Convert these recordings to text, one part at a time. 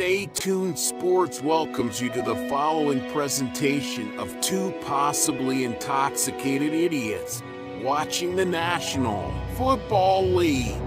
Stay Tuned Sports welcomes you to the following presentation of two possibly intoxicated idiots watching the National Football League.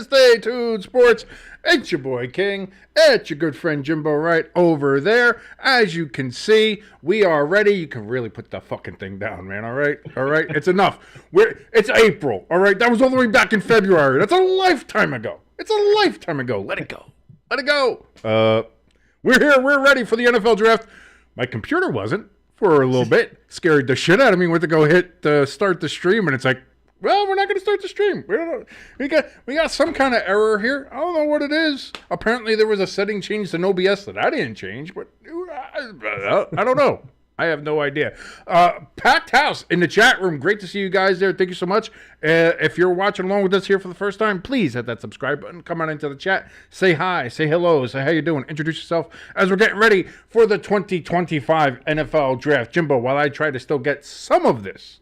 Stay Tuned Sports. It's your boy King. It's your good friend Jimbo right over there. As you can see, we are ready. You can really put the fucking thing down, man. All right? All right? It's enough. It's April. All right? That was all the way back in February. That's a lifetime ago. It's a lifetime ago. Let it go. Let it go. We're here. We're ready for the NFL draft. My computer wasn't for a little bit. Scared the shit out of me. Went to go hit start the stream, and it's like, well, we're not going to start the stream. We got some kind of error here. I don't know what it is. Apparently, there was a setting change to OBS that I didn't change, but I don't know. I have no idea. Packed house in the chat room. Great to see you guys there. Thank you so much. If you're watching along with us here for the first time, please hit that subscribe button. Come on into the chat. Say hi. Say hello. Say how you doing. Introduce yourself as we're getting ready for the 2025 NFL Draft. Jimbo, while I try to still get some of this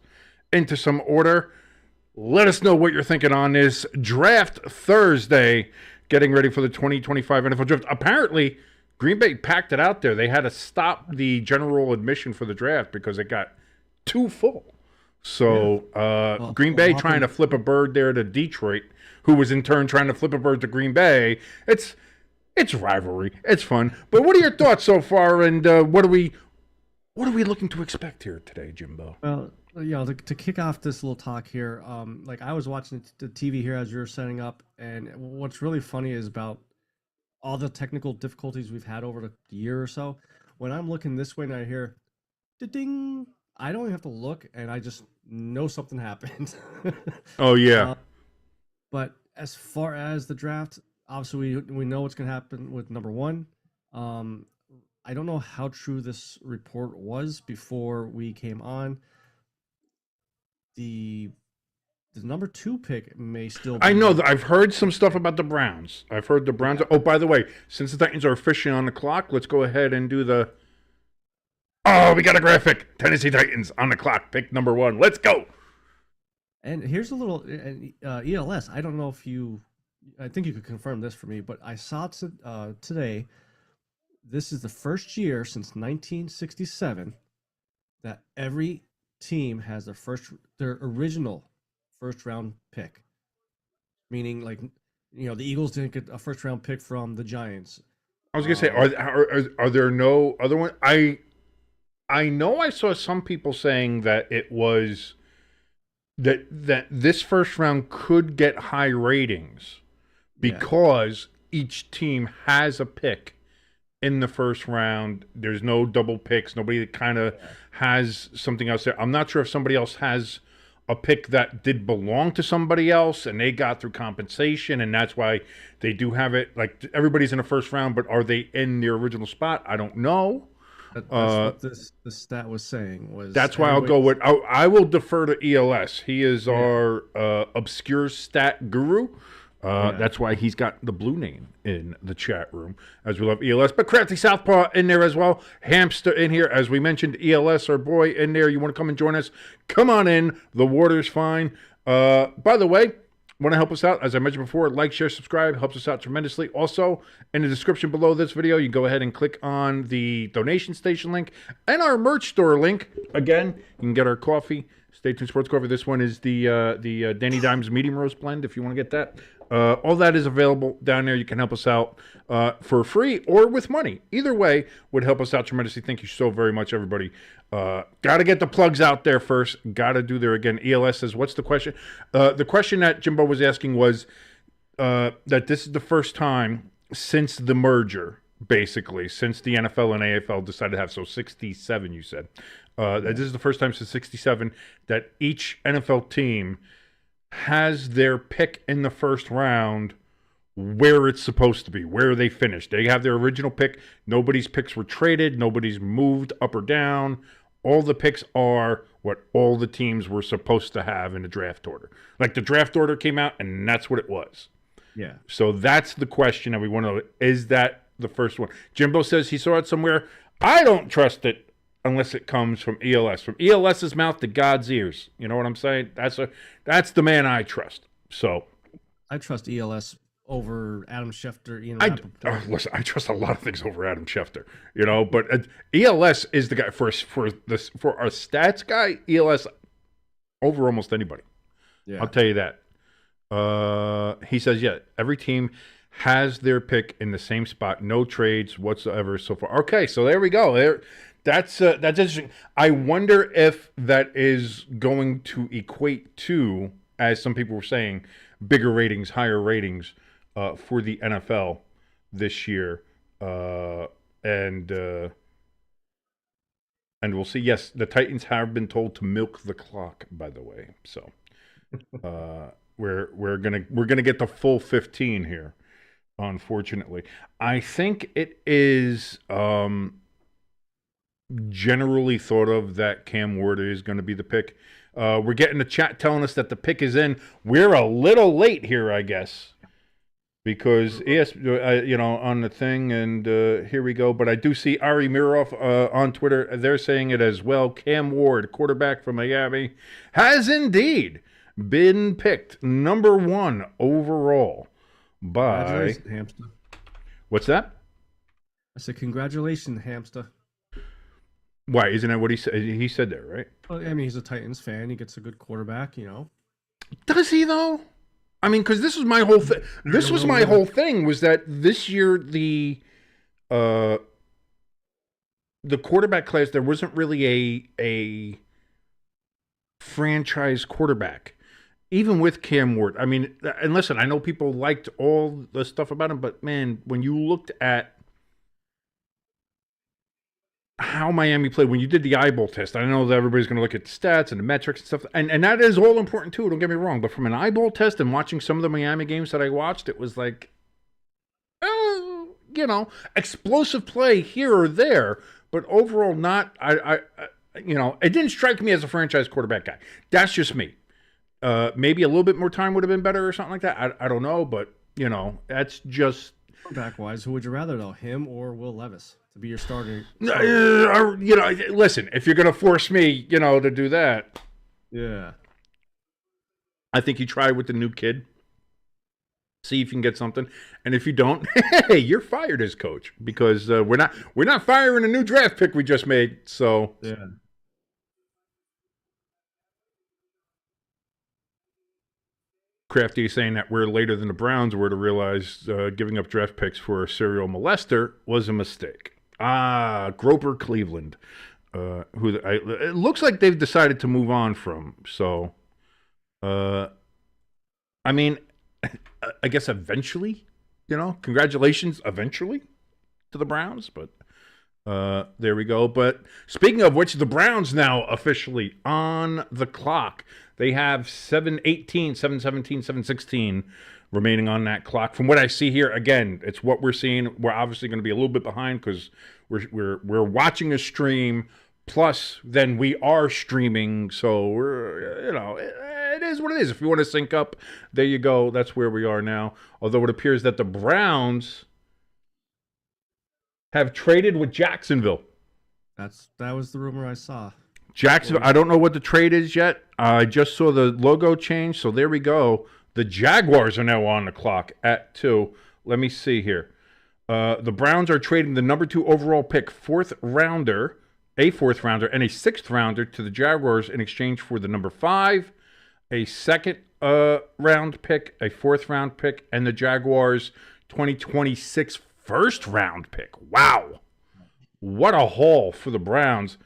into some order, let us know what you're thinking on this Draft Thursday, getting ready for the 2025 NFL Draft. Apparently, Green Bay packed it out there. They had to stop the general admission for the draft because it got too full. So Green Bay trying to flip a bird there to Detroit, who was in turn trying to flip a bird to Green Bay. It's rivalry. It's fun. But what are your thoughts so far, and what are we looking to expect here today, Jimbo? Well, to kick off this little talk here, like I was watching the TV here as you were setting up, and what's really funny is about all the technical difficulties we've had over the year or so. When I'm looking this way and I hear, ding, I don't even have to look, and I just know something happened. Oh, yeah. But as far as the draft, obviously we know what's going to happen with number one. I don't know how true this report was before we came on. The number 2 pick may still be... I know. I've heard some stuff about the Browns. I've heard the Browns... Oh, by the way, since the Titans are officially on the clock, let's go ahead and do the... Oh, we got a graphic. Tennessee Titans on the clock. Pick number 1. Let's go. And here's a little... ELS, I don't know if you... I think you could confirm this for me, but I saw today, this is the first year since 1967 that every team has their original first round pick, meaning like the Eagles didn't get a first round pick from the Giants. I was gonna say, are there no other one? I know I saw some people saying that it was that this first round could get high ratings because each team has a pick in the first round. There's no double picks. Nobody kind of has something else there. I'm not sure if somebody else has a pick that did belong to somebody else and they got through compensation, and that's why they do have it. Like, everybody's in the first round, but are they in their original spot? I don't know. That's what the stat was saying. That's why I'll go with... I will defer to ELS. He is our obscure stat guru. That's why he's got the blue name in the chat room, as we love ELS. But Crafty Southpaw in there as well. Hamster in here. As we mentioned, ELS, our boy, in there. You want to come and join us? Come on in. The water's fine. By the way, want to help us out? As I mentioned before, like, share, subscribe. Helps us out tremendously. Also, in the description below this video, you go ahead and click on the donation station link and our merch store link. Again, you can get our coffee. Stay Tuned Sports Coffee. This one is the Danny Dimes Medium Roast Blend, if you want to get that. All that is available down there. You can help us out for free or with money. Either way would help us out tremendously. Thank you so very much, everybody. Got to get the plugs out there first. Got to do there again. ELS says, what's the question? The question that Jimbo was asking was that this is the first time since the merger basically, since the NFL and AFL decided to have, so 67, you said. This is the first time since 67 that each NFL team has their pick in the first round where it's supposed to be, where they finished. They have their original pick. Nobody's picks were traded. Nobody's moved up or down. All the picks are what all the teams were supposed to have in the draft order. Like the draft order came out, and that's what it was. Yeah. So that's the question that we want to know. Is that the first one? Jimbo says he saw it somewhere. I don't trust it unless it comes from ELS. From ELS's mouth to God's ears. You know what I'm saying? That's the man I trust. So I trust ELS over Adam Schefter, Ian Rappaport. Listen, I trust a lot of things over Adam Schefter, you know, but ELS is the guy for our stats guy. ELS over almost anybody. Yeah. I'll tell you that. He says, yeah, every team has their pick in the same spot, no trades whatsoever so far. Okay, so there we go. That's interesting. I wonder if that is going to equate to, as some people were saying, bigger ratings, higher ratings for the NFL this year, and we'll see. Yes, the Titans have been told to milk the clock, by the way. So we're gonna get the full 15 here. Unfortunately, I think it is generally thought of that Cam Ward is going to be the pick. We're getting the chat telling us that the pick is in. We're a little late here, I guess, because on the thing, and here we go. But I do see Ari Miroff on Twitter. They're saying it as well. Cam Ward, quarterback from Miami, has indeed been picked number 1 overall by. Hamster. What's that? I said, congratulations, Hamster. Why? Isn't that what he said? He said that, right? Well, I mean, he's a Titans fan. He gets a good quarterback, you know. Does he, though? I mean, because this was my whole thing. This was my whole thing, was that this year the quarterback class, there wasn't really a franchise quarterback. Even with Cam Ward. I mean, and listen, I know people liked all the stuff about him, but, man, when you looked at how Miami played, when you did the eyeball test, I know that everybody's going to look at the stats and the metrics and stuff, and that is all important too, don't get me wrong, but from an eyeball test and watching some of the Miami games that I watched, it was like, explosive play here or there, but overall not, it didn't strike me as a franchise quarterback guy. That's just me. Maybe a little bit more time would have been better or something like that. I don't know, but, that's just... Quarterback-wise, who would you rather, though, him or Will Levis? To be your starter. Listen, if you're going to force me, to do that. Yeah. I think you try with the new kid. See if you can get something. And if you don't, hey, you're fired as coach, because we're not firing a new draft pick we just made. So, yeah. Crafty is saying that we're later than the Browns were to realize giving up draft picks for a serial molester was a mistake. Groper Cleveland, it looks like they've decided to move on from. So, I mean, I guess eventually, congratulations eventually to the Browns. But there we go. But speaking of which, the Browns now officially on the clock. They have 7:18, 7:17, 7:16 remaining on that clock. From what I see here, again, it's what we're seeing. We're obviously going to be a little bit behind because we're watching a stream. Plus, then we are streaming, so we're it is what it is. If you want to sync up, there you go. That's where we are now. Although it appears that the Browns have traded with Jacksonville. That was the rumor I saw. Jacksonville, I don't know what the trade is yet. I just saw the logo change, so there we go. The Jaguars are now on the clock at 2. Let me see here. The Browns are trading the number 2 overall pick, a 4th rounder, and a 6th rounder to the Jaguars in exchange for the number 5, a 2nd round pick, a 4th round pick, and the Jaguars 2026 1st round pick. Wow. What a haul for the Browns.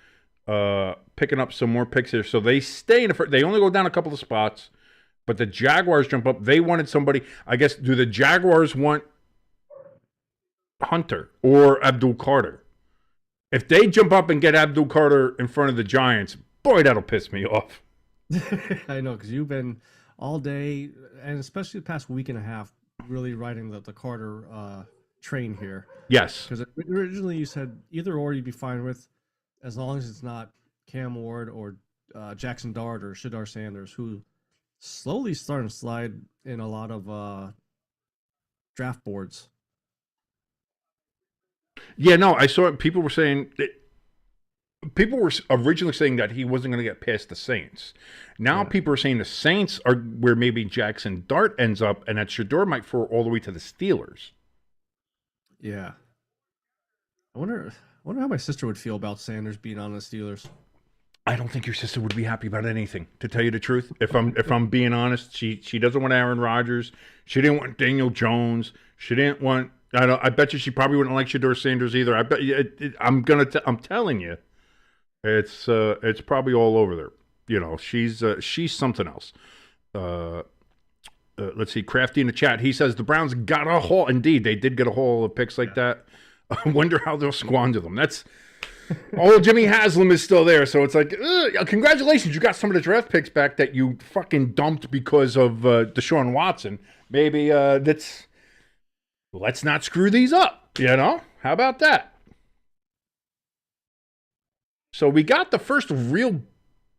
Picking up some more picks here. So they stay in the first. They only go down a couple of spots, but the Jaguars jump up. They wanted somebody. I guess, do the Jaguars want Hunter or Abdul Carter. If they jump up and get Abdul Carter in front of the Giants, boy, that'll piss me off. I know, because you've been all day, and especially the past week and a half, really riding the Carter train here. Yes. Because originally you said either or you'd be fine with, as long as it's not Cam Ward or Jackson Dart or Shadar Sanders, who slowly starting to slide in a lot of draft boards. Yeah, no, I saw it. People were saying people were originally saying that he wasn't going to get past the Saints. Now people are saying the Saints are where maybe Jackson Dart ends up, and that Shador might fall all the way to the Steelers. Yeah. I wonder how my sister would feel about Sanders being on the Steelers. I don't think your sister would be happy about anything, to tell you the truth. If I'm being honest, she doesn't want Aaron Rodgers. She didn't want Daniel Jones. She didn't want. I bet you she probably wouldn't like Shador Sanders either. I bet you. I'm telling you, it's probably all over there. You know, she's something else. Let's see, Crafty in the chat. He says the Browns got a haul. Indeed, they did get a haul of picks like that. I wonder how they'll squander them. That's old Jimmy Haslam is still there, so it's like, congratulations, you got some of the draft picks back that you fucking dumped because of Deshaun Watson. Maybe let's not screw these up. You know, how about that? So we got the first real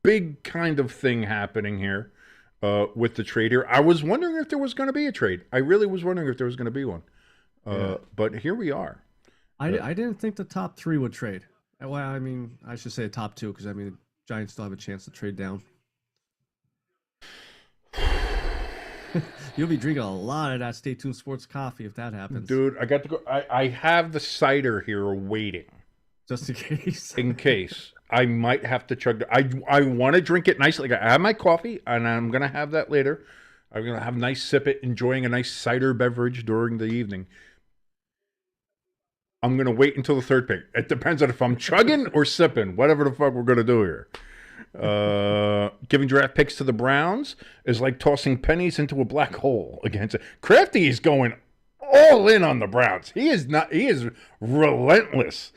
big kind of thing happening here with the trade here. I was wondering if there was going to be a trade. I really was wondering if there was going to be one. But here we are. I didn't think the top three would trade. Well, I mean, I should say top two, because I mean, the Giants still have a chance to trade down. You'll be drinking a lot of that Stay Tuned Sports coffee if that happens. Dude, I got to go. I have the cider here waiting. Just in case. In case. I might have to chug. I want to drink it nice. Like, I have my coffee, and I'm going to have that later. I'm going to have a nice sip it, enjoying a nice cider beverage during the evening. I'm going to wait until the third pick. It depends on if I'm chugging or sipping, whatever the fuck we're going to do here. Giving draft picks to the Browns is like tossing pennies into a black hole against it. Crafty is going all in on the Browns. He is relentless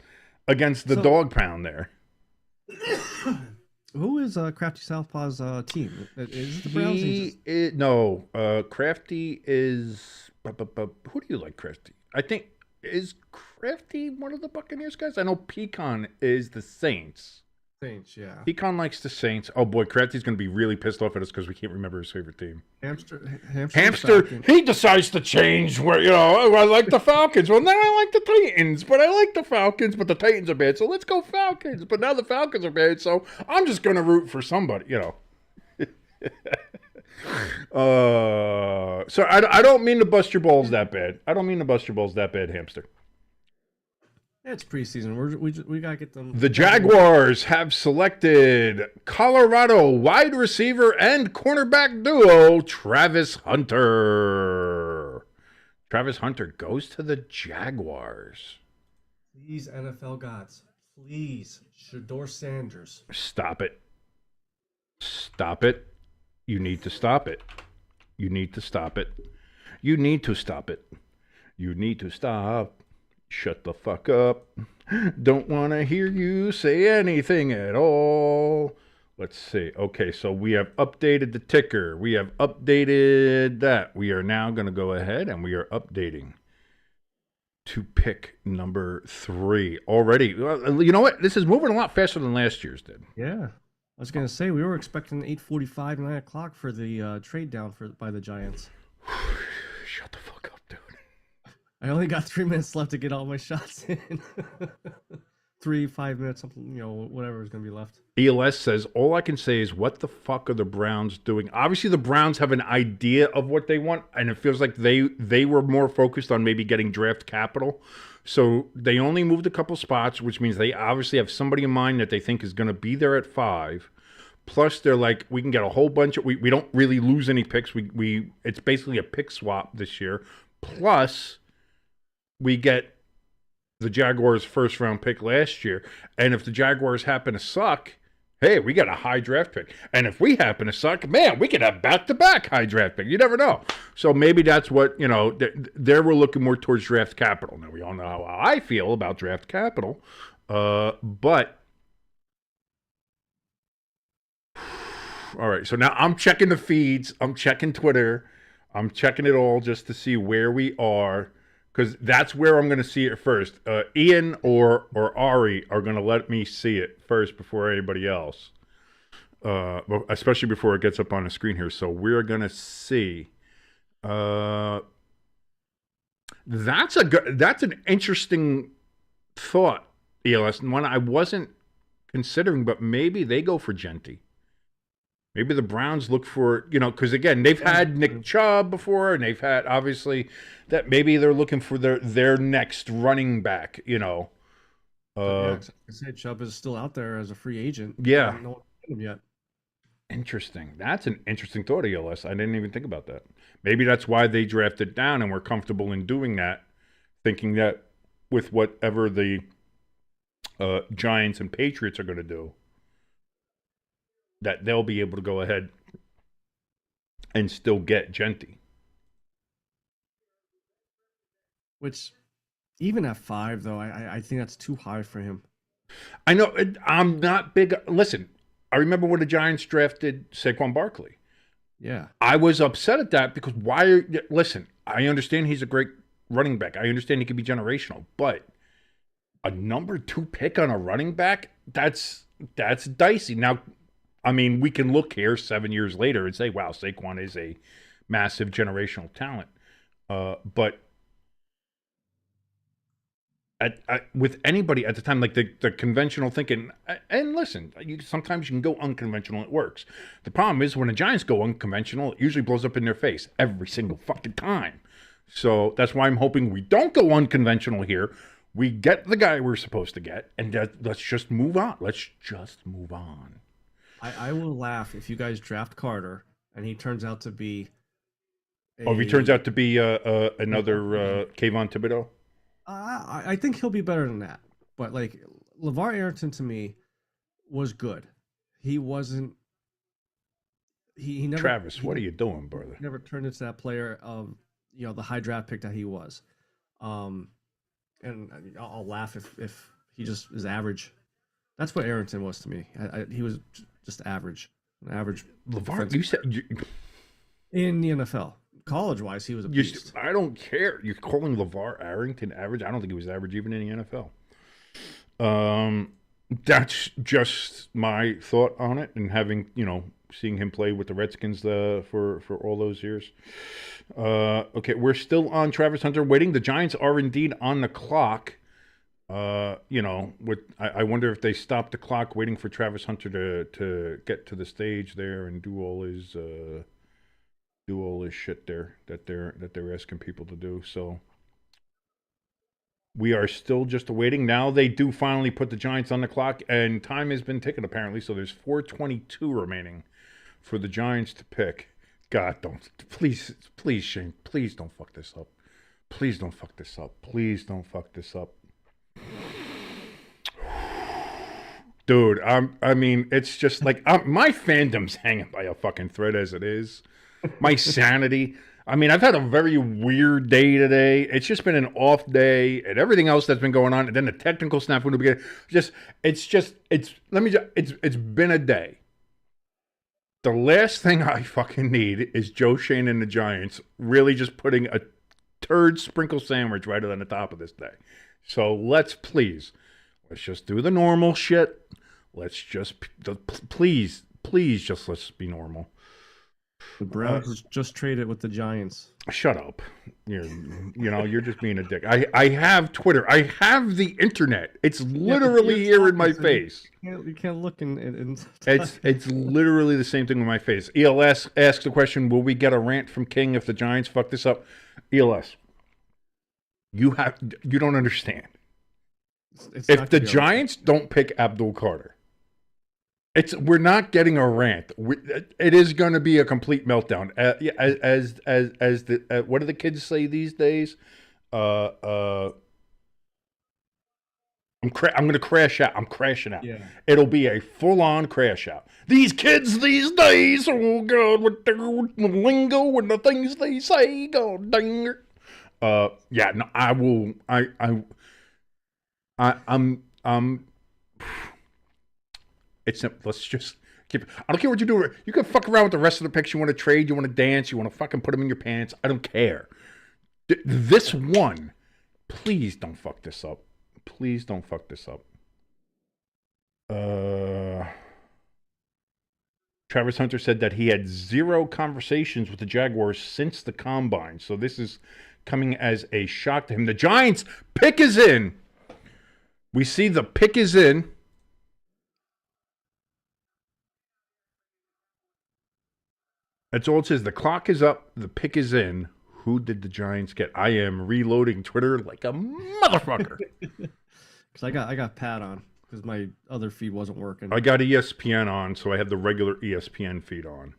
against the dog pound there. Who is Crafty Southpaw's team? Is it the Browns? No, Crafty is. Who do you like, Crafty? I think is Crafty one of the Buccaneers guys? I know Pecan is the Saints. Saints, yeah. Pecan likes the Saints. Oh boy, Crafty's going to be really pissed off at us because we can't remember his favorite team. Hamster. He decides to change where, I like the Falcons. Well, now I like the Titans, but I like the Falcons, but the Titans are bad, so let's go Falcons. But now the Falcons are bad, so I'm just going to root for somebody, So I don't mean to bust your balls that bad. Hamster. It's preseason. We gotta get them. The Jaguars have selected Colorado wide receiver and cornerback duo Travis Hunter. Travis Hunter goes to the Jaguars. Please, NFL gods. Please, Shador Sanders. Stop it. Stop it. You need to stop it. You need to stop it. You need to stop it. You need to stop. Shut the fuck up. Don't want to hear you say anything at all. Let's see. Okay, so we have updated the ticker. We have updated that. We are now going to go ahead and we are updating to pick number 3 already. You know what? This is moving a lot faster than last year's did. Yeah. I was going to say, we were expecting 8:45, 9 o'clock for the trade down by the Giants. Shut the fuck up, dude. I only got 3 minutes left to get all my shots in. 3-5 minutes, something, whatever is going to be left. ELS says, all I can say is, what the fuck are the Browns doing? Obviously, the Browns have an idea of what they want, and it feels like they were more focused on maybe getting draft capital. So they only moved a couple spots, which means they obviously have somebody in mind that they think is going to be there at 5. Plus, they're like, we can get a whole bunch of, we don't really lose any picks. It's basically a pick swap this year. Plus, we get the Jaguars' first round pick last year. And if the Jaguars happen to suck, Hey, we got a high draft pick. And if we happen to suck, man, we could have back-to-back high draft pick. You never know. So maybe that's what, there we're looking more towards draft capital. Now, we all know how I feel about draft capital. But, all right, so now I'm checking the feeds. I'm checking Twitter. I'm checking it all just to see where we are, because that's where I'm going to see it first. Ian or Ari are going to let me see it first before anybody else, especially before it gets up on the screen here. So we're going to see. That's an interesting thought, ELS, and one I wasn't considering, but maybe they go for Genty. Maybe the Browns look for, because again, they've had Nick Chubb before, and they've had, obviously, that maybe they're looking for their next running back, Yeah, I said Chubb is still out there as a free agent. Yeah. I don't know him yet. Interesting. That's an interesting thought, ELS. I didn't even think about that. Maybe that's why they drafted down and were comfortable in doing that, thinking that with whatever the Giants and Patriots are going to do, that they'll be able to go ahead and still get Genty. Which, even at 5, though, I think that's too high for him. I know. I'm not big. Listen, I remember when the Giants drafted Saquon Barkley. Yeah. I was upset at that because listen, I understand he's a great running back. I understand he could be generational, but a number 2 pick on a running back, that's dicey. Now, I mean, we can look here 7 years later and say, wow, Saquon is a massive generational talent. But with anybody at the time, like the conventional thinking, and listen, sometimes you can go unconventional, it works. The problem is when the Giants go unconventional, it usually blows up in their face every single fucking time. So that's why I'm hoping we don't go unconventional here. We get the guy we're supposed to get, and let's just move on. Let's just move on. I will laugh if you guys draft Carter and he turns out to be if he turns out to be another Kayvon Thibodeau? I think he'll be better than that. But, like, LeVar Arrington, to me, was good. He wasn't... He never... Travis, what are you doing, brother? Never turned into that player of, the high draft pick that he was. And I'll laugh if he just is average. That's what Arrington was to me. He was just average. An average. LeVar, you said... In the NFL. College-wise, he was a beast. I don't care. You're calling LeVar Arrington average? I don't think he was average even in the NFL. That's just my thought on it, and having, seeing him play with the Redskins for all those years. Okay, we're still on Travis Hunter waiting. The Giants are indeed on the clock. I wonder if they stopped the clock waiting for Travis Hunter to get to the stage there and do all his shit there that they're asking people to do. So we are still just awaiting. Now they do finally put the Giants on the clock, and time has been ticking apparently. So there's 4:22 remaining for the Giants to pick. God, please, Shane, please don't fuck this up. Please don't fuck this up. Please don't fuck this up. Dude, I mean, it's just like my fandom's hanging by a fucking thread as it is. My sanity. I mean, I've had a very weird day today. It's just been an off day, and everything else that's been going on, and then the technical snap from the beginning. It's been a day. The last thing I fucking need is Joe Shane and the Giants really just putting a turd sprinkle sandwich right on the top of this day. So let's just do the normal shit. Let's just, please, let's be normal. The Browns just traded with the Giants. Shut up. You're just being a dick. I have Twitter. I have the internet. It's literally here in my face. You can't look and It's literally the same thing with my face. ELS asks the question, will we get a rant from King if the Giants fuck this up? ELS, you don't understand. If the Giants don't pick Abdul Carter, we're not getting a rant. It is going to be a complete meltdown. What do the kids say these days? I'm gonna crash out. I'm crashing out. Yeah. It'll be a full-on crash out. These kids these days, oh god, with the lingo and the things they say, god dang it. Yeah, no, I will. I'm. It's let's just keep. I don't care what you do. You can fuck around with the rest of the pics. You want to trade. You want to dance. You want to fucking put them in your pants. I don't care. This one, please don't fuck this up. Please don't fuck this up. Travis Hunter said that he had 0 conversations with the Jaguars since the combine. So this is coming as a shock to him. The Giants pick is in. We see the pick is in. That's all it says. The clock is up. The pick is in. Who did the Giants get? I am reloading Twitter like a motherfucker. Because I got Pat on because my other feed wasn't working. I got ESPN on, so I have the regular ESPN feed on.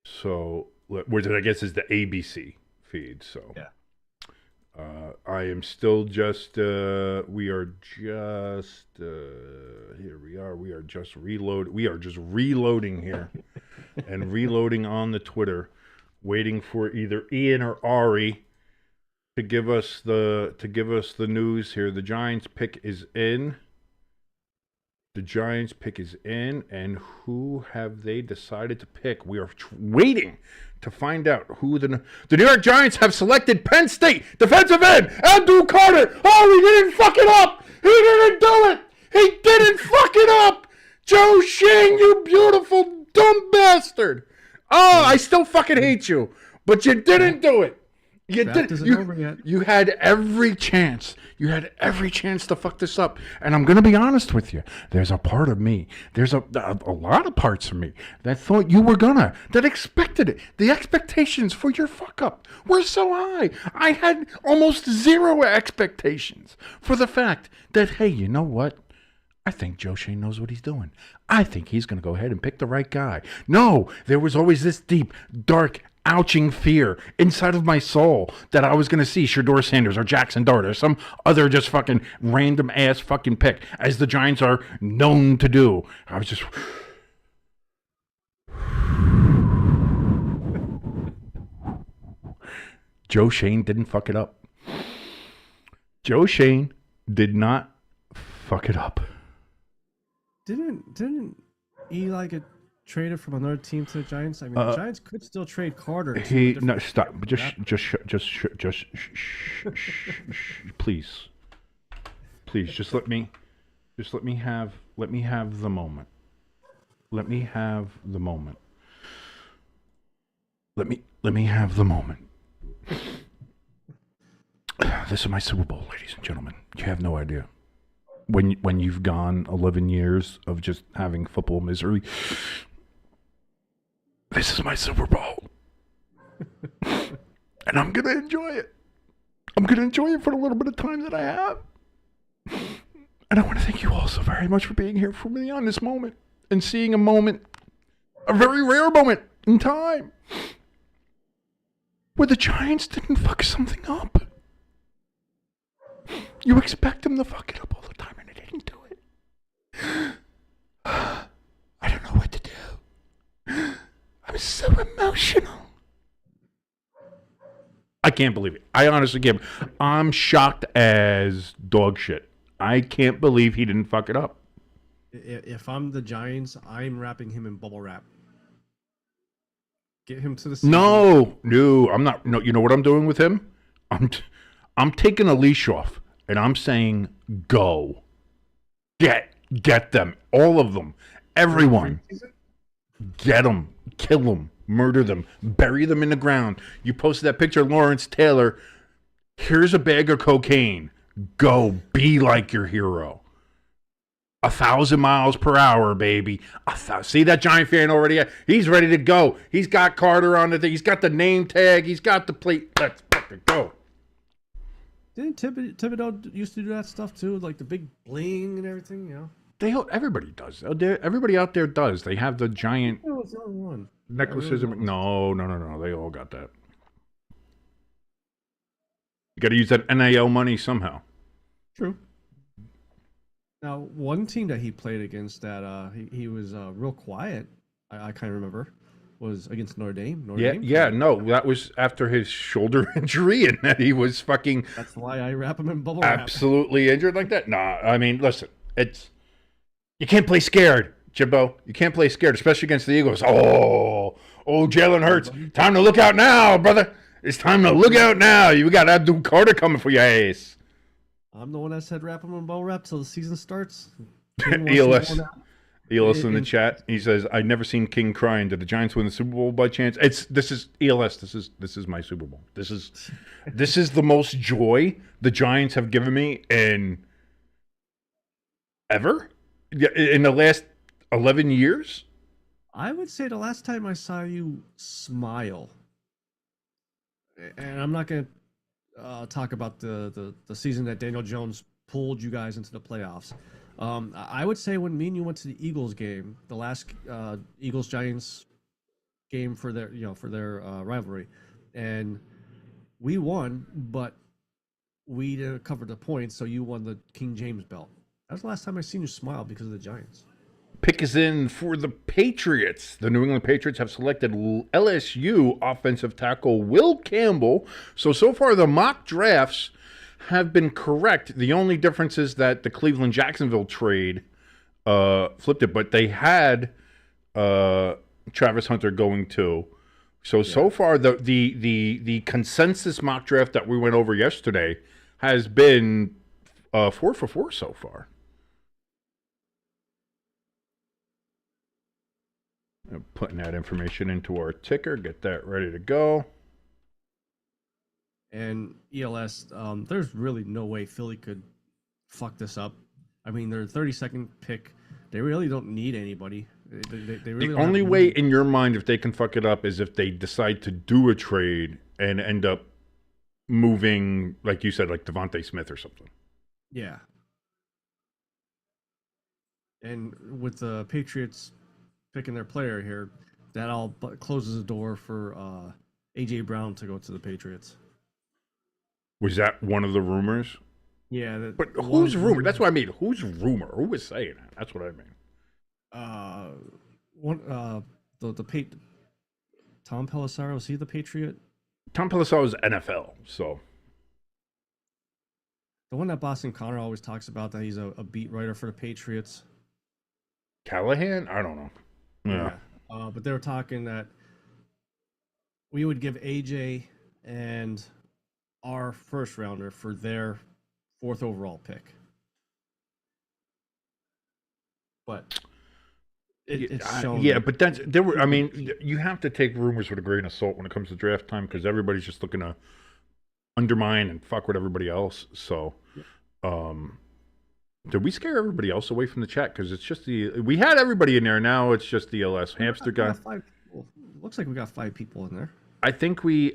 So, which I guess is the ABC feed. So, yeah. I am still just. We are just. Here we are. We are just reload. We are just reloading here, and reloading on the Twitter, waiting for either Ian or Ari to give us the news here. The Giants pick is in. The Giants pick is in, and who have they decided to pick? We are waiting to find out who the New York Giants have selected. Penn State defensive end Andrew Carter. Oh, he didn't fuck it up. He didn't do it. He didn't fuck it up. Joe Shane, you beautiful dumb bastard. Oh, I still fucking hate you, but you didn't do it. You Draft did. isn't over yet. You had every chance. You had every chance to fuck this up. And I'm going to be honest with you. There's a part of me. There's a lot of parts of me that thought you were gonna, that expected it. The expectations for your fuck up were so high. I had almost 0 expectations for the fact that, hey, you know what? I think Joe Shane knows what he's doing. I think he's going to go ahead and pick the right guy. No, there was always this deep, dark, ouching fear inside of my soul that I was going to see Shedeur Sanders or Jackson Dart or some other just fucking random ass fucking pick, as the Giants are known to do. I was just... Joe Shane didn't fuck it up. Joe Shane did not fuck it up. Didn't Eli get traded from another team to the Giants? I mean, the Giants could still trade Carter. No, stop. Please, just let me have the moment. Let me have the moment. Let me have the moment. This is my Super Bowl, ladies and gentlemen. You have no idea. When you've gone 11 years of just having football misery, this is my Super Bowl. And I'm going to enjoy it. I'm going to enjoy it for the little bit of time that I have. And I want to thank you all so very much for being here for me on this moment and seeing a moment, a very rare moment in time, where the Giants didn't fuck something up. You expect them to fuck it up all the time, and they didn't do it. I don't know what to do. I'm so emotional. I can't believe it. I honestly can't. I'm shocked as dog shit. I can't believe he didn't fuck it up. If I'm the Giants, I'm wrapping him in bubble wrap. Get him to the No, I'm not. No, you know what I'm doing with him? I'm taking a leash off, and I'm saying, go. Get them. All of them. Everyone. Get them. Kill them. Murder them. Bury them in the ground. You posted that picture of Lawrence Taylor. Here's a bag of cocaine. Go. Be like your hero. 1,000 miles per hour, baby. See that Giant fan already? He's ready to go. He's got Carter on the thing. He's got the name tag. He's got the plate. Let's fucking go. Didn't Thibodeau used to do that stuff too, like the big bling and everything? You know, Everybody does. Everybody out there does. They have the giant one necklaces. No. They all got that. You got to use that NIL money somehow. True. Now, one team that he played against that he was real quiet, I kind of remember, was against Notre Dame. No, that was after his shoulder injury and that he was fucking... That's why I wrap him in bubble wrap. Absolutely injured like that? Nah, I mean, listen, you can't play scared, Jimbo. You can't play scared, especially against the Eagles. Oh, Jalen Hurts. Time to look out now, brother. It's time to look out now. You got Abdul Carter coming for your ass. I'm the one that said wrap him in bubble wrap till the season starts. ELS in the chat. He says, "I've never seen King crying. Did the Giants win the Super Bowl by chance?" This is ELS. This is my Super Bowl. This is the most joy the Giants have given me in ever in the last 11 years. I would say the last time I saw you smile, and I'm not going to talk about the season that Daniel Jones pulled you guys into the playoffs. I would say when me and you went to the Eagles game, the last Eagles Giants game for their rivalry, and we won, but we didn't cover the points, so you won the King James belt. That was the last time I seen you smile because of the Giants. Pick is in for the Patriots. The New England Patriots have selected LSU offensive tackle Will Campbell. So far the mock drafts have been correct. The only difference is that the Cleveland-Jacksonville trade flipped it, but they had Travis Hunter going too. So far the consensus mock draft that we went over yesterday has been 4 for 4 so far. I'm putting that information into our ticker, get that ready to go. And ELS, there's really no way Philly could fuck this up. I mean, they're 32nd pick. They really don't need anybody. They really the only way in your mind if they can fuck it up is if they decide to do a trade and end up moving, like you said, like Devontae Smith or something. Yeah. And with the Patriots picking their player here, that all closes the door for A.J. Brown to go to the Patriots. Was that one of the rumors? Yeah. But who's rumor? That's what I mean. Who's rumor? Who was saying that? That's what I mean. Tom Pelissero, is he the Patriot? Tom Pelissero is NFL, so. The one that Boston Connor always talks about, that he's a beat writer for the Patriots. Callahan? I don't know. Yeah. But they were talking that we would give AJ and our first rounder for their 4th overall pick. But it's shown. Yeah, but I mean, you have to take rumors with a grain of salt when it comes to draft time because everybody's just looking to undermine and fuck with everybody else. So, did we scare everybody else away from the chat? Because it's just we had everybody in there. Now it's just the LS hamster guy. Looks like we got 5 people in there. I think we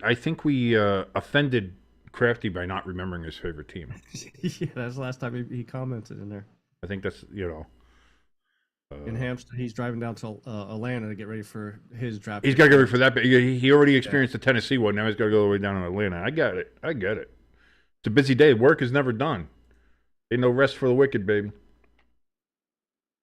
offended Crafty by not remembering his favorite team. Yeah, that's the last time he commented in there. I think that's in Hamster, he's driving down to Atlanta to get ready for his draft. He's got to get ready for that. But he already experienced the Tennessee one. Now he's got to go all the way down to Atlanta. I get it. It's a busy day. Work is never done. Ain't no rest for the wicked, baby.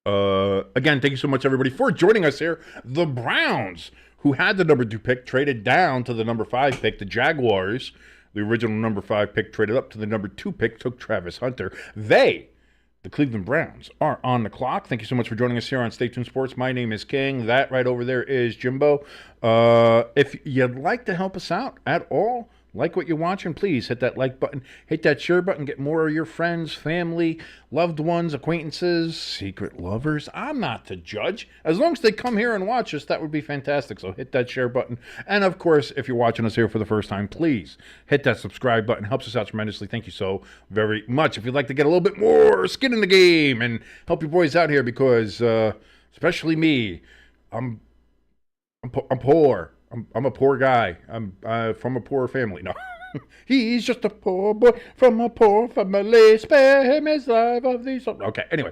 Again, thank you so much, everybody, for joining us here. The Browns, who had the number 2 pick, traded down to the number 5 pick. The Jaguars, the original number 5 pick, traded up to the number 2 pick, took Travis Hunter. The Cleveland Browns, are on the clock. Thank you so much for joining us here on Stay Tuned Sports. My name is King. That right over there is Jimbo. If you'd like to help us out at all, like what you're watching, please hit that like button, hit that share button, get more of your friends, family, loved ones, acquaintances, secret lovers. I'm not the judge. As long as they come here and watch us, that would be fantastic. So hit that share button. And of course, if you're watching us here for the first time, please hit that subscribe button. Helps us out tremendously. Thank you so very much. If you'd like to get a little bit more skin in the game and help your boys out here, because especially me, I'm poor. I'm a poor guy. I'm from a poor family. No, he's just a poor boy from a poor family. Spare him his life of these. Okay. Anyway,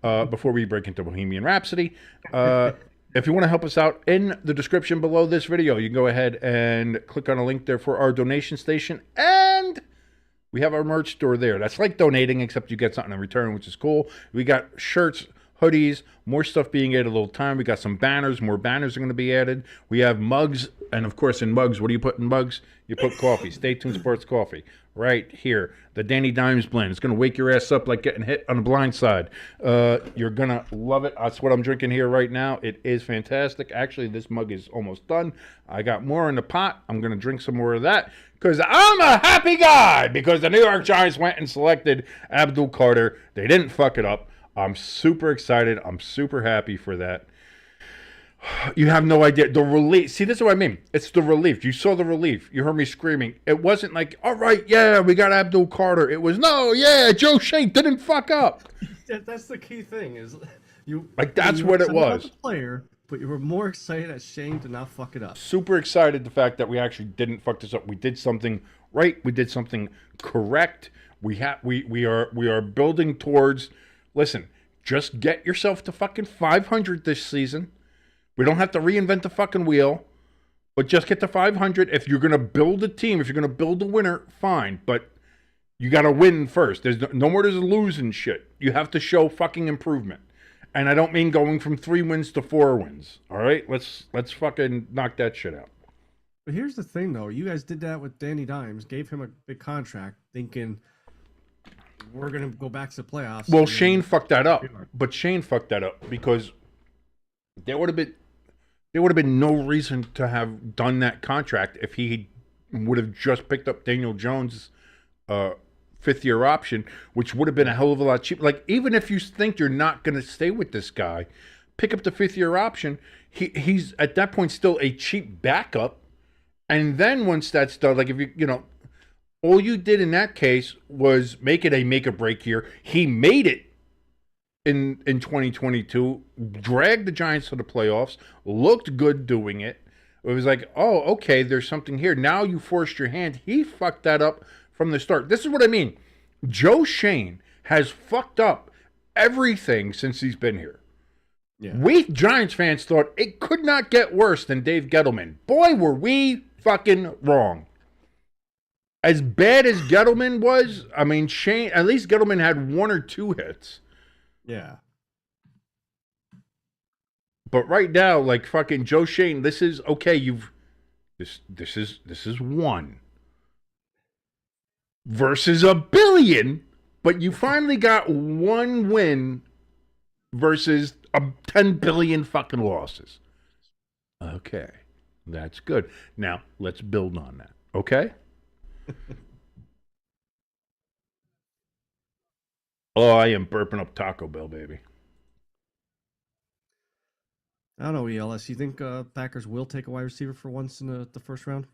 before we break into Bohemian Rhapsody, if you want to help us out, in the description below this video, you can go ahead and click on a link there for our donation station. And We have our merch store there. That's like donating, except you get something in return, which is cool. We got shirts, hoodies, more stuff being added a little time. We got some banners. More banners are going to be added. We have mugs. And, of course, in mugs, what do you put in mugs? You put coffee. Stay Tuned Sports Coffee. Right here. The Danny Dimes blend. It's going to wake your ass up like getting hit on the blind side. You're going to love it. That's what I'm drinking here right now. It is fantastic. Actually, this mug is almost done. I got more in the pot. I'm going to drink some more of that because I'm a happy guy because the New York Giants went and selected Abdul Carter. They didn't fuck it up. I'm super excited. I'm super happy for that. You have no idea. The relief. See, this is what I mean. It's the relief. You saw the relief. You heard me screaming. It wasn't like, all right, yeah, we got Abdul Carter. It was, no, yeah, Joe Shane didn't fuck up. That's the key thing is you. Like, that's what it was. The player, but you were more excited that Shane did not fuck it up. Super excited the fact that we actually didn't fuck this up. We did something right. We did something correct. We are building towards. Listen, just get yourself to fucking 500 this season. We don't have to reinvent the fucking wheel, but just get to 500. If you're going to build a team, if you're going to build a winner, fine. But you got to win first. There's no more there's losing shit. You have to show fucking improvement. And I don't mean going from 3 wins to 4 wins. All right? Let's fucking knock that shit out. But here's the thing, though. You guys did that with Danny Dimes, gave him a big contract, thinking we're going to go back to the playoffs. Well, Shane fucked that up. But Shane fucked that up because there would have been no reason to have done that contract if he would have just picked up Daniel Jones' 5th-year option, which would have been a hell of a lot cheaper. Like, even if you think you're not going to stay with this guy, pick up the 5th-year option. He's, at that point, still a cheap backup. And then once that's done, like, if all you did in that case was make it a make-or-break year. He made it. In 2022, dragged the Giants to the playoffs, looked good doing it. It was like, oh, okay, there's something here. Now you forced your hand. He fucked that up from the start. This is what I mean. Joe Shane has fucked up everything since he's been here. Yeah. We Giants fans thought it could not get worse than Dave Gettleman. Boy, were we fucking wrong. As bad as Gettleman was, I mean, Shane, at least Gettleman had 1 or 2 hits. Yeah. But right now, like fucking Joe Shane, this is okay, this is 1 versus 1 billion, but you finally got 1 win versus 10 billion fucking losses. Okay. That's good. Now, let's build on that. Okay? Oh, I am burping up Taco Bell, baby. I don't know, ELS. You think Packers will take a wide receiver for once in the first round?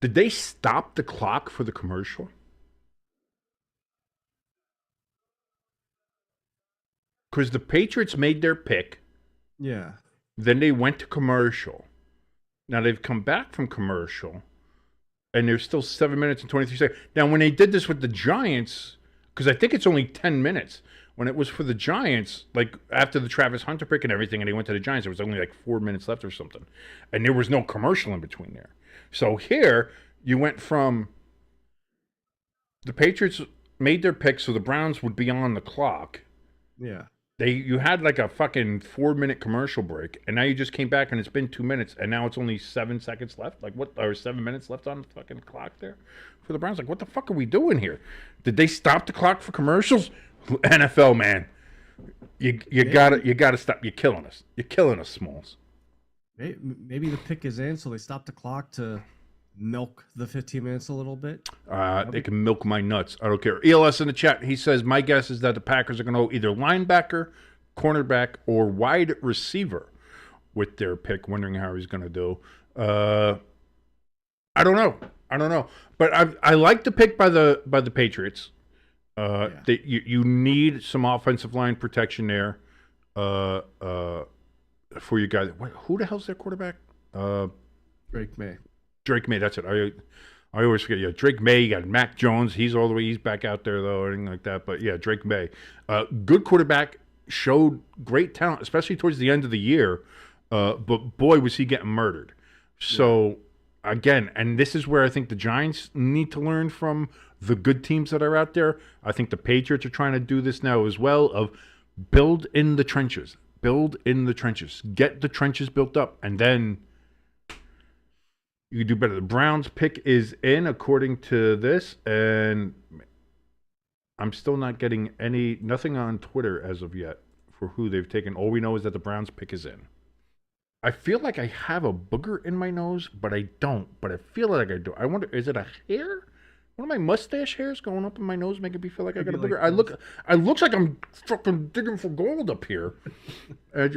Did they stop the clock for the commercial? Because the Patriots made their pick. Yeah. Then they went to commercial. Now they've come back from commercial. And there's still 7 minutes and 23 seconds. Now, when they did this with the Giants, because I think it's only 10 minutes. When it was for the Giants, like after the Travis Hunter pick and everything, and they went to the Giants, there was only like 4 minutes left or something. And there was no commercial in between there. So here, you went from the Patriots made their pick so the Browns would be on the clock. Yeah. You had like a fucking 4-minute commercial break, and now you just came back and it's been 2 minutes, and now it's only 7 seconds left. Like what? Or 7 minutes left on the fucking clock there for the Browns. Like what the fuck are we doing here? Did they stop the clock for commercials? NFL man, you gotta stop. You're killing us. You're killing us, Smalls. Maybe the pick is in, so they stop the clock to milk the 15 minutes a little bit. They can milk my nuts. I don't care. ELS in the chat, he says, my guess is that the Packers are going to go either linebacker, cornerback, or wide receiver with their pick, wondering how he's going to do. I don't know. But I like the pick by the Patriots. You need some offensive line protection there for you guys. Who the hell's their quarterback? Drake May. Drake May, that's it. I always forget. Yeah, Drake May. You got Mac Jones. He's all the way. He's back out there though, or anything like that. But yeah, Drake May, good quarterback. Showed great talent, especially towards the end of the year. But boy, was he getting murdered. So again, and this is where I think the Giants need to learn from the good teams that are out there. I think the Patriots are trying to do this now as well, of build in the trenches. Build in the trenches. Get the trenches built up, and then you do better. The Browns pick is in according to this, and I'm still not getting nothing on Twitter as of yet for who they've taken. All we know is that the Browns pick is in. I feel like I have a booger in my nose, but I don't. But I feel like I do. I wonder, is it a hair? One of my mustache hairs going up in my nose making me feel like I got a booger. I looks like I'm fucking digging for gold up here. I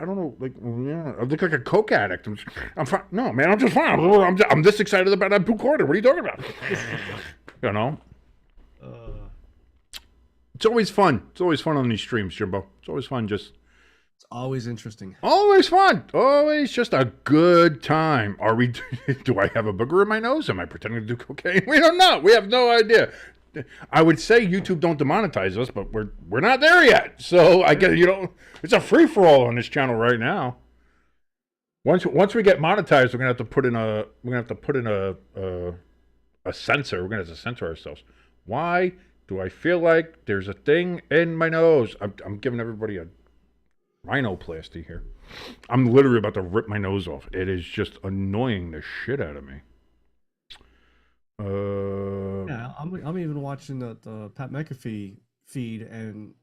don't know, like, yeah, I look like a coke addict. I'm fine. No, man, I'm just fine. I'm this excited about that blue quarter. What are you talking about? You know? It's always fun. It's always fun on these streams, Jimbo. It's always fun just... It's always interesting. Always fun. Always just a good time. Are we... Do I have a booger in my nose? Am I pretending to do cocaine? We don't know. We have no idea. I would say YouTube don't demonetize us, but we're not there yet. So I guess, it's a free-for-all on this channel right now. Once we get monetized, we're gonna have to put in a censor. We're gonna have to censor ourselves. Why do I feel like there's a thing in my nose? I'm giving everybody a rhinoplasty here. I'm literally about to rip my nose off. It is just annoying the shit out of me. Yeah, I'm even watching the Pat McAfee feed, and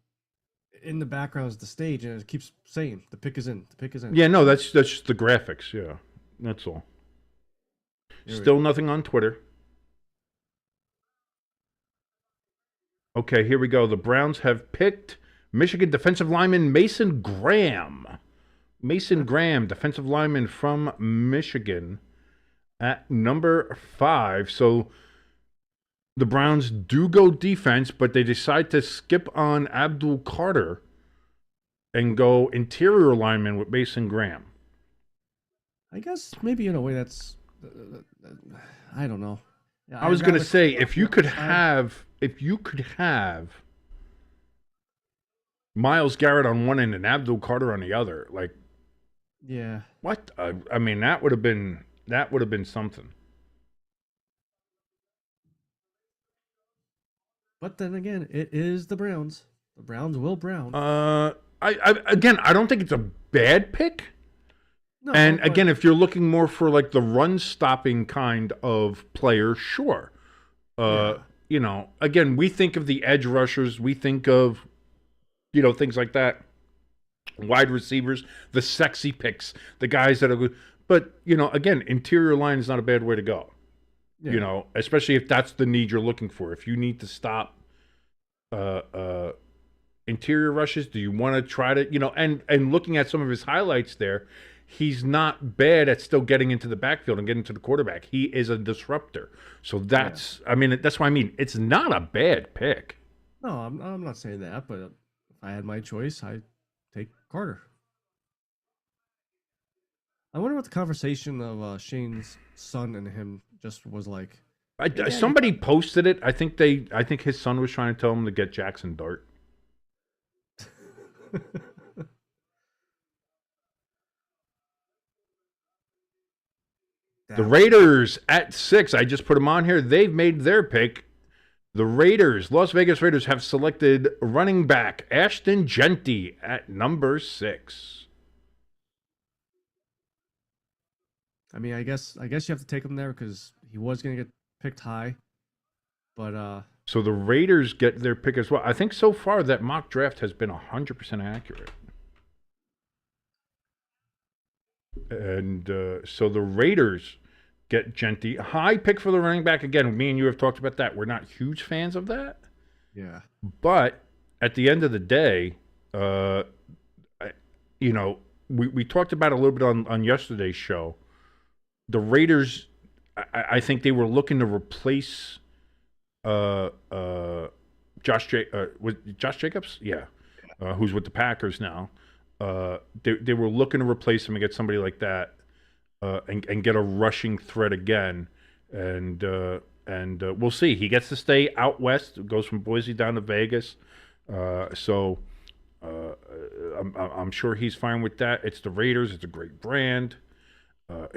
in the background is the stage, and it keeps saying the pick is in, the pick is in. Yeah, no, that's just the graphics. Yeah, that's all. Still nothing on Twitter. Okay, here we go. The Browns have picked Michigan defensive lineman Mason Graham. Mason Graham, defensive lineman from Michigan, at number 5. So the Browns do go defense, but they decide to skip on Abdul Carter and go interior lineman with Mason Graham. I guess maybe in a way that's, I don't know. Yeah, I was going to say, if you could have Myles Garrett on one end and Abdul Carter on the other, like, yeah, what? I mean, that would have been something. But then again, it is the Browns. The Browns will brown. I don't think it's a bad pick. No, and again, if you're looking more for like the run stopping kind of player, sure. Again, we think of the edge rushers, we think of, things like that. Wide receivers, the sexy picks, the guys that are good. But, again, interior line is not a bad way to go. Yeah. Especially if that's the need you're looking for. If you need to stop interior rushes, do you want to try to, and looking at some of his highlights there, he's not bad at still getting into the backfield and getting to the quarterback. He is a disruptor. So that's, that's what I mean. It's not a bad pick. No, I'm not saying that, but if I had my choice, I'd take Carter. I wonder what the conversation of Shane's son and him just was like. Somebody posted it. I think his son was trying to tell him to get Jackson Dart. The Raiders at 6. I just put them on here. They've made their pick. The Las Vegas Raiders have selected running back Ashton Jeanty at number 6. I mean, I guess you have to take him there because he was going to get picked high. But so the Raiders get their pick as well. I think so far that mock draft has been 100% accurate. And so the Raiders get Jeanty. High pick for the running back. Again, me and you have talked about that. We're not huge fans of that. Yeah. But at the end of the day, we talked about it a little bit on yesterday's show. The Raiders, I think they were looking to replace Josh Jacobs? Yeah. Who's with the Packers now. They were looking to replace him and get somebody like that and get a rushing threat again. And we'll see. He gets to stay out west, goes from Boise down to Vegas. So I'm sure he's fine with that. It's the Raiders. It's a great brand.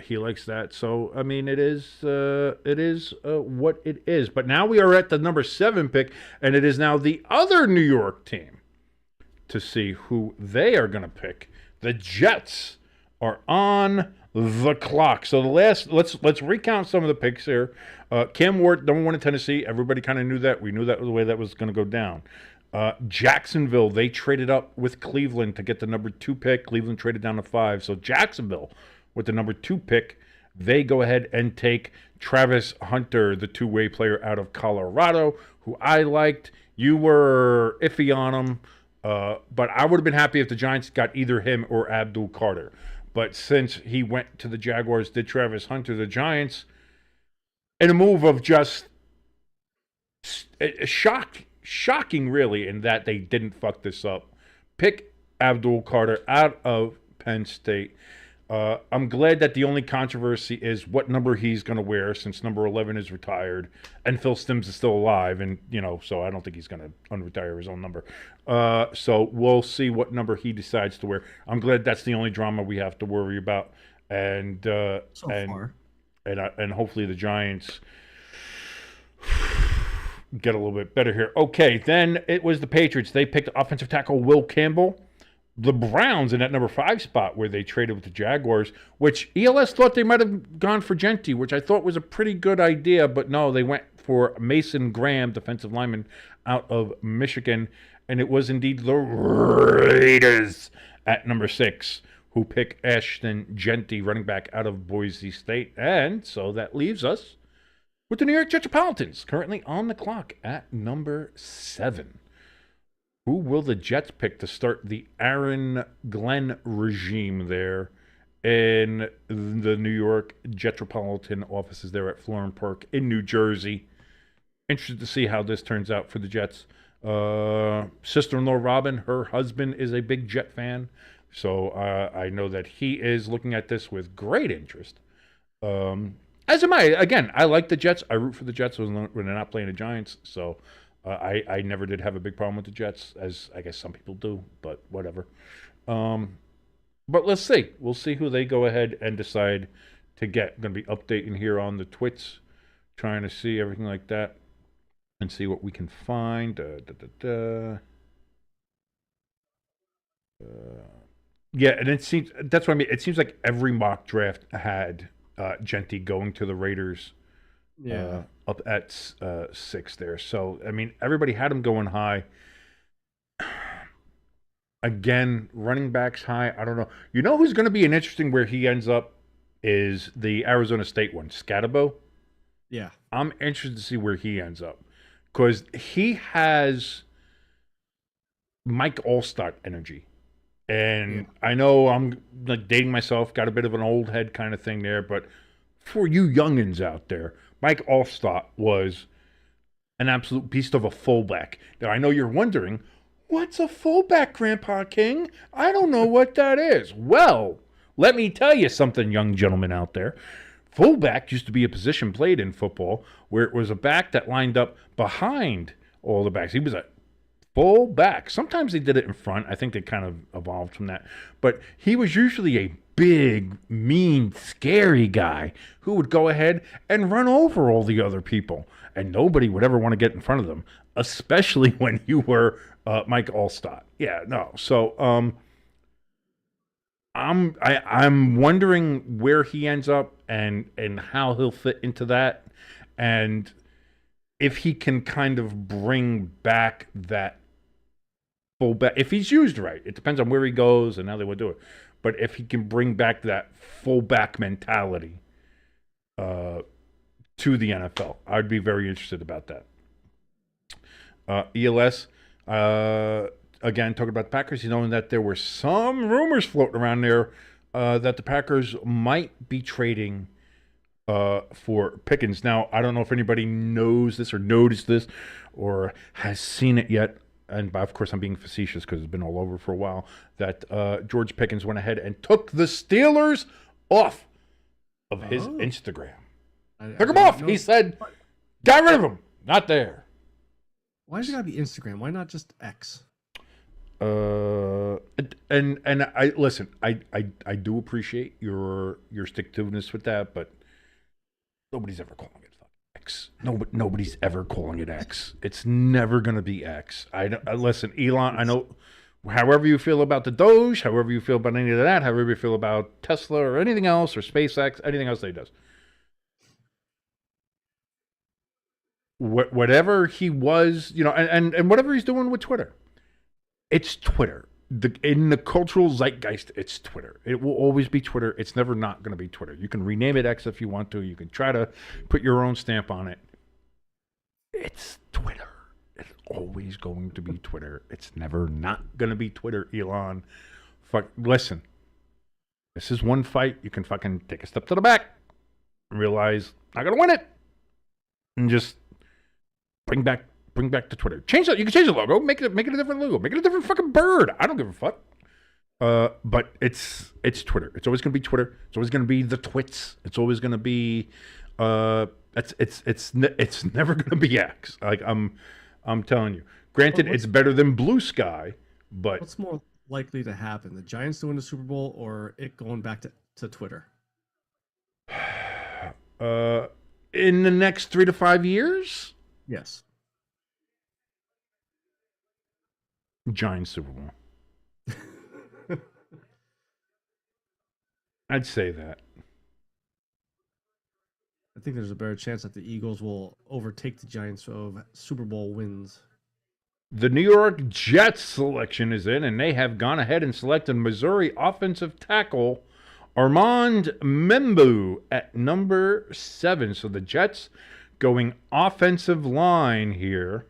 He likes that. So, I mean, it is what it is. But now we are at the number 7 pick, and it is now the other New York team to see who they are going to pick. The Jets are on the clock. So let's recount some of the picks here. Cam Ward, number 1 in Tennessee. Everybody kind of knew that. We knew that was the way that was going to go down. Jacksonville, they traded up with Cleveland to get the number 2 pick. Cleveland traded down to 5. So Jacksonville, with the number 2 pick, they go ahead and take Travis Hunter, the two-way player out of Colorado, who I liked. You were iffy on him, but I would have been happy if the Giants got either him or Abdul Carter. But since he went to the Jaguars, did Travis Hunter, the Giants, in a move of just shocking, really, in that they didn't fuck this up. Pick Abdul Carter out of Penn State. I'm glad that the only controversy is what number he's going to wear, since number 11 is retired and Phil Simms is still alive, and so I don't think he's going to unretire his own number. So we'll see what number he decides to wear. I'm glad that's the only drama we have to worry about, and far. And hopefully the Giants get a little bit better here. Okay, then it was the Patriots. They picked offensive tackle Will Campbell. The Browns in that number 5 spot, where they traded with the Jaguars, which ELS thought they might have gone for Genty, which I thought was a pretty good idea, but no, they went for Mason Graham, defensive lineman out of Michigan, and it was indeed the Raiders at number 6 who pick Ashton Genty, running back out of Boise State, and so that leaves us with the New York Metropolitans, currently on the clock at number 7. Who will the Jets pick to start the Aaron Glenn regime there in the New York Metropolitan offices there at Florham Park in New Jersey? Interested to see how this turns out for the Jets. Sister-in-law Robin, her husband is a big Jet fan, so I know that he is looking at this with great interest. As am I. Again, I like the Jets. I root for the Jets when they're not playing the Giants, so... I never did have a big problem with the Jets, as I guess some people do, but whatever. But let's see. We'll see who they go ahead and decide to get. I'm going to be updating here on the twits, trying to see everything like that, and see what we can find. Yeah, and it seems, that's what I mean. It seems like every mock draft had Genty going to the Raiders. Yeah. Up at 6 there. So, I mean, everybody had him going high. Again, running backs high. I don't know. You know who's going to be an interesting where he ends up is the Arizona State one, Scatabo. Yeah. I'm interested to see where he ends up, because he has Mike Allstott energy. And I know I'm like dating myself, got a bit of an old head kind of thing there, but for you youngins out there, Mike Allstott was an absolute beast of a fullback. Now, I know you're wondering, what's a fullback, Grandpa King? I don't know what that is. Well, let me tell you something, young gentlemen out there. Fullback used to be a position played in football where it was a back that lined up behind all the backs. He was a fullback. Sometimes they did it in front. I think they kind of evolved from that. But he was usually a big, mean, scary guy who would go ahead and run over all the other people, and nobody would ever want to get in front of them, especially when you were Mike Allstott. Yeah, no. So I'm wondering where he ends up and how he'll fit into that, and if he can kind of bring back that fullback, if he's used right. It depends on where he goes and how they would do it. But if he can bring back that fullback mentality to the NFL, I'd be very interested about that. ELS, again, talking about the Packers, you know that there were some rumors floating around there that the Packers might be trading for Pickens. Now, I don't know if anybody knows this or noticed this or has seen it yet. And of course, I'm being facetious because it's been all over for a while, that George Pickens went ahead and took the Steelers off of his Instagram. Took him off. He said, got rid of him. Not there. Why does it got to be Instagram? Why not just X? And I listen. I do appreciate your stick-to-itiveness with that, but nobody's ever calling it fucking X. Nobody's ever calling it X. It's never gonna be X. Listen, Elon. I know. However you feel about the Doge, however you feel about any of that, however you feel about Tesla or anything else or SpaceX, anything else that he does. Whatever he was, and whatever he's doing with Twitter, it's Twitter. In the cultural zeitgeist, it's Twitter. It will always be Twitter. It's never not going to be Twitter. You can rename it X if you want to. You can try to put your own stamp on it. It's Twitter. It's always going to be Twitter. It's never not going to be Twitter, Elon. Listen, this is one fight. You can fucking take a step to the back and realize I'm going to win it. And just bring back to Twitter. Change it. You can change the logo. Make it a different logo. Make it a different fucking bird. I don't give a fuck. But it's Twitter. It's always going to be Twitter. It's always going to be the twits. It's always going to be it's never going to be X. Like I'm telling you. Granted, it's better than Blue Sky, but what's more likely to happen? The Giants to win the Super Bowl or it going back to Twitter? In the next 3 to 5 years? Yes. Giants Super Bowl. I'd say that. I think there's a better chance that the Eagles will overtake the Giants of Super Bowl wins. The New York Jets selection is in, and they have gone ahead and selected Missouri offensive tackle Armand Membu at number 7. So the Jets going offensive line here.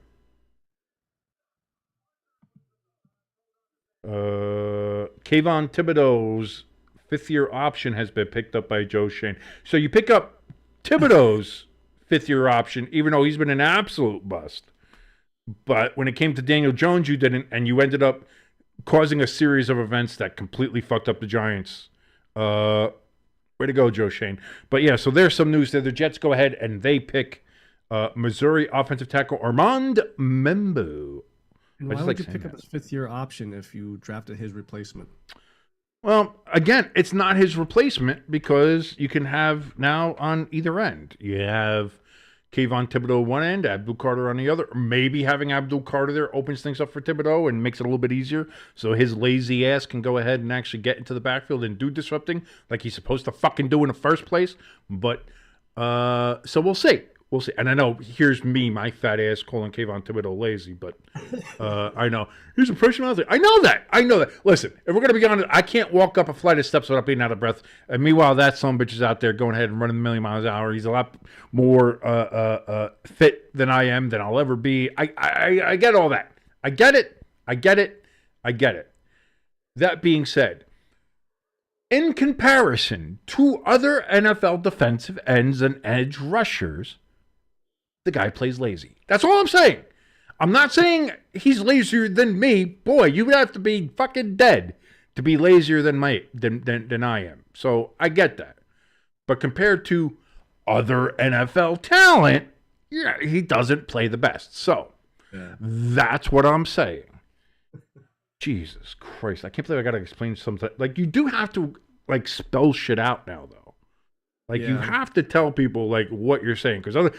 Kayvon Thibodeau's 5th-year option has been picked up by Joe Shane. So you pick up Thibodeau's 5th-year option, even though he's been an absolute bust. But when it came to Daniel Jones, you didn't, and you ended up causing a series of events that completely fucked up the Giants. Way to go, Joe Shane. But yeah, so there's some news there. The Jets go ahead and they pick Missouri offensive tackle Armand Membu. And why would you pick up his 5th-year option if you drafted his replacement? Well, again, it's not his replacement because you can have now on either end. You have Kayvon Thibodeau one end, Abdul Carter on the other. Maybe having Abdul Carter there opens things up for Thibodeau and makes it a little bit easier so his lazy ass can go ahead and actually get into the backfield and do disrupting like he's supposed to fucking do in the first place. But, so we'll see. We'll see. And I know, here's me, my fat ass, calling Kayvon Thibodeau lazy, but I know. Here's a personality. I know that. Listen, if we're going to be honest, I can't walk up a flight of steps without being out of breath. And meanwhile, that son of a bitch is out there going ahead and running a million miles an hour. He's a lot more fit than I am, than I'll ever be. I get all that. I get it. That being said, in comparison to other NFL defensive ends and edge rushers, the guy plays lazy. That's all I'm saying. I'm not saying he's lazier than me. Boy, you would have to be fucking dead to be lazier than than I am. So I get that. But compared to other NFL talent, yeah, he doesn't play the best. So that's what I'm saying. Jesus Christ. I can't believe I got to explain something. Like, you do have to, like, spell shit out now, though. Like, you have to tell people, like, what you're saying. Because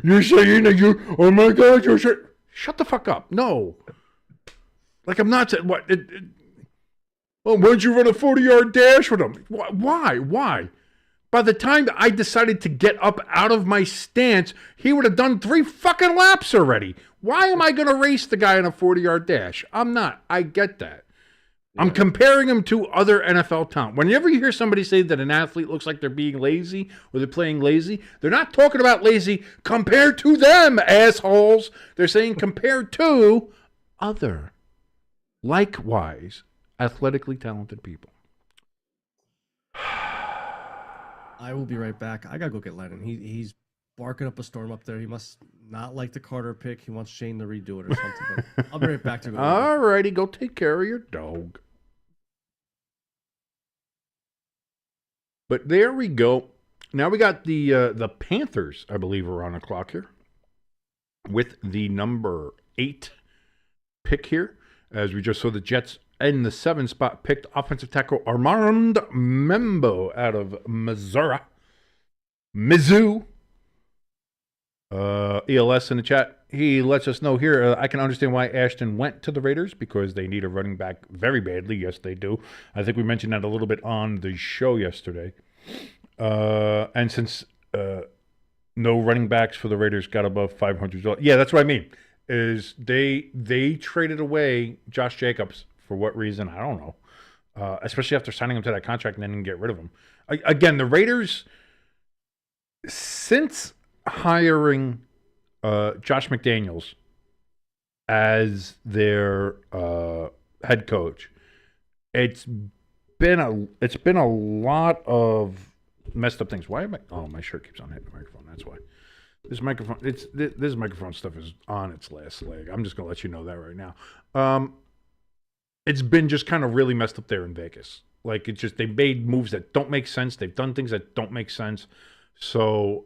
you're saying that oh my God, you're saying. Shut the fuck up. No. Like, I'm not saying, what? Well, why'd you run a 40-yard dash with him? Why? By the time I decided to get up out of my stance, he would have done 3 fucking laps already. Why am I going to race the guy in a 40-yard dash? I'm not. I get that. Yeah. I'm comparing him to other NFL talent. Whenever you hear somebody say that an athlete looks like they're being lazy or they're playing lazy, they're not talking about lazy compared to them, assholes. They're saying compared to other, likewise, athletically talented people. I will be right back. I got to go get Lennon. He's barking up a storm up there. He must not like the Carter pick. He wants Shane to redo it or something. But I'll be right back to go. All righty, go take care of your dog. But there we go. Now we got the Panthers, I believe, are on the clock here with the number 8 pick here. as we just saw the Jets in the 7 spot picked offensive tackle Armand Membo out of Missouri. Mizzou. ELS in the chat. He lets us know here, I can understand why Ashton went to the Raiders because they need a running back very badly. Yes, they do. I think we mentioned that a little bit on the show yesterday. And since no running backs for the Raiders got above 500. Yeah, that's what I mean. Is they traded away Josh Jacobs for what reason? I don't know. Especially after signing him to that contract and then get rid of him. Again, the Raiders, since hiring Josh McDaniels as their head coach, it's been a lot of messed up things. Why am I? Oh, my shirt keeps on hitting the microphone. That's why. This microphone stuff is on its last leg. I'm just gonna let you know that right now. It's been just kind of really messed up there in Vegas. Like it's just they made moves that don't make sense. They've done things that don't make sense. So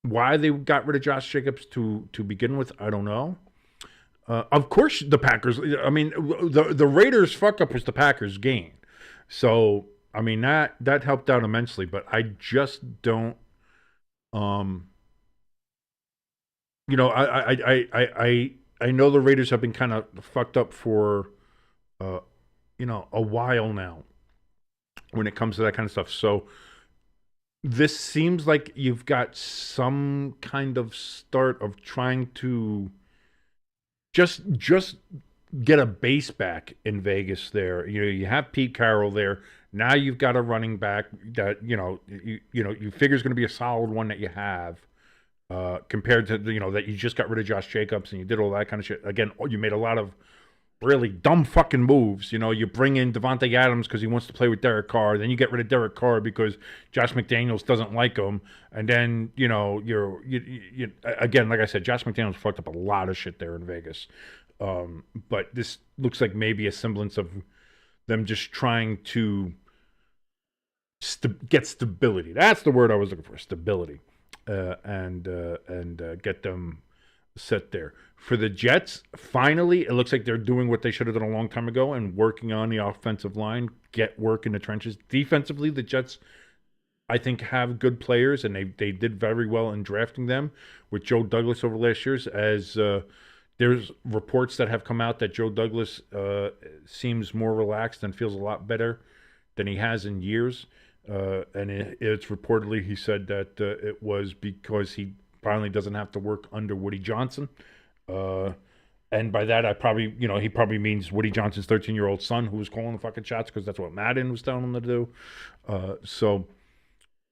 why they got rid of Josh Jacobs to begin with, I don't know. Of course, the Packers. I mean, the Raiders' fuck up was the Packers' gain. So I mean that helped out immensely. But I just don't. You know, I know the Raiders have been kind of fucked up for, you know, a while now when it comes to that kind of stuff. So this seems like you've got some kind of start of trying to just get a base back in Vegas there. You know, you have Pete Carroll there. Now you've got a running back that, you figure is going to be a solid one that you have. Compared to, that you just got rid of Josh Jacobs and you did all that kind of shit. Again, you made a lot of really dumb fucking moves. You bring in Devontae Adams because he wants to play with Derek Carr. Then you get rid of Derek Carr because Josh McDaniels doesn't like him. And then, you again, like I said, Josh McDaniels fucked up a lot of shit there in Vegas. But this looks like maybe a semblance of them just trying to get stability. That's the word I was looking for, stability. And get them set there. For the Jets, finally, it looks like they're doing what they should have done a long time ago and working on the offensive line, get work in the trenches. Defensively, the Jets, I think, have good players, and they did very well in drafting them with Joe Douglas over last year's. As there's reports that have come out that Joe Douglas seems more relaxed and feels a lot better than he has in years. And it's reportedly, he said that it was because he finally doesn't have to work under Woody Johnson. And by that, he probably means Woody Johnson's 13-year-old son who was calling the fucking shots because that's what Madden was telling him to do. So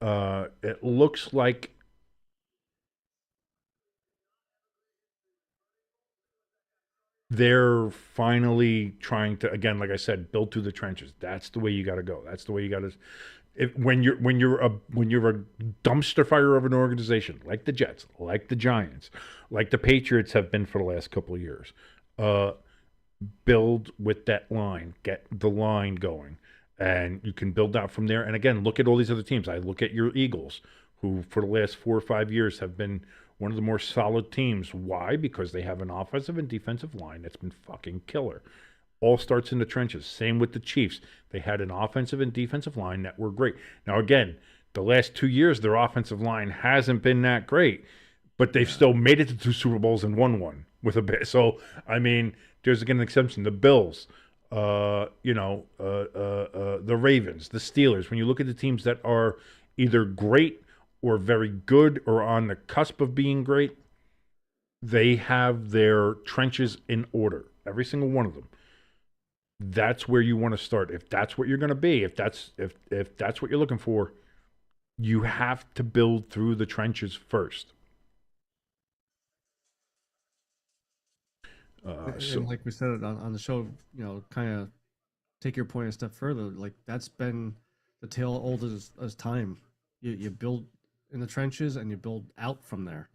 it looks like they're finally trying to, again, like I said, build through the trenches. That's the way you got to go. That's the way you got to. When you're a dumpster fire of an organization like the Jets, like the Giants, like the Patriots have been for the last couple of years, build with that line, get the line going, and you can build out from there. And again, look at all these other teams. I look at your Eagles, who for the last 4 or 5 years have been one of the more solid teams. Why? Because they have an offensive and defensive line that's been fucking killer. All starts in the trenches. Same with the Chiefs. They had an offensive and defensive line that were great. Now, again, the last 2 years, their offensive line hasn't been that great, but they've still made it to 2 Super Bowls and won one with a bit. So, I mean, there's again an exception. The Bills, the Ravens, the Steelers. When you look at the teams that are either great or very good or on the cusp of being great, they have their trenches in order. Every single one of them. That's where you want to start. If that's what you're going to be, if that's what you're looking for, you have to build through the trenches first. And like we said on the show, kind of take your point a step further. Like that's been the tale old as time. You build in the trenches and you build out from there.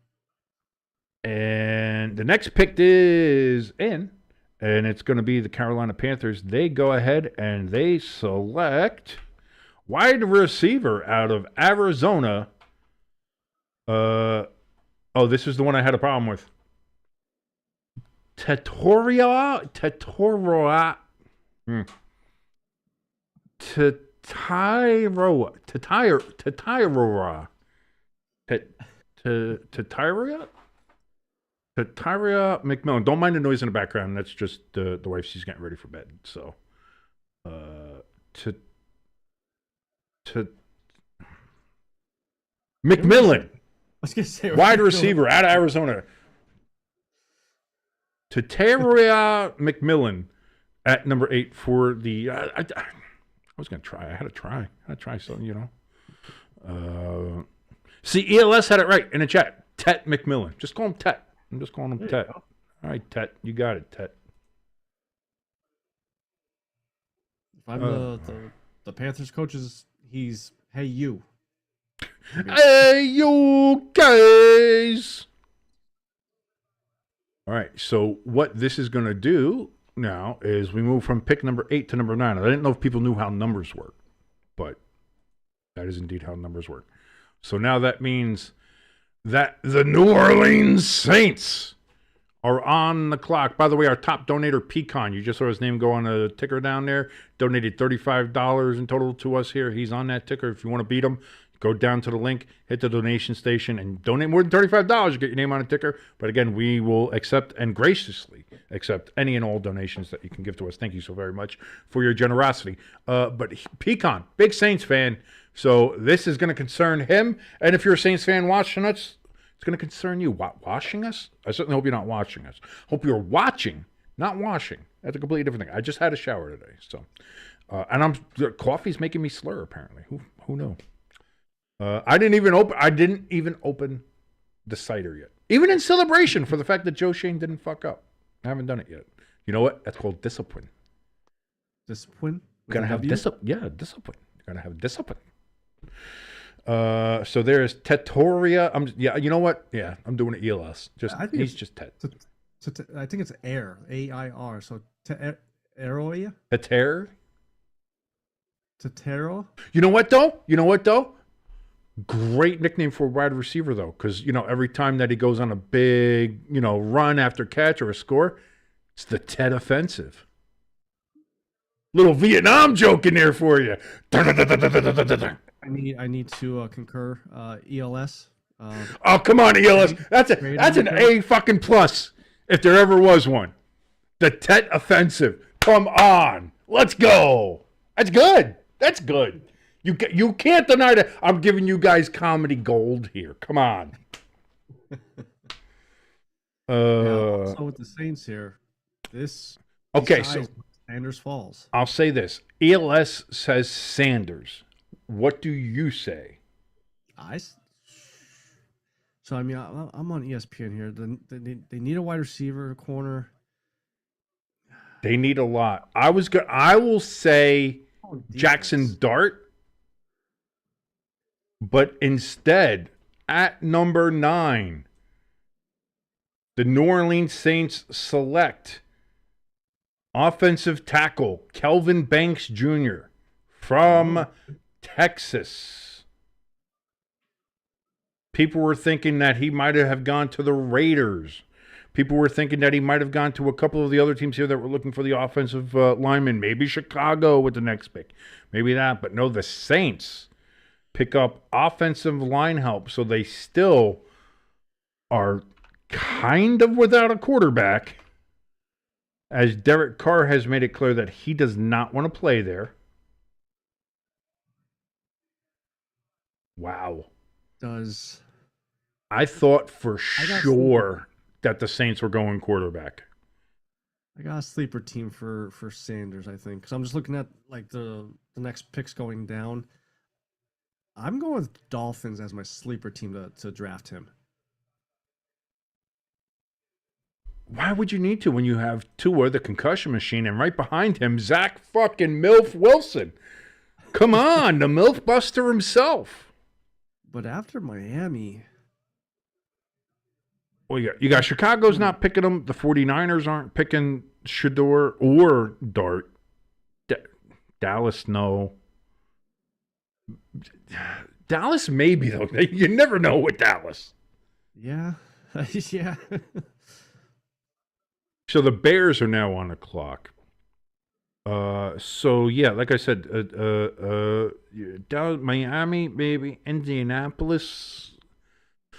And the next pick is in. And it's going to be the Carolina Panthers. They go ahead and they select wide receiver out of Arizona. This is the one I had a problem with. Tetoria. Tataria McMillan. Don't mind the noise in the background. That's just the wife. She's getting ready for bed. So, McMillan, I was gonna say wide receiver out of Arizona. Tataria McMillan at number 8 for the. I was gonna try. I had to try. Something, you know. See, ELS had it right in the chat. Tet McMillan. Just call him Tet. I'm just calling him Tet. All right, Tet. You got it, Tet. If I'm the Panthers coaches, he's hey you. Hey you guys. All right, so what this is going to do now is we move from pick number 8 to number 9. I didn't know if people knew how numbers work, but that is indeed how numbers work. So now that means that the New Orleans Saints are on the clock. By the way, our top donator, Pecan, you just saw his name go on a ticker down there, donated $35 in total to us here. He's on that ticker. If you want to beat him, go down to the link, hit the donation station, and donate more than $35 to get your name on a ticker. But again, we will accept and graciously accept any and all donations that you can give to us. Thank you so very much for your generosity. But Pecan, big Saints fan, so this is going to concern him. And if you're a Saints fan watching us, it's going to concern you. Washing us? I certainly hope you're not watching us. Hope you're watching, not washing. That's a completely different thing. I just had a shower today, so and coffee's making me slur. Apparently, who knew? I didn't even open the cider yet. Even in celebration for the fact that Joe Shane didn't fuck up. I haven't done it yet. You know what? That's called discipline. Discipline? You gotta have discipline. Yeah, discipline. You gotta have discipline. So there's Tetoria. You know what? Yeah, I'm doing it ELS. He's just Tet. I think it's Air. AIR. So Aeroia? Teter? Tetero? You know what though? Great nickname for a wide receiver though, because every time that he goes on a big run after catch or a score, it's the Tet offensive. Little Vietnam joke in there for you. I need to concur. ELS. Oh come on, ELS. That's an A fucking plus if there ever was one. The Tet offensive. Come on, let's go. That's good. You can't deny that. I'm giving you guys comedy gold here. Come on. So with the Saints here, okay. So Sanders falls. I'll say this: ELS says Sanders. What do you say? So I mean, I'm on ESPN here. They need a wide receiver, a corner. They need a lot. I will say Jackson Dart. But instead, at number 9, the New Orleans Saints select offensive tackle Kelvin Banks Jr. from Texas. People were thinking that he might have gone to the Raiders. People were thinking that he might have gone to a couple of the other teams here that were looking for the offensive lineman. Maybe Chicago with the next pick. Maybe that. But no, the Saints pick up offensive line help, so they still are kind of without a quarterback, as Derek Carr has made it clear that he does not want to play there. Wow. I thought for sure that the Saints were going quarterback. I got a sleeper team for Sanders, I think, because I'm just looking at like the next picks going down. I'm going with Dolphins as my sleeper team to draft him. Why would you need to when you have Tua, the concussion machine, and right behind him, Zach fucking MILF Wilson? Come on, the MILF Buster himself. But after Miami... Well, you got Chicago's not picking them. The 49ers aren't picking Shador or Dart. Dallas, no. Dallas maybe though. You never know with Dallas. Yeah. Yeah. So the Bears are now on the clock. So yeah, like I said, down Miami, maybe Indianapolis. Do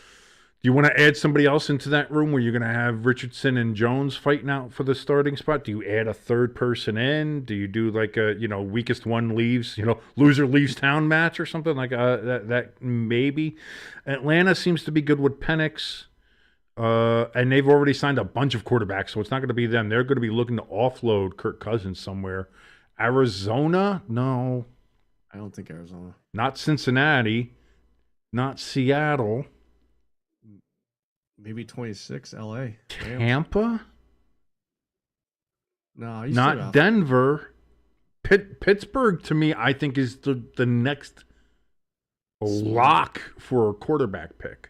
you want to add somebody else into that room where you're going to have Richardson and Jones fighting out for the starting spot? Do you add a third person in? Do you do like a weakest one leaves, loser leaves town match or something like that? Maybe. Atlanta seems to be good with Penix. And they've already signed a bunch of quarterbacks, so it's not going to be them. They're going to be looking to offload Kirk Cousins somewhere. Arizona? No. I don't think Arizona. Not Cincinnati. Not Seattle. Maybe 26, LA. Tampa? No, not Denver. Pittsburgh, to me, I think is the next lock for a quarterback pick.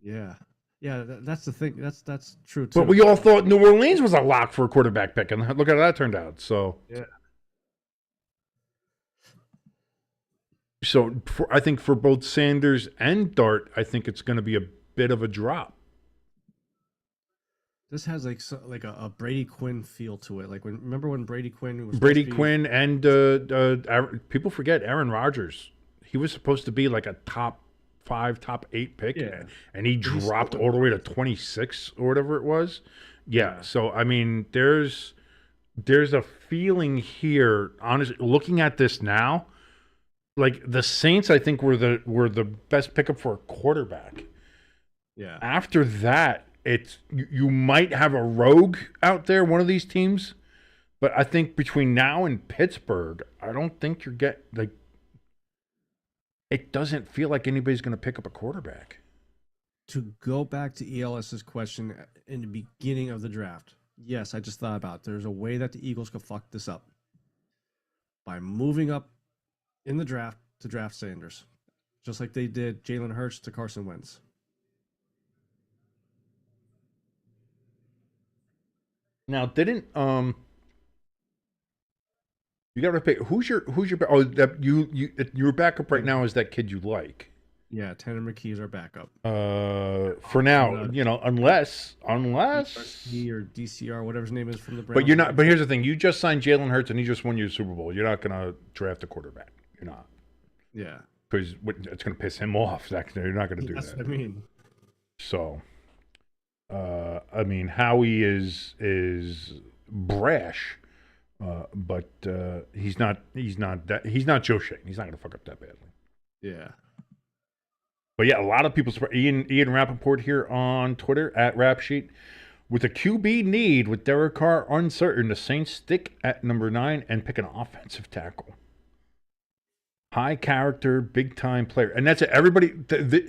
Yeah. Yeah, that's the thing. That's true, too. But we all thought New Orleans was a lock for a quarterback pick, and look how that turned out. So, yeah. So I think for both Sanders and Dart, I think it's going to be a bit of a drop. This has like a Brady Quinn feel to it. Like remember when Brady Quinn was Quinn and people forget Aaron Rodgers. He was supposed to be like a top 5, top 8 pick, and he dropped all the way to 26 or whatever it was. Yeah. So I mean, there's a feeling here. Honestly, looking at this now, like the Saints, I think were the best pickup for a quarterback. Yeah. After that, it's you might have a rogue out there, one of these teams, but I think between now and Pittsburgh, I don't think you're it doesn't feel like anybody's going to pick up a quarterback. To go back to ELS's question in the beginning of the draft, yes, I just thought about it. There's a way that the Eagles could fuck this up by moving up in the draft to draft Sanders, just like they did Jalen Hurts to Carson Wentz. Now, didn't you got to pick who's your your backup right now is that kid you like? Yeah, Tanner McKee is our backup. For now, unless he or DCR, whatever his name is from the Browns. But you're not. But here's the thing: you just signed Jalen Hurts, and he just won you a Super Bowl. You're not going to draft a quarterback. You're not. Yeah. Because it's going to piss him off. You're not going to do that. That's what I mean. So, I mean, Howie is brash, but he's not Joe Shane. He's not going to fuck up that badly. Yeah. But yeah, a lot of people. Ian Rappaport here on Twitter at RapSheet. With a QB need, with Derek Carr uncertain, the Saints stick at number 9 and pick an offensive tackle. High character, big time player, and that's it. Everybody,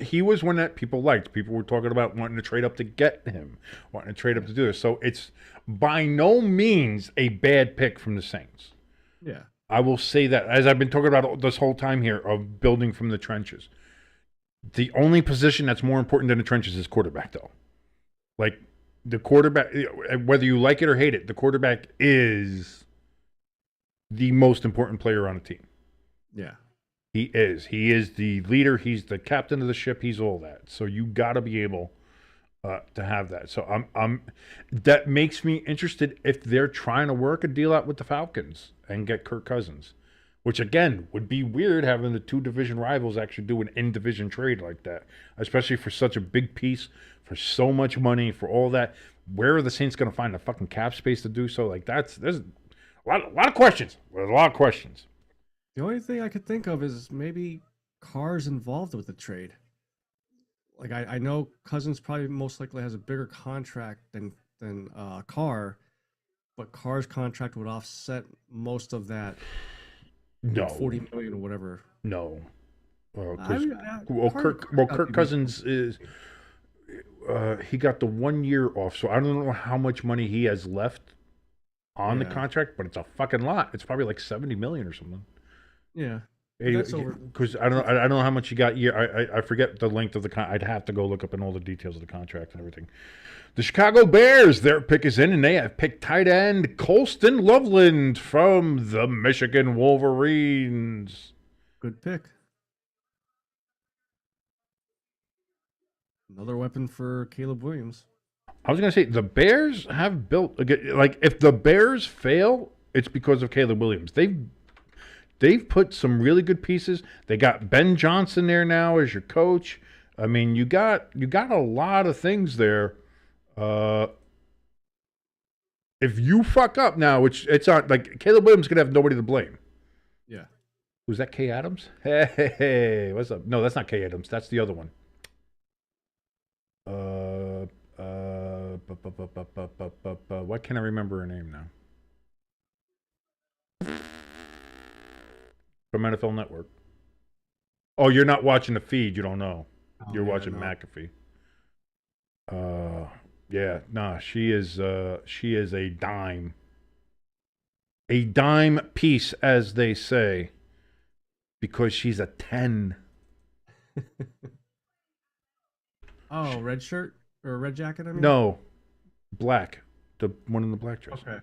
he was one that people liked. People were talking about wanting to trade up to get him, wanting to trade up to do this. So it's by no means a bad pick from the Saints. Yeah, I will say that, as I've been talking about this whole time here of building from the trenches. The only position that's more important than the trenches is quarterback, though. Like the quarterback, whether you like it or hate it, the quarterback is the most important player on a team. Yeah. He is. He is the leader. He's the captain of the ship. He's all that. So you got to be able to have that. So that makes me interested if they're trying to work a deal out with the Falcons and get Kirk Cousins, which again would be weird having the 2 division rivals actually do an in-division trade like that, especially for such a big piece, for so much money, for all that. Where are the Saints going to find the fucking cap space to do so? Like there's a lot of questions. There's a lot of questions. The only thing I could think of is maybe Carr's involved with the trade. Like I know Cousins probably most likely has a bigger contract than Carr, but Carr's contract would offset most of that. No, $40 million or whatever. No, Kirk Cousins is he got the 1 year off, so I don't know how much money he has left on the contract, but it's a fucking lot. It's probably like $70 million or something. Yeah, because I don't know how much you got. I forget the length of the I'd have to go look up in all the details of the contract and everything. The Chicago Bears, their pick is in, and they have picked tight end Colston Loveland from the Michigan Wolverines. Good pick. Another weapon for Caleb Williams. I was going to say the Bears have built like if the Bears fail, it's because of Caleb Williams. They've put some really good pieces. They got Ben Johnson there now as your coach. I mean, you got a lot of things there. If you fuck up now, which it's not like Caleb Williams could have nobody to blame. Yeah. Was that Kay Adams? Hey, what's up? No, that's not Kay Adams. That's the other one. Why can't I remember her name now? From NFL Network. Oh, you're not watching the feed. You don't know. You're watching McAfee. Yeah, nah, she is a dime. A dime piece, as they say, because she's a 10. Oh, red shirt or red jacket, I mean? No, black. The one in the black dress. Okay.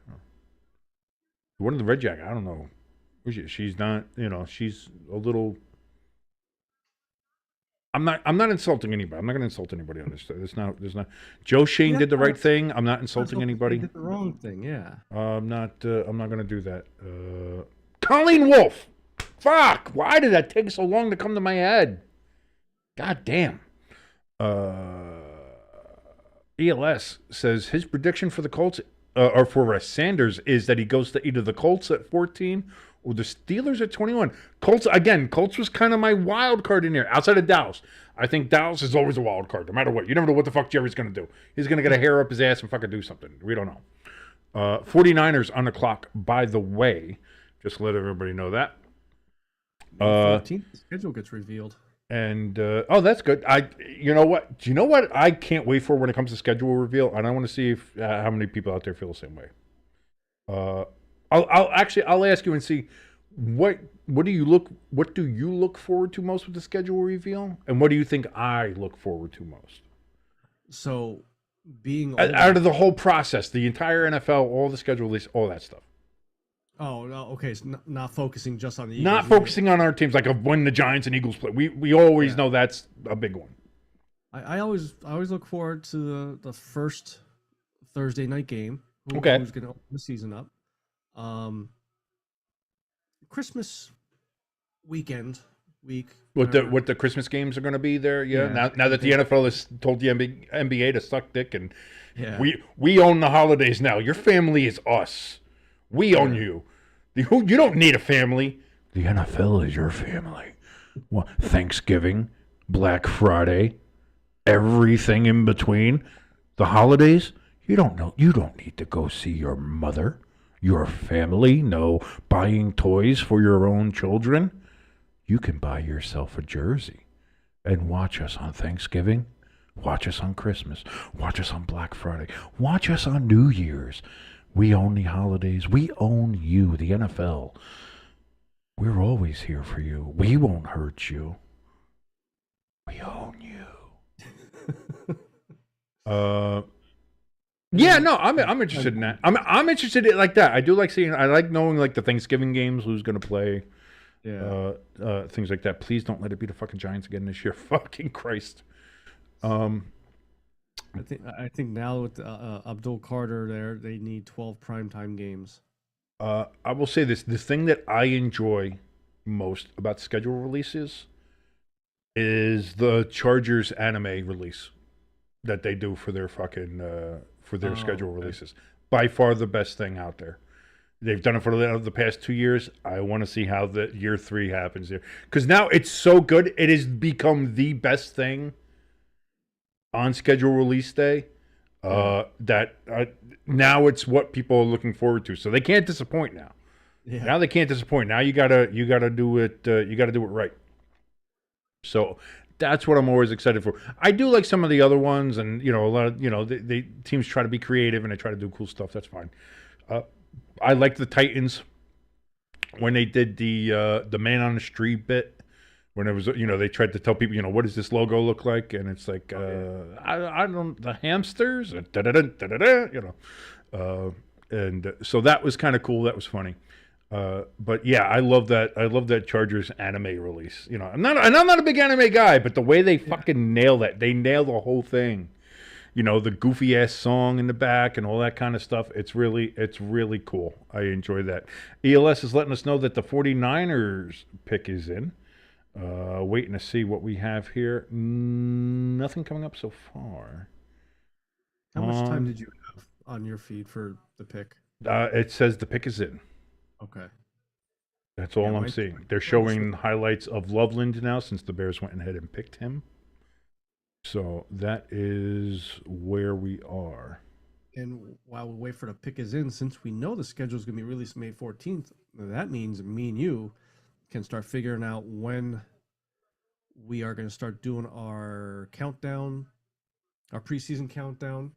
The one in the red jacket, I don't know. She's not, she's a little... I'm not insulting anybody. I'm not going to insult anybody on this. There's not. Joe Shane did the right thing. I'm not insulting anybody. Did the wrong thing. Yeah. I'm not going to do that. Colleen Wolfe. Fuck. Why did that take so long to come to my head? God damn. ELS says his prediction for the Colts or for Sanders is that he goes to either the Colts at 14 or the Steelers at 21. Colts was kind of my wild card in here, outside of Dallas. I think Dallas is always a wild card, no matter what. You never know what the fuck Jerry's going to do. He's going to get a hair up his ass and fucking do something. We don't know. 49ers on the clock, by the way. Just to let everybody know that. 14th, the schedule gets revealed. And, that's good. You know what? Do you know what I can't wait for when it comes to schedule reveal? And I want to see if how many people out there feel the same way. I'll ask you and see what do you look forward to most with the schedule reveal, and what do you think I look forward to most? So, being out of the whole process, the entire NFL, all the schedule list, all that stuff. Oh no, okay. So not focusing just on the Eagles. Not focusing on our teams, like when the Giants and Eagles play. We always know that's a big one. I always look forward to the first Thursday night game. Who's going to open the season up? Christmas week. What the Christmas games are going to be there? Yeah. Now that the NFL has told the NBA to suck dick, and we own the holidays now. Your family is us. We own you. You don't need a family. The NFL is your family. Well, Thanksgiving, Black Friday, everything in between, the holidays. You don't need to go see your mother. Your family, no buying toys for your own children. You can buy yourself a jersey and watch us on Thanksgiving, watch us on Christmas, watch us on Black Friday, watch us on New Year's. We own the holidays. We own you, the NFL. We're always here for you. We won't hurt you. We own you. Yeah, no, I'm interested in that. I'm interested in it like that. I do like seeing. I like knowing like the Thanksgiving games, who's gonna play, things like that. Please don't let it be the fucking Giants again this year. Fucking Christ. I think now with Abdul Carter there, they need 12 primetime games. I will say this: the thing that I enjoy most about schedule releases is the Chargers anime release that they do for their fucking schedule releases. By far the best thing out there. They've done it for the past 2 years. I want to see how the year 3 happens here, because now it's so good. It has become the best thing on schedule release day. That now it's what people are looking forward to. So they can't disappoint now. Yeah. Now they can't disappoint. Now you gotta do it. You gotta do it right. So that's what I'm always excited for. I do like some of the other ones, and a lot of they teams try to be creative and they try to do cool stuff. That's fine. I like the Titans when they did the man on the street bit. When it was, they tried to tell people, what does this logo look like? And it's like, I don't, the hamsters, and so that was kind of cool. That was funny. But yeah, I love that Chargers anime release. I'm not a big anime guy, but the way they fucking nail that, they nail the whole thing. the goofy ass song in the back and all that kind of stuff. It's really cool. I enjoy that. ELS is letting us know that the 49ers pick is in. Waiting to see what we have here. Nothing coming up so far. How much time did you have on your feed for the pick? It says the pick is in. Okay. That's all I'm seeing. They're showing highlights of Loveland now since the Bears went ahead and picked him. So that is where we are. And while we wait for the pick is in, since we know the schedule is going to be released May 14th, that means me and you can start figuring out when we are going to start doing our countdown, our preseason countdown,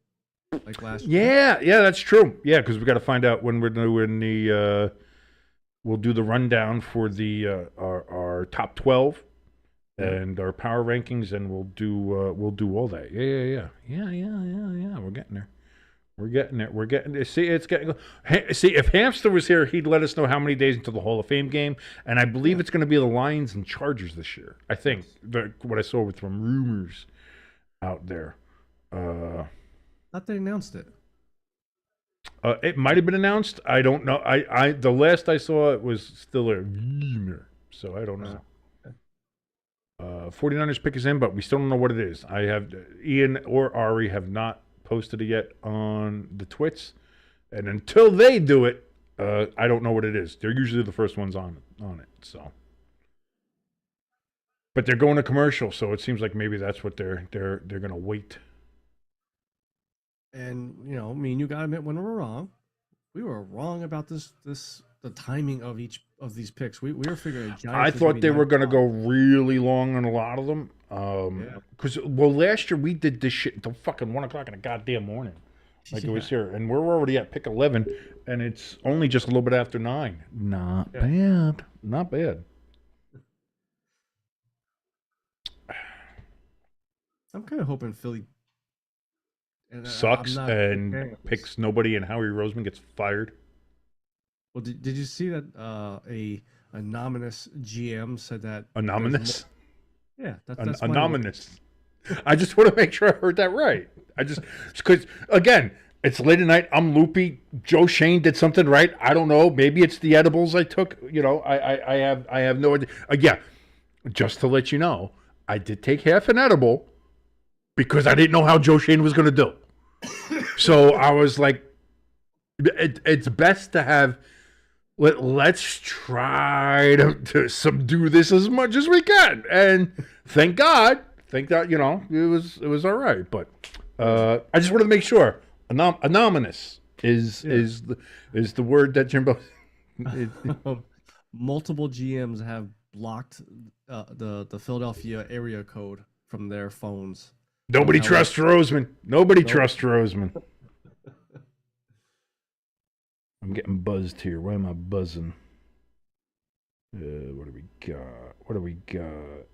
like last year. Yeah, that's true. Yeah, because we got to find out when we're doing the. We'll do the rundown for the our top 12 and our power rankings, and we'll do all that. Yeah. We're getting there. We're getting there. See, it's getting. See, if Hamster was here, he'd let us know how many days until the Hall of Fame game, and I believe it's going to be the Lions and Chargers this year. I think what I saw with some rumors out there. Thought they announced it. It might have been announced. I don't know. I the last I saw it was still a rumor, so I don't know. 49ers pick is in, but we still don't know what it is. I have Ian or Ari have not posted it yet on the twits, and until they do it, I don't know what it is. They're usually the first ones on it. So, but they're going to commercial, so it seems like maybe that's what they're going to wait. And me and you got to admit when we're wrong. We were wrong about the timing of each of these picks. We were figuring. I thought they were going to go really long on a lot of them. Because last year we did this shit until fucking 1 o'clock in the goddamn morning, like it was here, and we're already at pick 11, and it's only just a little bit after 9. Not bad. I'm kind of hoping Philly sucks and picks nobody, and Howie Roseman gets fired. Well, did you see that a anonymous GM said that anonymous? Yeah, that's anonymous. I just want to make sure I heard that right. Because again, it's late at night. I'm loopy. Joe Shane did something right. I don't know. Maybe it's the edibles I took. I have no idea. Yeah, just to let you know, I did take half an edible because I didn't know how Joe Shane was going to do. So I was like, it's best to have. Let's try to subdue this as much as we can, and thank God, it was all right. But I just wanted to make sure anonymous is the word that Jimbo. Multiple GMs have blocked the Philadelphia area code from their phones. Nobody trusts Roseman. Nobody trusts Roseman. I'm getting buzzed here. Why am I buzzing? What do we got?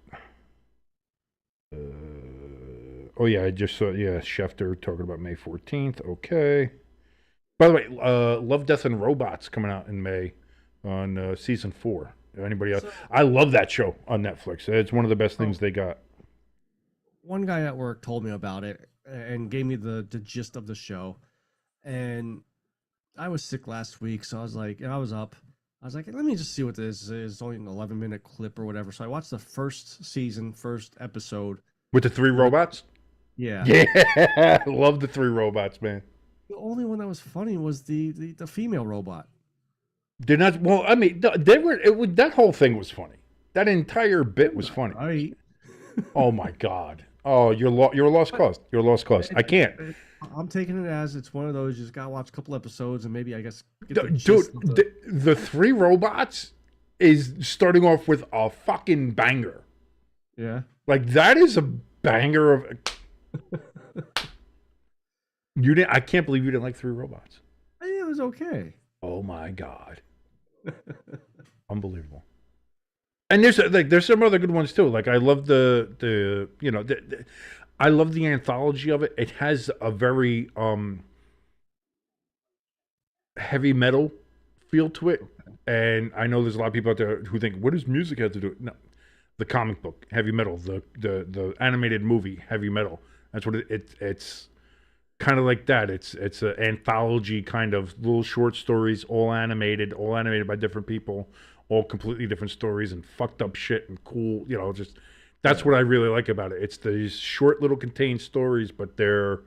Oh yeah, I just saw. Yeah, Schefter talking about May 14th. Okay. By the way, Love, Death, and Robots coming out in May on season 4. Anybody else? I love that show on Netflix. It's one of the best things they got. One guy at work told me about it and gave me the gist of the show, and I was sick last week, so I was like, I was up. I was like, let me just see what this is. It's only an 11-minute clip or whatever. So I watched the first season, first episode. With the 3 robots? Yeah. Yeah. Love the 3 robots, man. The only one that was funny was the female robot. They're not, well, I mean, that whole thing was funny. That entire bit was funny. Right. Oh, my God. Oh, you're a lost cause. You're a lost cause. I can't. I'm taking it as it's one of those. You just gotta watch a couple episodes and maybe I guess. The 3 robots is starting off with a fucking banger. Yeah, like that is a banger of. You didn't. I can't believe you didn't like 3 robots. I think it was okay. Oh my God, unbelievable. And there's some other good ones too. Like I love I love the anthology of it. It has a very heavy metal feel to it. And I know there's a lot of people out there who think, what does music have to do? No, the comic book, Heavy Metal, the animated movie, Heavy Metal. That's what it's kind of like that. It's an anthology kind of little short stories, all animated by different people, all completely different stories and fucked up shit and cool. Just that's what I really like about it. It's these short little contained stories, but they're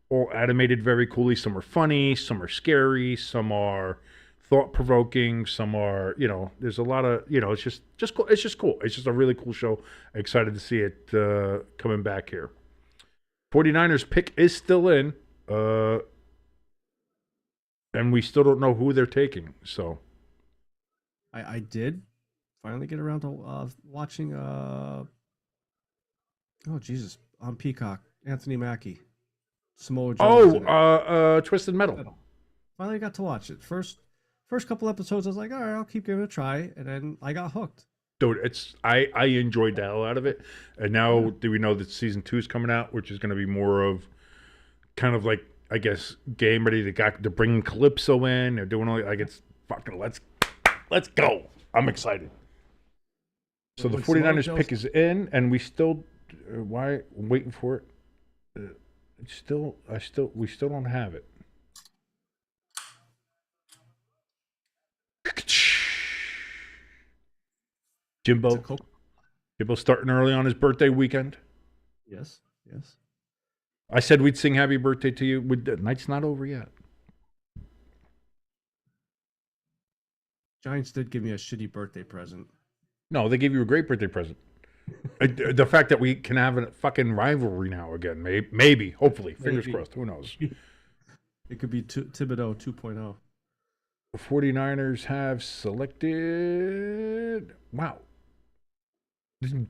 all animated very coolly. Some are funny, some are scary, some are thought provoking, some are there's a lot of it's just cool. It's just cool. It's just a really cool show. Excited to see it coming back here. 49ers pick is still in, and we still don't know who they're taking. So I did finally get around to watching. Oh Jesus, on Peacock, Anthony Mackie, Samoa Joe. Twisted Metal. Finally got to watch it. First couple episodes, I was like, all right, I'll keep giving it a try, and then I got hooked. Dude, I enjoyed the hell out of it, and now do we know that season 2 is coming out, which is going to be more of kind of like, I guess, game ready to bring Calypso in. They're doing all like it's fucking let's go. I'm excited. So the 49ers pick is in, and we still I'm waiting for it. We still don't have it. Jimbo starting early on his birthday weekend. Yes. I said we'd sing happy birthday to you. The night's not over yet. Giants did give me a shitty birthday present. No, they gave you a great birthday present. The fact that we can have a fucking rivalry now again, maybe, hopefully, fingers crossed. Who knows? It could be Thibodeau 2.0. The 49ers have selected. Wow.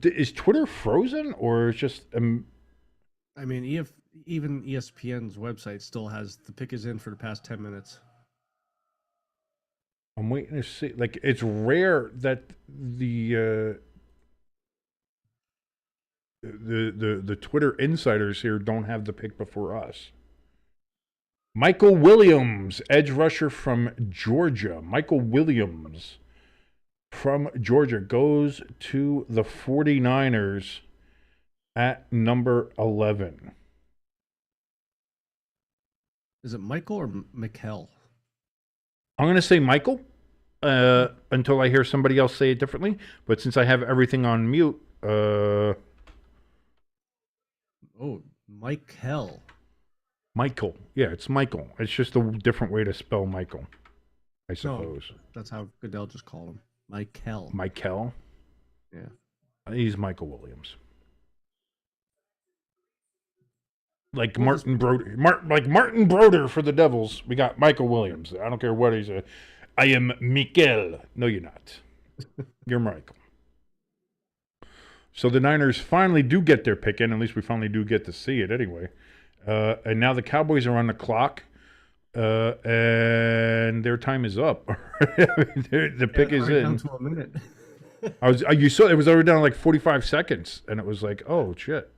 Is Twitter frozen or is just? I mean, even ESPN's website still has the pick is in for the past 10 minutes. I'm waiting to see. Like, it's rare that the Twitter insiders here don't have the pick before us. Michael Williams, edge rusher from Georgia. Michael Williams from Georgia goes to the 49ers at number 11. Is it Michael or Mikel? I'm going to say Michael until I hear somebody else say it differently. But since I have everything on mute... Michael. Michael. Yeah, it's Michael. It's just a different way to spell Michael, I suppose. No, that's how Goodell just called him. Michael. Michael? Yeah. He's Michael Williams. Like Martin Broder for the Devils. We got Michael Williams. I don't care what he's a. I am Mikel. No, you're not. You're Michael. So the Niners finally do get their pick in. At least we finally do get to see it anyway. And now the Cowboys are on the clock. And their time is up. The pick is in. Down to a minute. You saw it was already down like 45 seconds, and it was like, oh shit.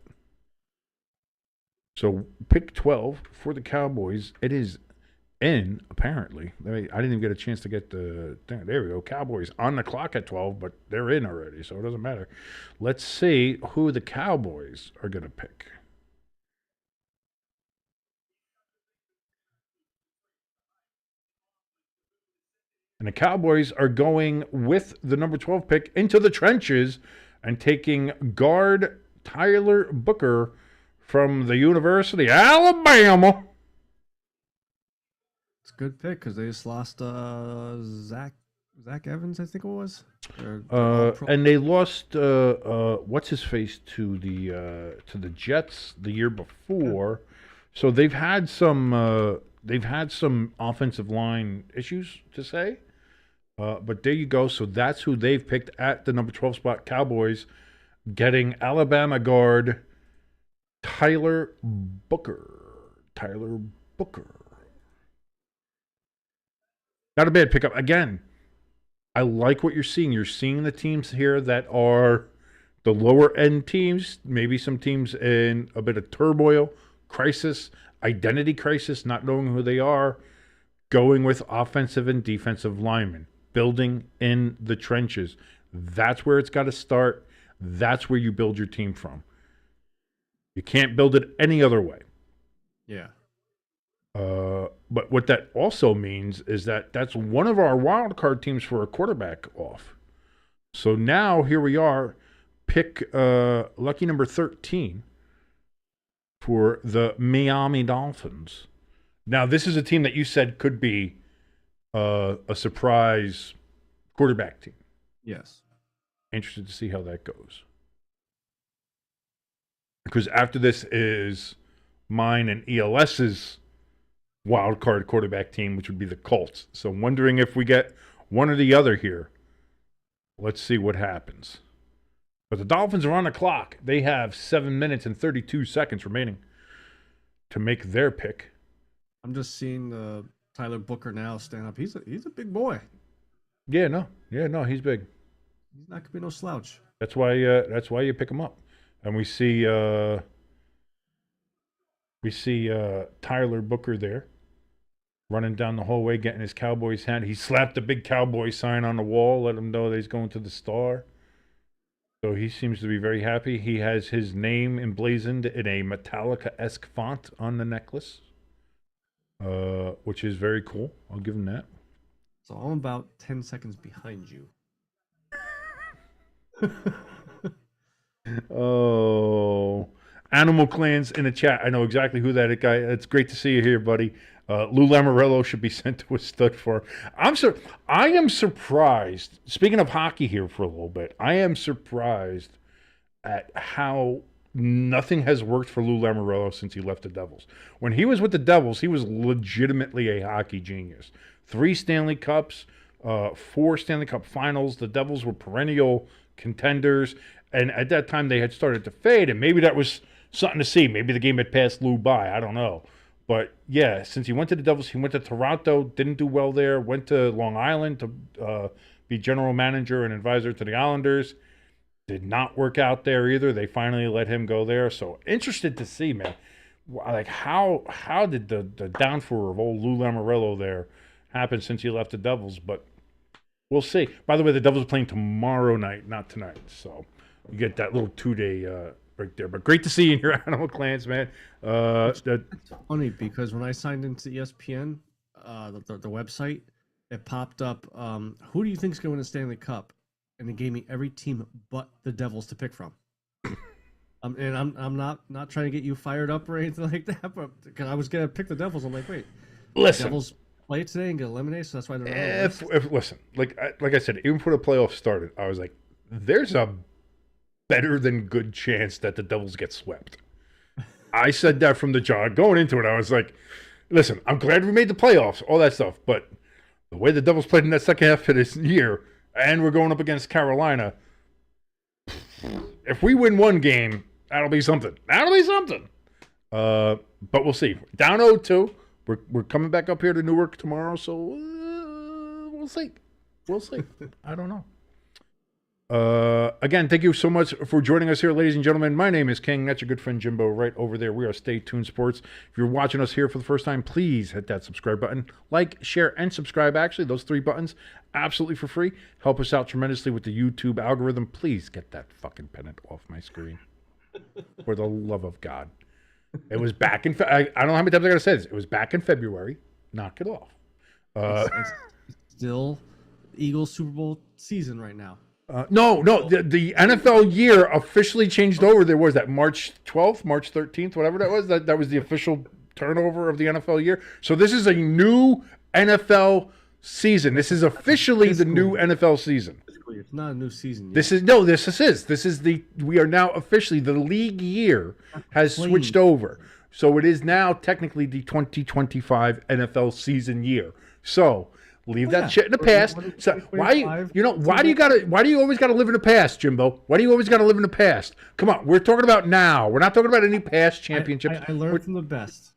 So pick 12 for the Cowboys. It is in, apparently. I didn't even get a chance to get the thing. There we go. Cowboys on the clock at 12, but they're in already, so it doesn't matter. Let's see who the Cowboys are going to pick. And the Cowboys are going with the number 12 pick into the trenches and taking guard Tyler Booker from the University of Alabama. It's a good pick because they just lost Zach Evans, I think it was. And they lost what's his face to the Jets the year before. So they've had some offensive line issues to say. But there you go. So that's who they've picked at the number 12 spot. Cowboys getting Alabama guard Tyler Booker. Not a bad pickup. Again, I like what you're seeing. You're seeing the teams here that are the lower end teams, maybe some teams in a bit of turmoil, crisis, identity crisis, not knowing who they are, going with offensive and defensive linemen, building in the trenches. That's where it's got to start. That's where you build your team from. You can't build it any other way. Yeah. But what that also means is that that's one of our wild card teams for a quarterback off. So now here we are, pick lucky number 13 for the Miami Dolphins. Now this is a team that you said could be a surprise quarterback team. Yes. Interested to see how that goes. Because after this is mine and ELS's wild card quarterback team, which would be the Colts. So I'm wondering if we get one or the other here. Let's see what happens. But the Dolphins are on the clock. They have 7 minutes and 32 seconds remaining to make their pick. I'm just seeing Tyler Booker now stand up. He's a big boy. Yeah, no, he's big. He's not gonna be no slouch. That's why you pick him up. And we see Tyler Booker there running down the hallway, getting his Cowboys hat. He slapped a big Cowboy sign on the wall, let him know that he's going to the Star. So he seems to be very happy. He has his name emblazoned in a Metallica-esque font on the necklace, which is very cool. I'll give him that. So I'm about 10 seconds behind you. Oh, Animal Clans in the chat. I know exactly who that guy. It's great to see you here, buddy. Lou Lamoriello should be sent to a stud for. I am surprised. Speaking of hockey here for a little bit, I am surprised at how nothing has worked for Lou Lamoriello since he left the Devils. When he was with the Devils, he was legitimately a hockey genius. 3 Stanley Cups, 4 Stanley Cup Finals. The Devils were perennial contenders. And at that time, they had started to fade, and maybe that was something to see. Maybe the game had passed Lou by. I don't know. But, yeah, since he went to the Devils, he went to Toronto, didn't do well there, went to Long Island to be general manager and advisor to the Islanders. Did not work out there either. They finally let him go there. So, interested to see, man. Like, how did the downfall of old Lou Lamoriello there happen since he left the Devils? But we'll see. By the way, the Devils are playing tomorrow night, not tonight. So you get that little 2-day break there. But great to see you in your Animal Clans, man. It's funny because when I signed into ESPN, the website, it popped up, who do you think is going to win the Stanley Cup? And it gave me every team but the Devils to pick from. And I'm not trying to get you fired up or anything like that, but because I was going to pick the Devils. I'm like, wait, listen. The Devils play today and get eliminated, so that's why they're not. Listen, like I said, even before the playoffs started, I was like, there's a better than good chance that the Devils get swept. I said that from the jog. Going into it, I was like, listen, I'm glad we made the playoffs, all that stuff, but the way the Devils played in that second half of this year, and we're going up against Carolina, if we win one game, that'll be something. That'll be something. But we'll see. Down 0-2. We're coming back up here to Newark tomorrow, so we'll see. We'll see. I don't know. Again, thank you so much for joining us here, ladies and gentlemen. My name is King. That's your good friend Jimbo right over there. We are Stay Tuned Sports. If you're watching us here for the first time, please hit that subscribe button. Like, share, and subscribe. Actually, those 3 buttons, absolutely for free. Help us out tremendously with the YouTube algorithm. Please get that fucking pennant off my screen. For the love of God. It was back in, I don't know how many times I got to say this. It was back in February. Knock it off. It's still Eagles Super Bowl season right now. No. The NFL year officially changed over. There was that March 12th, March 13th, whatever that was. That was the official turnover of the NFL year. So this is a new NFL season. This is officially the new NFL season. It's not a new season yet. This is we are now officially, the league year has switched over. So it is now technically the 2025 NFL season year. So leave that shit in the past. So why do you always gotta live in the past, Jimbo? Why do you always gotta live in the past? Come on, we're talking about now. We're not talking about any past championships. I learned from the best.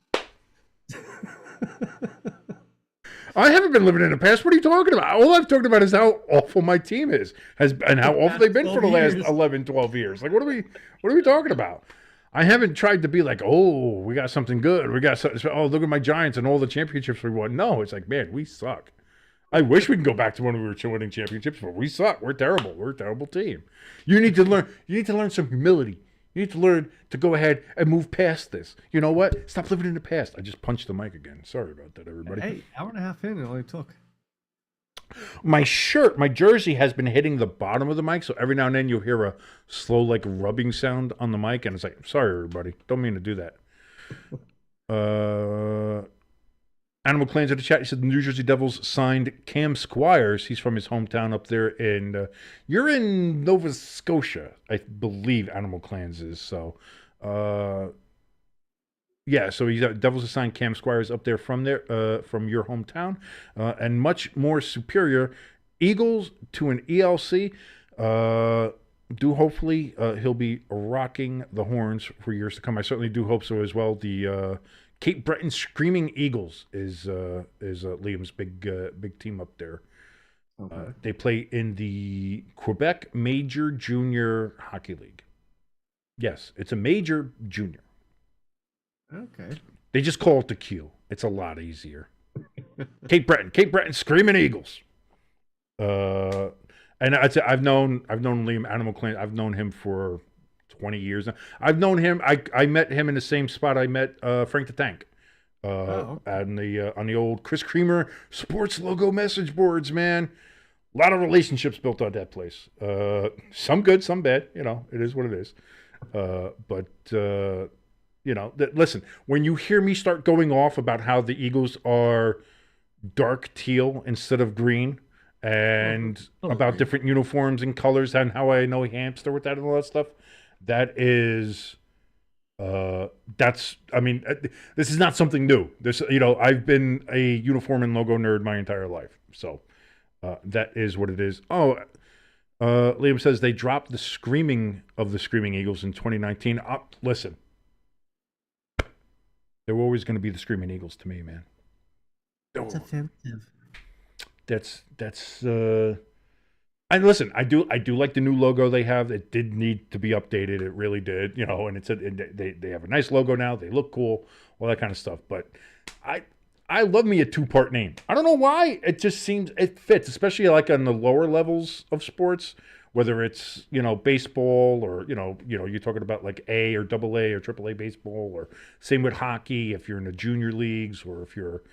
I haven't been living in the past. What are you talking about? All I've talked about is how awful my team has and how awful they've been for the last 11, 12 years. Like, what are we talking about? I haven't tried to be like, oh, we got something good. We got something. Oh, look at my Giants and all the championships we won. No, it's like, man, we suck. I wish we can go back to when we were winning championships, but we suck. We're terrible. We're a terrible team. You need to learn some humility. You need to learn to go ahead and move past this. You know what? Stop living in the past. I just punched the mic again. Sorry about that, everybody. Hey, hour and a half in, it only took. My shirt, my jersey has been hitting the bottom of the mic, so every now and then you'll hear a slow, like, rubbing sound on the mic, and it's like, sorry, everybody. Don't mean to do that. Animal Clans in the chat, he said the New Jersey Devils signed Cam Squires. He's from his hometown up there in, you're in Nova Scotia, I believe Animal Clans is, so, yeah, so he's Devils assigned Cam Squires up there, from your hometown, and much more superior. Eagles to an ELC, do hopefully he'll be rocking the horns for years to come. I certainly do hope so as well. The Cape Breton Screaming Eagles is Liam's big team up there. Okay. They play in the Quebec Major Junior Hockey League. Yes, it's a major junior. Okay. They just call it the Q. It's a lot easier. Cape Breton Screaming Eagles. And I've known Liam Animal Clan. I've known him for 20 years now. I've known him. I met him in the same spot I met Frank the Tank. Okay. On the old Chris Creamer sports logo message boards, man. A lot of relationships built on that place. Some good, some bad. You know, it is what it is. You know, listen, when you hear me start going off about how the Eagles are dark teal instead of green, and about different uniforms and colors, and how I know hamster with that and all that stuff, that is, I mean, this is not something new. This, you know, I've been a uniform and logo nerd my entire life, so that is what it is. Oh, Liam says they dropped the Screaming Eagles in 2019. Listen, they were always going to be the Screaming Eagles to me, man. It's offensive. That's and listen, I do like the new logo they have. It did need to be updated. It really did, you know, and they have a nice logo now. They look cool, all that kind of stuff. But I love me a two-part name. I don't know why. It just seems it fits, especially like on the lower levels of sports, whether it's, you know, baseball, or you know you're talking about like A or double A or triple A baseball, or same with hockey if you're in the junior leagues, or if you're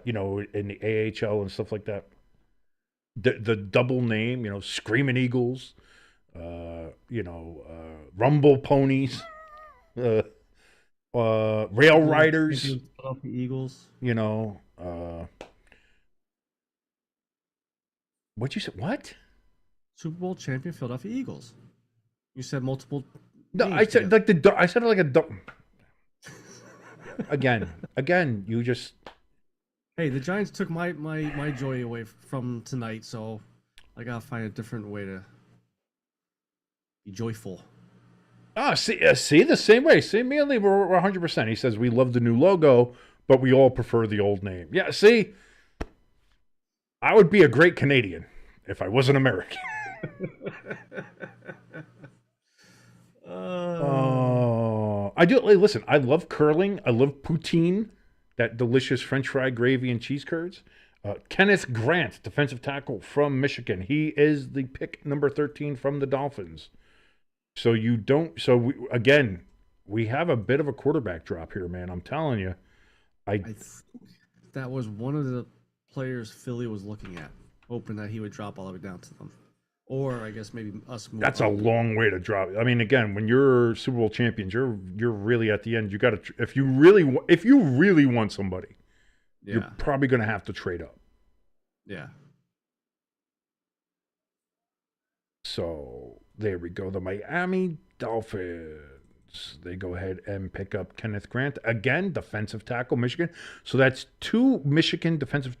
you know, in the AHL and stuff like that. The double name, you know, Screaming Eagles, you know, Rumble Ponies, Rail Riders, Philadelphia Eagles. you know, what'd you say? What? Super Bowl champion Philadelphia Eagles. You said multiple. No, names I said together. I said it like a again, you just. Hey, the Giants took my joy away from tonight, so I gotta find a different way to be joyful. See, the same way. See, me and Lee, we're 100%. He says we love the new logo, but we all prefer the old name. Yeah, see, I would be a great Canadian if I wasn't American. I do. Listen, I love curling. I love poutine, that delicious French fry gravy and cheese curds. Kenneth Grant, defensive tackle from Michigan. He is the pick number 13 from the Dolphins. So we have a bit of a quarterback drop here, man. I'm telling you. I think that was one of the players Philly was looking at, hoping that he would drop all the way down to them. Or I guess maybe us move That's up. a long way to drop. I mean, again, when you're Super Bowl champions, you're really at the end. You got to, if you really want somebody, Yeah. you're probably going to have to trade up. Yeah. So there we go. The Miami Dolphins. They go ahead and pick up Kenneth Grant again, defensive tackle, Michigan. So that's two Michigan defensive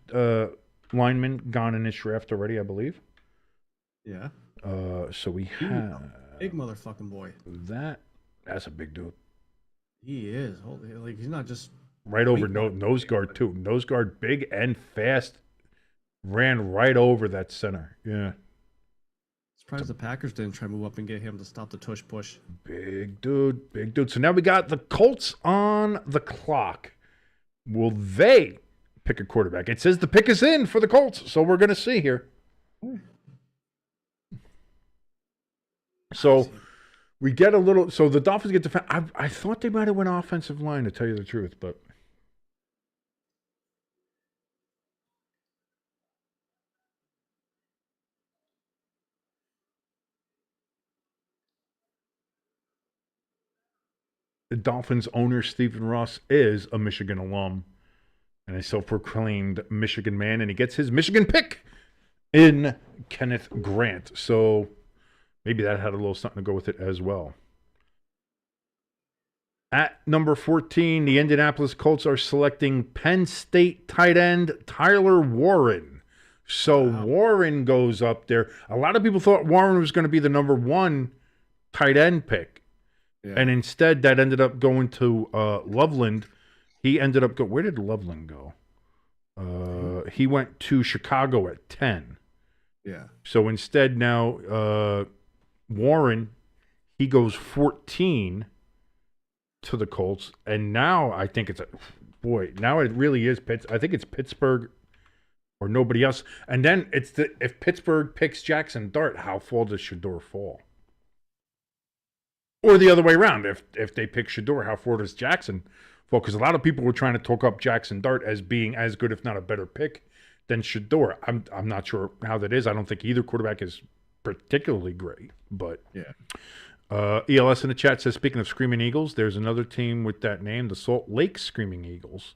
linemen gone in this draft already, I believe. Yeah. So we have Big motherfucking boy. That's a big dude. He is. Holy, like he's not just Right over nose guard too. Nose guard, big and fast. Ran right over that center. Yeah. surprised the Packers didn't try to move up and get him to stop the tush push. Big dude, big dude. So now we got the Colts on the clock. Will they pick a quarterback? It says the pick is in for the Colts, so we're going to see here. So We get a little. So the Dolphins get defense. I thought they might have went offensive line, to tell you the truth, but the Dolphins owner Stephen Ross is a Michigan alum and a self-proclaimed Michigan man, and he gets his Michigan pick in Kenneth Grant. So maybe that had a little something to go with it as well. At number 14, the Indianapolis Colts are selecting Penn State tight end Tyler Warren. So Warren goes up there. A lot of people thought Warren was going to be the number 1 tight end pick. Yeah. And instead, that ended up going to Loveland. He ended up where did Loveland go? He went to Chicago at 10. Yeah. So instead now, Warren, he goes 14 to the Colts. And now I think now it really is I think it's Pittsburgh or nobody else. And then if Pittsburgh picks Jackson Dart, how far does Shedeur fall? Or the other way around, if they pick Shedeur, how far does Jackson fall? Because a lot of people were trying to talk up Jackson Dart as being as good, if not a better pick than Shedeur. I'm not sure how that is. I don't think either quarterback is particularly great. But yeah. ELS in the chat says, speaking of Screaming Eagles, there's another team with that name, the Salt Lake Screaming Eagles.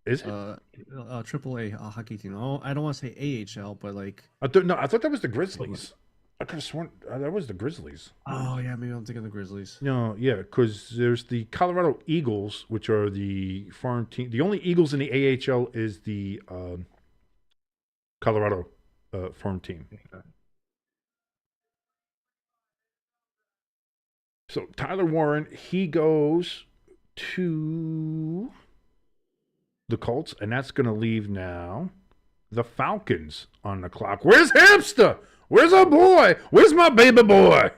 Is it? AAA hockey team. Oh, I don't want to say AHL, but like. I thought that was the Grizzlies. I could have sworn that was the Grizzlies. Oh yeah, maybe I'm thinking the Grizzlies. No, yeah, because there's the Colorado Eagles, which are the farm team. The only Eagles in the AHL is the Colorado farm team. Okay. So Tyler Warren, he goes to the Colts, and that's going to leave now the Falcons on the clock. Where's Hamster? Where's our boy? Where's my baby boy?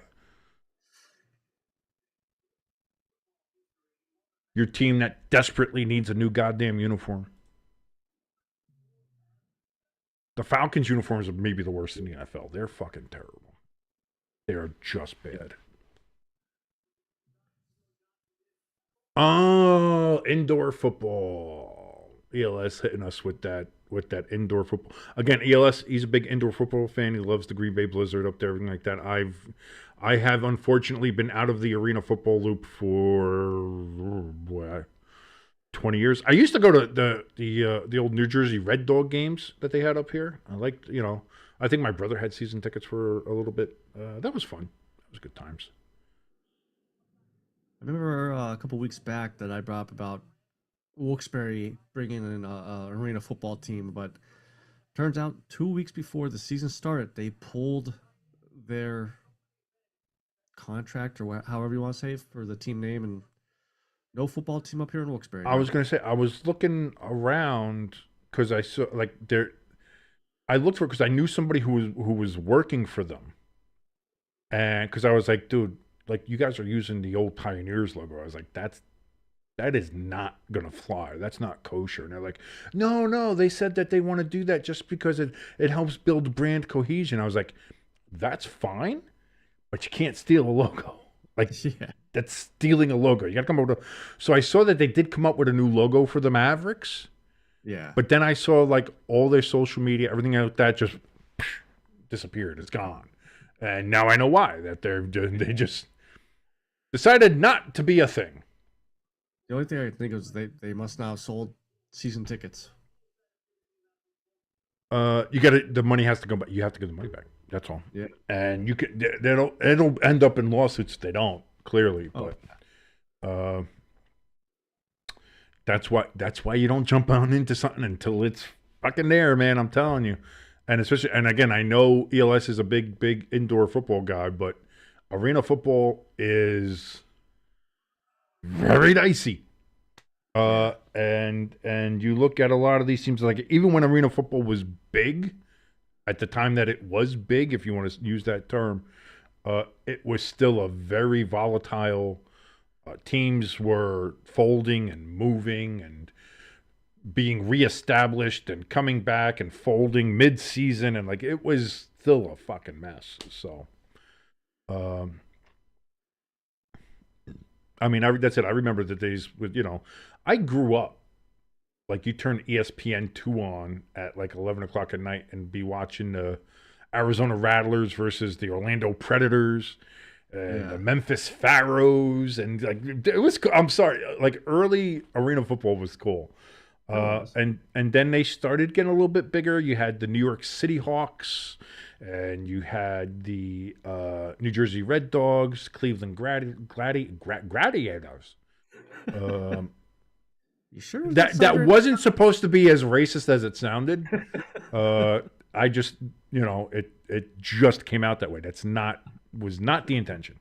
Your team that desperately needs a new goddamn uniform. The Falcons uniforms are maybe the worst in the NFL. They're fucking terrible. They are just bad. Oh, indoor football. ELS hitting us with that indoor football. Again, ELS, he's a big indoor football fan. He loves the Green Bay Blizzard up there, everything like that. I have unfortunately been out of the arena football loop for 20 years. I used to go to the old New Jersey Red Dog games that they had up here. I liked, I think my brother had season tickets for a little bit. That was fun. That was good times. I remember a couple weeks back that I brought up about Wilkes-Barre bringing in an arena football team, but turns out 2 weeks before the season started, they pulled their contract or however you want to say it for the team name, and no football team up here in Wilkes-Barre. I was going to say, I was looking around because I saw I looked for because I knew somebody who was working for them, and because I was like, dude, like you guys are using the old Pioneers logo. I was like, that is not gonna fly. That's not kosher. And they're like, no, they said that they want to do that just because it helps build brand cohesion. I was like, that's fine, but you can't steal a logo. Like, yeah. That's stealing a logo. You got to come up with So I saw that they did come up with a new logo for the Mavericks. Yeah. But then I saw like all their social media, everything like that just disappeared. It's gone. And now I know why. That they just decided not to be a thing. The only thing I think is they must now have sold season tickets. The money has to go back. You have to get the money back. That's all. Yeah. And you can it'll end up in lawsuits if they don't, clearly. But that's why you don't jump on into something until it's fucking there, man. I'm telling you. And especially, and again, I know ELS is a big indoor football guy, but arena football is very dicey. And you look at a lot of these teams, like even when arena football was big, at the time that it was big, if you want to use that term, it was still a very volatile. Teams were folding and moving and being reestablished and coming back and folding mid-season, and like it was still a fucking mess. So, I mean, that's it. I remember the days with, I grew up, like, you turn ESPN2 on at like 11 o'clock at night and be watching the Arizona Rattlers versus the Orlando Predators and the Memphis Pharaohs. And like, it was, I'm sorry, like early arena football was cool. And then they started getting a little bit bigger. You had the New York City Hawks, and you had the New Jersey Red Dogs, Cleveland Gladiators. You sure that wasn't supposed to be as racist as it sounded? I just, it just came out that way. Was not the intention.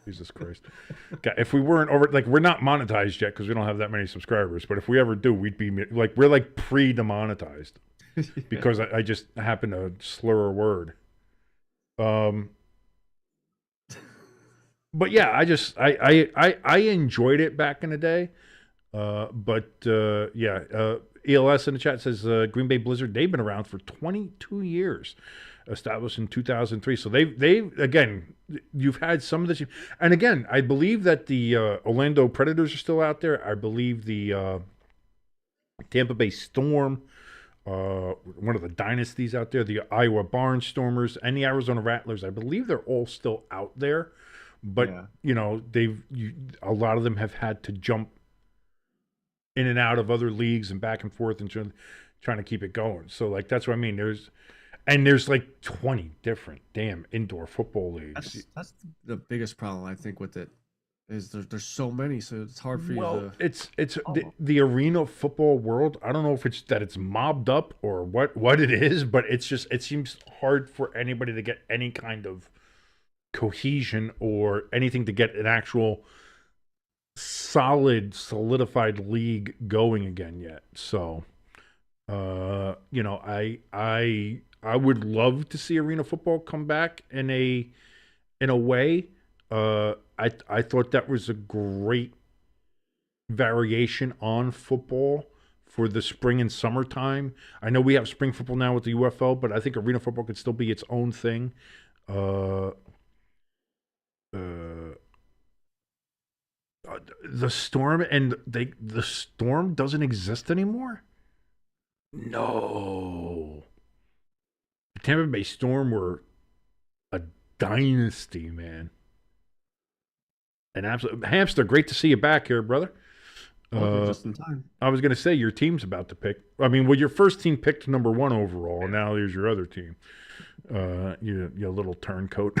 Jesus Christ. God, if we weren't we're not monetized yet because we don't have that many subscribers, but if we ever do, we'd be like, we're like pre-demonetized because I just happen to slur a word. But yeah, I enjoyed it back in the day. ELS in the chat says Green Bay Blizzard, they've been around for 22 years. Established in 2003. So they've again, you've had some of this. And again, I believe that the Orlando Predators are still out there. I believe the Tampa Bay Storm, one of the dynasties out there, the Iowa Barnstormers, and the Arizona Rattlers, I believe they're all still out there. But, a lot of them have had to jump in and out of other leagues and back and forth and trying to keep it going. So, like, that's what I mean. There's like 20 different damn indoor football leagues. That's the biggest problem, I think, with it, is there's so many, so it's hard for you to... It's the arena football world. I don't know if it's that it's mobbed up or what it is, but it seems hard for anybody to get any kind of cohesion or anything to get an actual solidified league going again yet. So, I would love to see arena football come back in a way. I thought that was a great variation on football for the spring and summertime. I know we have spring football now with the UFL, but I think arena football could still be its own thing. The Storm the Storm doesn't exist anymore? No. The Tampa Bay Storm were a dynasty, man. An absolute hamster. Great to see you back here, brother. Just in time. I was going to say your team's about to pick. I mean, well, your first team picked number 1 overall, and now here's your other team. You little turncoat.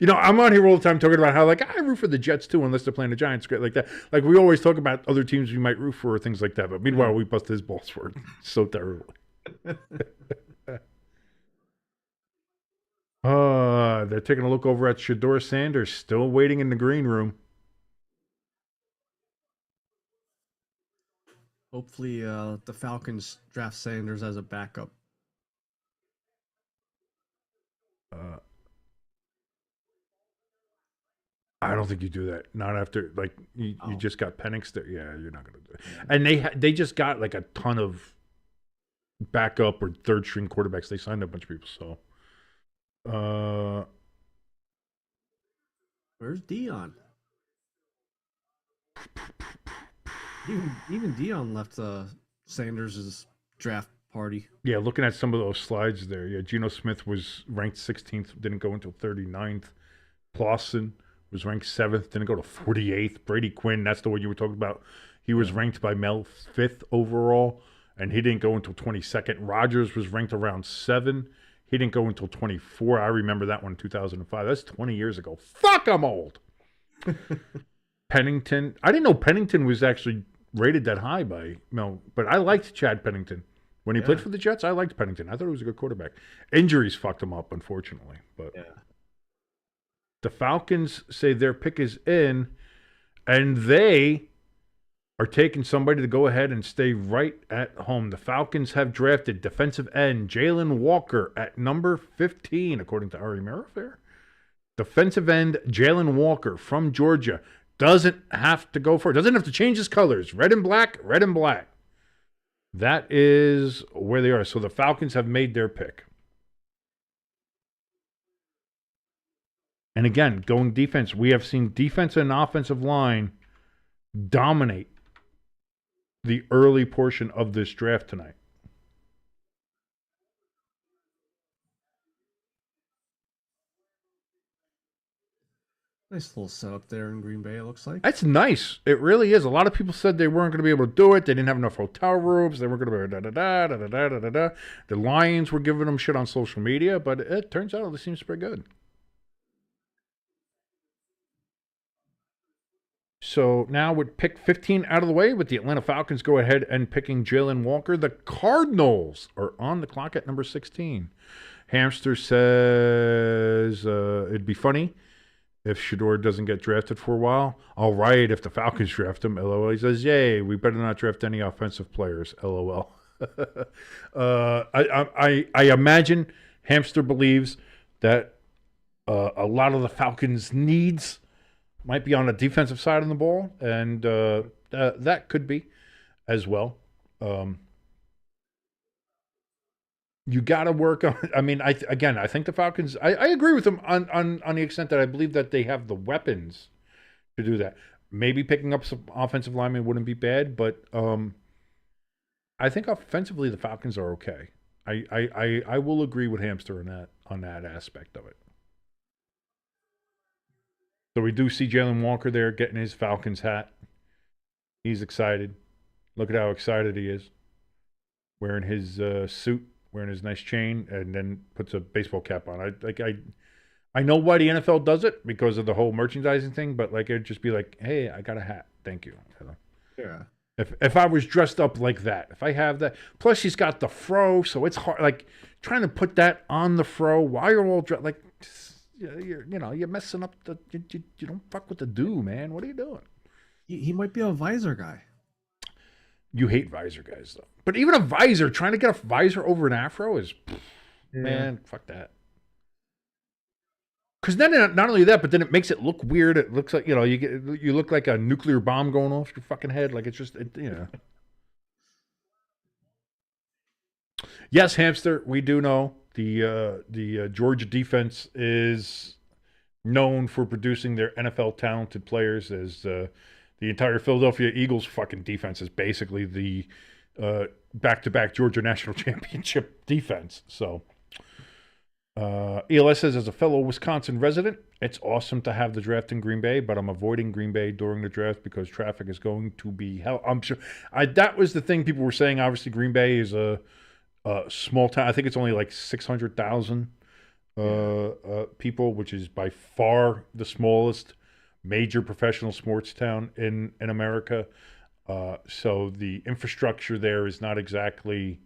I'm on here all the time talking about how, like, I root for the Jets too, unless they're playing the Giants, great like that. Like, we always talk about other teams we might root for or things like that. But meanwhile, we bust his balls for it so terribly. They're taking a look over at Shedeur Sanders, still waiting in the green room. Hopefully, the Falcons draft Sanders as a backup. I don't think you do that. Not after, like, you just got Penix there. Yeah, you're not going to do it. And they just got, like, a ton of backup or third-string quarterbacks. They signed a bunch of people, so. Where's Dion? Even Dion left Sanders' draft party. Yeah, looking at some of those slides there. Yeah, Geno Smith was ranked 16th, didn't go until 39th. Clausen was ranked 7th, didn't go to 48th. Brady Quinn, that's the one you were talking about. He was ranked by Mel 5th overall, and he didn't go until 22nd. Rodgers was ranked around 7. He didn't go until 24. I remember that one in 2005. That's 20 years ago. Fuck, I'm old. Pennington. I didn't know Pennington was actually rated that high by Mel, but I liked Chad Pennington. When he played for the Jets, I liked Pennington. I thought he was a good quarterback. Injuries fucked him up, unfortunately. But the Falcons say their pick is in, and they are taking somebody to go ahead and stay right at home. The Falcons have drafted defensive end Jalen Walker at number 15, according to Ari Merifair. Defensive end Jalen Walker from Georgia. doesn't have to go for it. Doesn't have to change his colors. Red and black, red and black. That is where they are. So the Falcons have made their pick. And again, going defense, we have seen defense and offensive line dominate the early portion of this draft tonight. Nice little setup there in Green Bay, it looks like. That's nice. It really is. A lot of people said they weren't going to be able to do it. They didn't have enough hotel rooms. They weren't going to be da-da-da. The Lions were giving them shit on social media, but it turns out it seems pretty good. So now with pick 15 out of the way, with the Atlanta Falcons go ahead and picking Jalen Walker, the Cardinals are on the clock at number 16. Hamster says it'd be funny if Shador doesn't get drafted for a while. All right, if the Falcons draft him, LOL. He says, yay, we better not draft any offensive players, LOL. I imagine Hamster believes that a lot of the Falcons' needs might be on the defensive side of the ball, and that could be as well. You got to work on. I mean, I think the Falcons. I agree with them on the extent that I believe that they have the weapons to do that. Maybe picking up some offensive linemen wouldn't be bad, but I think offensively the Falcons are okay. I will agree with Hamster on that aspect of it. So we do see Jalen Walker there getting his Falcons hat. He's excited. Look at how excited he is. Wearing his suit, wearing his nice chain, and then puts a baseball cap on. I know why the NFL does it, because of the whole merchandising thing, but like it'd just be like, hey, I got a hat. Thank you. Yeah. If I was dressed up like that, if I have that, plus he's got the fro, so it's hard. Like trying to put that on the fro while you're all dressed, like you're messing up the. You don't fuck with the do, man. What are you doing? He might be a visor guy. You hate visor guys though, but even a visor, trying to get a visor over an afro is, man, fuck that. Because then not only that, but then it makes it look weird. It looks like you look like a nuclear bomb going off your fucking head. Like it's just Yes, Hamster, we do know the Georgia defense is known for producing their NFL talented players. As the entire Philadelphia Eagles fucking defense is basically the back-to-back Georgia National Championship defense. So ELS says, as a fellow Wisconsin resident, it's awesome to have the draft in Green Bay, but I'm avoiding Green Bay during the draft because traffic is going to be hell. I'm sure that was the thing people were saying. Obviously, Green Bay is a small town. I think it's only like 600,000 people, which is by far the smallest major professional sports town in America. So the infrastructure there is not exactly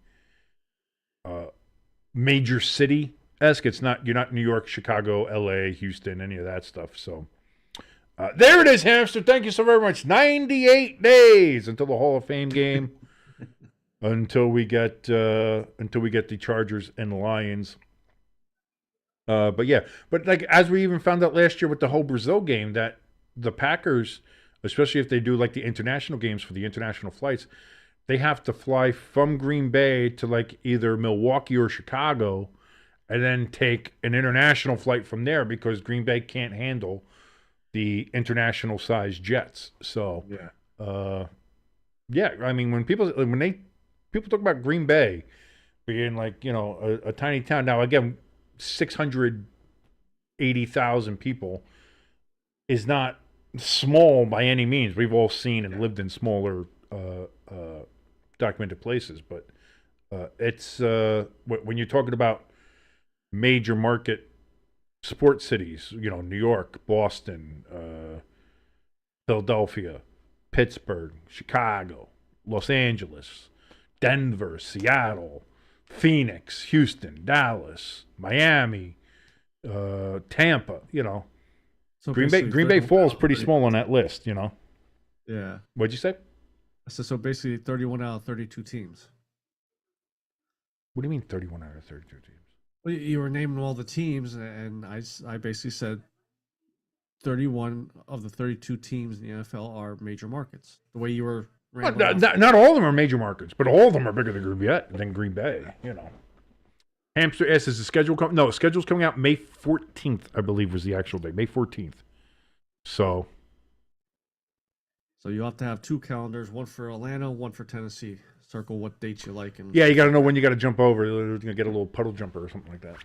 major city-esque. You're not New York, Chicago, LA, Houston, any of that stuff. So there it is, Hamster. Thank you so very much. 98 days until the Hall of Fame game. Until we get the Chargers and Lions. But like as we even found out last year with the whole Brazil game, that the Packers, especially if they do like the international games for the international flights, they have to fly from Green Bay to like either Milwaukee or Chicago, and then take an international flight from there because Green Bay can't handle the international size jets. So I mean when people talk about Green Bay being like, a tiny town. Now, again, 680,000 people is not small by any means. We've all seen and lived in smaller documented places. But it's when you're talking about major market sports cities, New York, Boston, Philadelphia, Pittsburgh, Chicago, Los Angeles, Denver, Seattle, Phoenix, Houston, Dallas, Miami, Tampa, So Green Bay falls pretty small on that list, Yeah. What'd you say? So basically 31 out of 32 teams. What do you mean 31 out of 32 teams? Well, you were naming all the teams, and I basically said 31 of the 32 teams in the NFL are major markets. The way you were not all of them are major markets, but all of them are bigger than Green Bay. You know. Hamster asks, is the schedule coming? No, the schedule's coming out May 14th, I believe was the actual date. May 14th. So you'll have to have 2 calendars, one for Atlanta, one for Tennessee. Circle what dates you like. And yeah, you got to know when you got to jump over. You're going to get a little puddle jumper or something like that.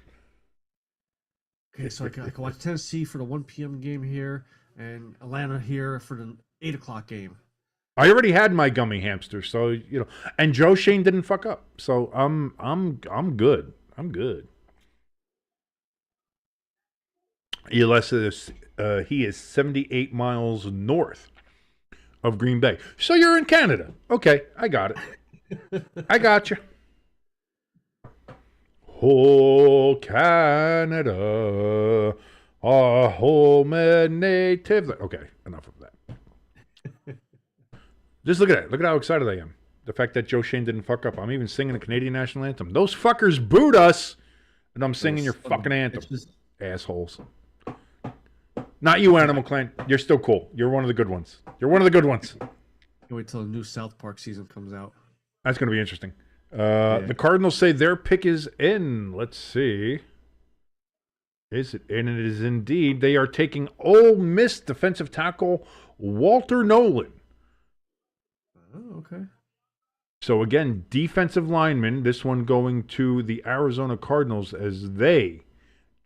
Okay, so I can watch Tennessee for the 1 p.m. game here, and Atlanta here for the 8 o'clock game. I already had my gummy hamster, so you know, and Joe Shane didn't fuck up, so I'm good. I'm good. ELS is he is 78 miles north of Green Bay, so you're in Canada. Okay, I got it. I got you. Oh, Canada, our home and native. Okay, enough of that. Just look at it. Look at how excited I am. The fact that Joe Shane didn't fuck up. I'm even singing the Canadian national anthem. Those fuckers booed us, and I'm singing your fucking anthem. Assholes. Not you, Animal Clan. You're still cool. You're one of the good ones. You're one of the good ones. Can't wait till the new South Park season comes out. That's going to be interesting. The Cardinals say their pick is in. Let's see. Is it in? It is indeed. They are taking Ole Miss defensive tackle Walter Nolan. Oh, okay. So again, defensive lineman. This one going to the Arizona Cardinals as they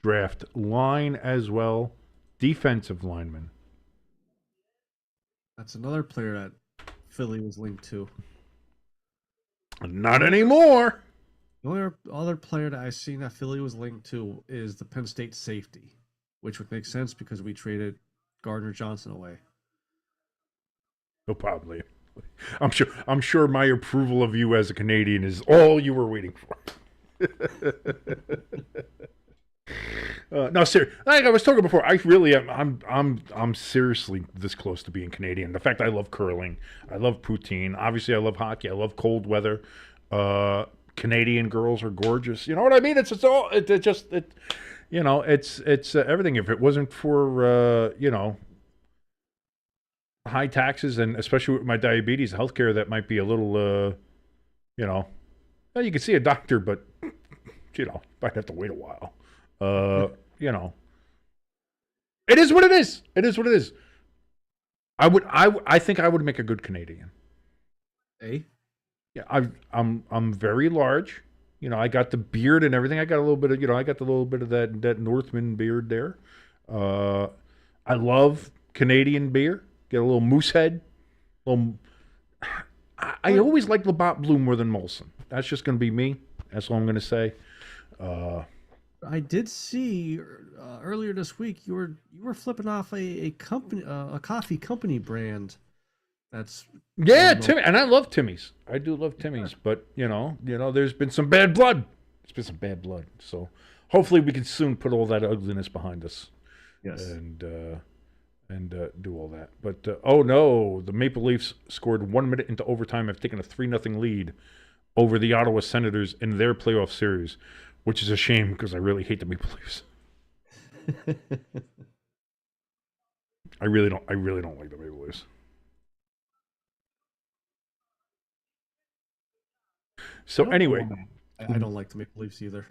draft line as well. Defensive lineman. That's another player that Philly was linked to. Not anymore. The only other player that I've seen that Philly was linked to is the Penn State safety, which would make sense because we traded Gardner Johnson away. No problem. I'm sure my approval of you as a Canadian is all you were waiting for. No, seriously. Like I was talking before, I really am. I'm seriously this close to being Canadian. The fact I love curling, I love poutine. Obviously, I love hockey. I love cold weather. Canadian girls are gorgeous. You know what I mean? It's you know, it's everything. If it wasn't for you know, high taxes and especially with my diabetes, healthcare that might be a little you know, well, you can see a doctor, but you know, might have to wait a while. You know, it is what it is. It is what it is. I think I would make a good Canadian. Hey? Yeah, I'm very large. You know, I got the beard and everything. I got a little bit of, you know, I got the little bit of that Northman beard there. I love Canadian beer. Get a little moose head. I always like Labatt Blue more than Molson. That's just going to be me. That's all I'm going to say. I did see earlier this week you were flipping off a company a coffee company brand. That's Timmy, and I love Timmy's. I do love Timmy's, but you know, there's been some bad blood. There's been some bad blood. So hopefully we can soon put all that ugliness behind us. Yes. And do all that. But oh no, the Maple Leafs scored 1 minute into overtime. Have taken a 3-0 lead over the Ottawa Senators in their playoff series, which is a shame because I really hate the Maple Leafs. I really don't like the Maple Leafs. So anyway, I don't like the Maple Leafs either.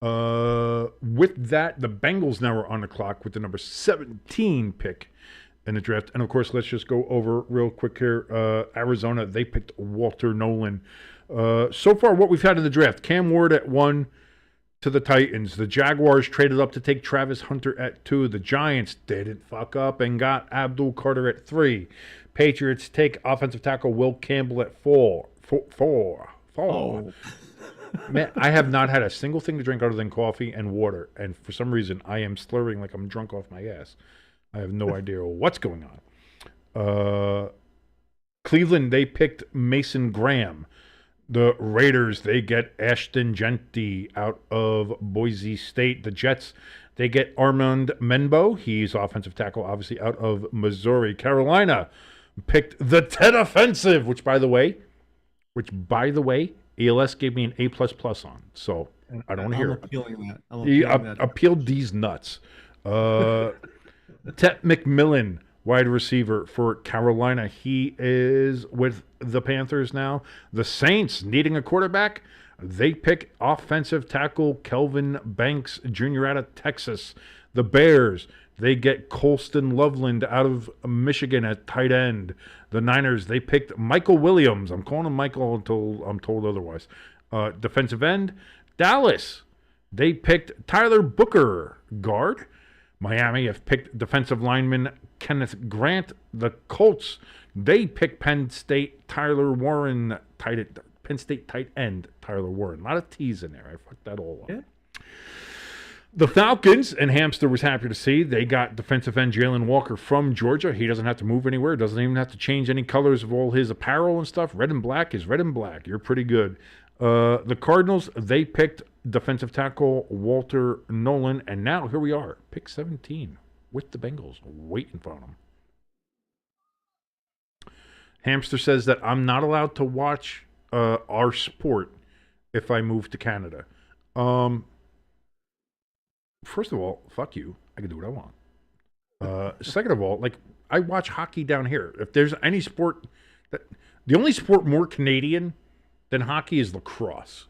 With that, the Bengals now are on the clock with the number 17 pick in the draft. And of course, let's just go over real quick here. Arizona, they picked Walter Nolan. So far, what we've had in the draft: Cam Ward at 1 to the Titans. The Jaguars traded up to take Travis Hunter at 2. The Giants didn't fuck up and got Abdul Carter at 3. Patriots take offensive tackle Will Campbell at 4. Oh. Man, I have not had a single thing to drink other than coffee and water, and for some reason, I am slurring like I'm drunk off my ass. I have no idea what's going on. Cleveland, they picked Mason Graham. The Raiders, they get Ashton Genty out of Boise State. The Jets, they get Armand Menbo. He's offensive tackle, obviously, out of Missouri. Carolina picked the Ted Offensive, which, by the way, ELS gave me an A++ on. So I don't hear it. I'm appealing that. Appealed these nuts. Tet McMillan, wide receiver for Carolina. He is with the Panthers now. The Saints needing a quarterback. They pick offensive tackle Kelvin Banks Jr. out of Texas. The Bears, they get Colston Loveland out of Michigan at tight end. The Niners, they picked Michael Williams. I'm calling him Michael until I'm told otherwise. Defensive end. Dallas, they picked Tyler Booker, guard. Miami have picked defensive lineman Kenneth Grant. The Colts, they picked Penn State Tyler Warren, Penn State tight end Tyler Warren. A lot of T's in there. I fucked that all up. Yeah. The Falcons, and Hamster was happy to see, they got defensive end Jalen Walker from Georgia. He doesn't have to move anywhere. Doesn't even have to change any colors of all his apparel and stuff. Red and black is red and black. You're pretty good. The Cardinals, they picked defensive tackle Walter Nolan, and now here we are, pick 17 with the Bengals, waiting for them. Hamster says that I'm not allowed to watch our sport if I move to Canada. First of all, fuck you. I can do what I want. Second of all, like, I watch hockey down here. If there's any sport the only sport more Canadian than hockey is lacrosse.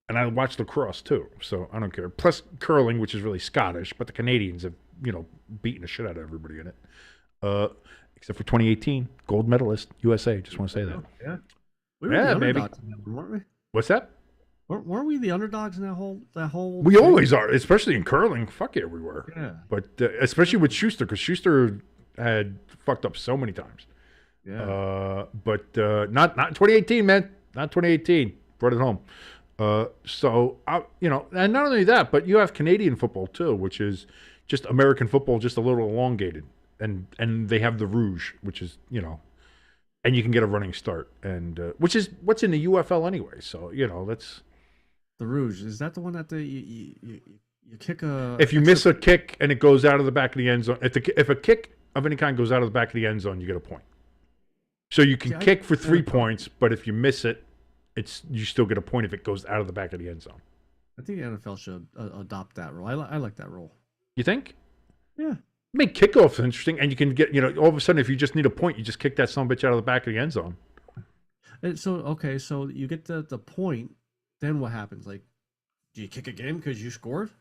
And I watch lacrosse too, so I don't care. Plus curling, which is really Scottish, but the Canadians have, beaten the shit out of everybody in it. Except for 2018, gold medalist, USA. Just want to say that. Yeah. We were the underdogs in that one, weren't we? What's that? Weren't we the underdogs in that whole? We always are, especially in curling. Fuck yeah, we were. Yeah. But especially with Schuster, because Schuster had fucked up so many times. Yeah. But not in 2018, man. Not 2018. Brought it home. And not only that, but you have Canadian football too, which is just American football, just a little elongated, and they have the Rouge, which is and you can get a running start, and which is what's in the UFL anyway. So that's. The Rouge, is that the one that you kick a... If you miss a kick and it goes out of the back of the end zone, if a kick of any kind goes out of the back of the end zone, you get a point. So you can kick for 3 points, but if you miss it, you still get a point if it goes out of the back of the end zone. I think the NFL should adopt that rule. I like that rule. You think? Yeah. Make kickoffs interesting, and you can get, all of a sudden, if you just need a point, you just kick that son of a bitch out of the back of the end zone. And so you get the point. Then what happens? Like, do you kick again because you scored?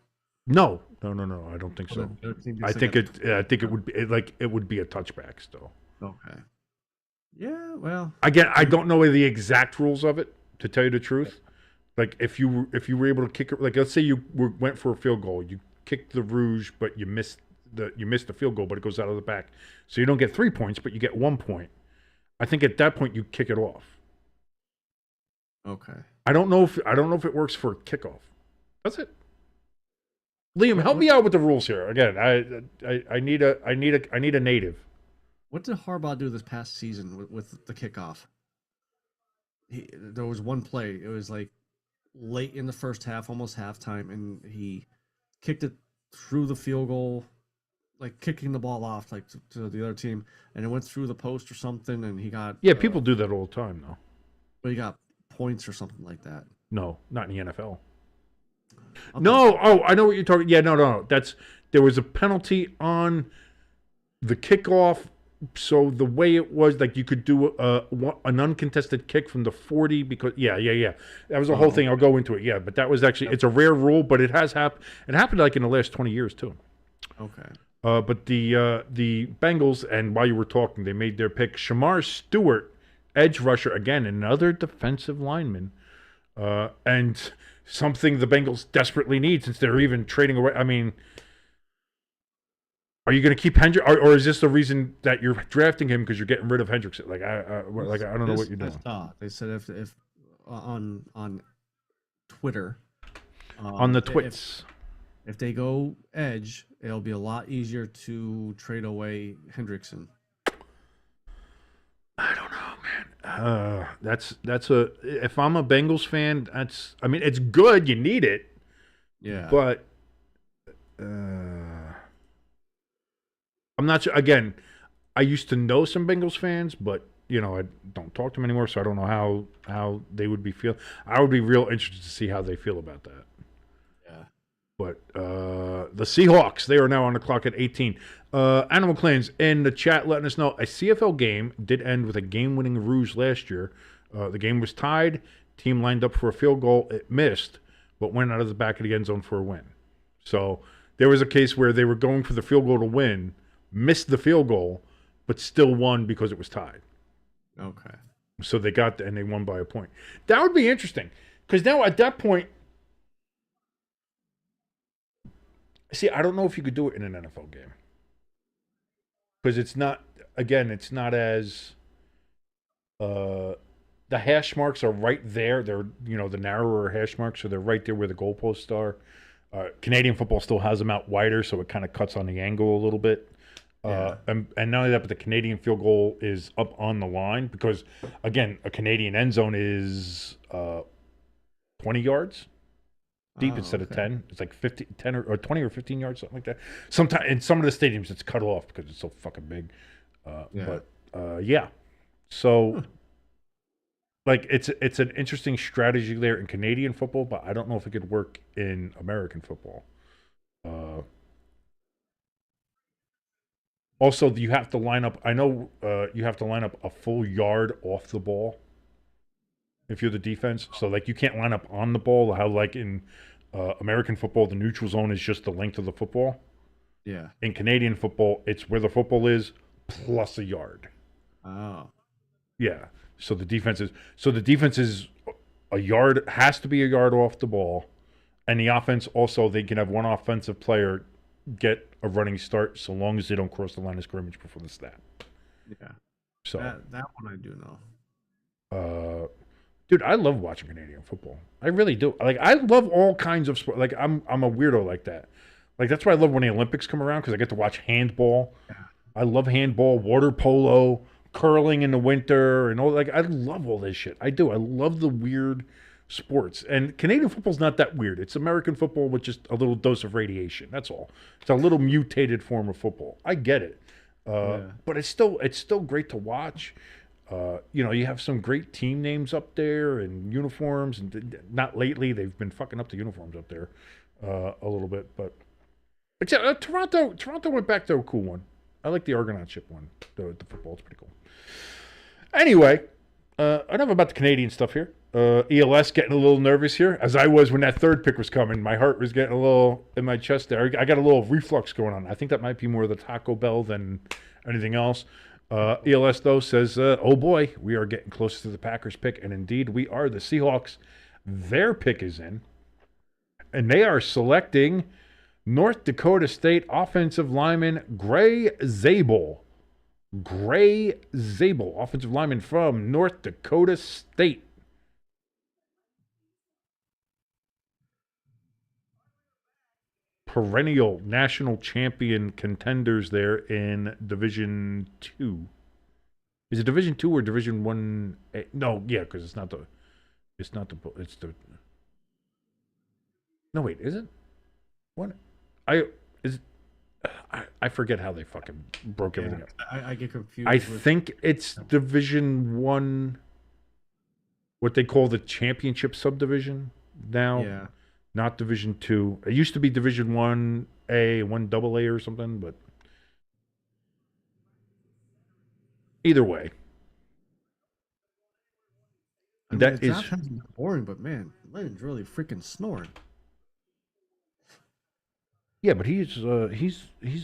No. I don't think so. I think it would be it would be a touchback still. Okay. Yeah. Well. Again, I don't know the exact rules of it, to tell you the truth. Like if you were able to kick it, like let's say you went for a field goal, you kicked the Rouge, but you missed the field goal, but it goes out of the back, so you don't get 3 points, but you get 1 point. I think at that point you kick it off. Okay. I don't know if it works for a kickoff. That's it. Liam, help me out with the rules here. Again, I need a native. What did Harbaugh do this past season with the kickoff? There was one play. It was like late in the first half, almost halftime, and he kicked it through the field goal, like kicking the ball off like to the other team, and it went through the post or something, and he got... Yeah, people do that all the time, though. But he got points or something like that. No, not in the NFL. Okay. No, I know what you're talking. Yeah, no. There was a penalty on the kickoff. So the way it was, like you could do an uncontested kick from the 40 because yeah. That was a whole thing. I'll go into it. Yeah, but that was actually it's a rare rule, but it has happened. It happened like in the last 20 years too. Okay. But the Bengals, and while you were talking, they made their pick. Shamar Stewart, edge rusher, again, another defensive lineman, and something the Bengals desperately need since they're even trading away. I mean, are you going to keep Hendrick, or is this the reason that you're drafting him because you're getting rid of Hendrickson? I don't know what you're doing. They said if on Twitter, on the twits. If they go edge, it'll be a lot easier to trade away Hendrickson. I don't know, man. That's a. If I'm a Bengals fan, it's good. You need it. Yeah. But I'm not sure. Again, I used to know some Bengals fans, but I don't talk to them anymore, so I don't know how they would be feeling. I would be real interested to see how they feel about that. Yeah. But the Seahawks, they are now on the clock at 18. Animal Clans in the chat letting us know a CFL game did end with a game-winning ruse last year. The game was tied. Team lined up for a field goal. It missed, but went out of the back of the end zone for a win. So there was a case where they were going for the field goal to win, missed the field goal, but still won because it was tied. Okay. So they got and they won by a point. That would be interesting because now at that point, see, I don't know if you could do it in an NFL game because it's not. Again, it's not as the hash marks are right there. They're the narrower hash marks, so they're right there where the goalposts are. Canadian football still has them out wider, so it kind of cuts on the angle a little bit. And not only that, but the Canadian field goal is up on the line because, again, a Canadian end zone is 20 yards deep instead of 10. It's like 10 or 20 or 15 yards, something like that. Sometimes in some of the stadiums, it's cut off because it's so fucking big. So, like, it's an interesting strategy there in Canadian football, but I don't know if it could work in American football. Also, you have to line up. I know you have to line up a full yard off the ball if you're the defense. So, like, you can't line up on the ball. How, like, in American football, the neutral zone is just the length of the football. Yeah. In Canadian football, it's where the football is plus a yard. Oh. Yeah. So the defense is a yard, has to be a yard off the ball. And the offense also, they can have one offensive player get a running start so long as they don't cross the line of scrimmage before the snap. Yeah. So that one I do know. Dude, I love watching Canadian football. I really do. Like, I love all kinds of sport. Like, I'm a weirdo like that. Like, that's why I love when the Olympics come around because I get to watch handball. Yeah. I love handball, water polo, curling in the winter, and all. Like, I love all this shit. I do. I love the weird sports. And Canadian football's not that weird. It's American football with just a little dose of radiation. That's all. It's a little mutated form of football. I get it. But it's still great to watch. You have some great team names up there and uniforms, and not lately. They've been fucking up the uniforms up there a little bit, but yeah, Toronto went back to a cool one. I like the Argonaut ship one. The football is pretty cool. Anyway, enough about the Canadian stuff here. ELS getting a little nervous here, as I was when that third pick was coming. My heart was getting a little in my chest there. I got a little reflux going on. I think that might be more the Taco Bell than anything else. ELS, though, says, oh boy, we are getting closer to the Packers pick. And indeed, we are. The Seahawks, their pick is in. And they are selecting North Dakota State offensive lineman Gray Zabel. Gray Zabel, offensive lineman from North Dakota State. Perennial national champion contenders there in Division 2. Is it Division 2 or Division 1? No, yeah, because it's the. No, wait, is it? What? I forget how they fucking broke everything up. I get confused. I think it's Division 1, what they call the championship subdivision now. Yeah. Not Division 2. It used to be Division 1A, 1AA or something, but either way. That is boring, but man, Lenon's really freaking snoring. Yeah, but he's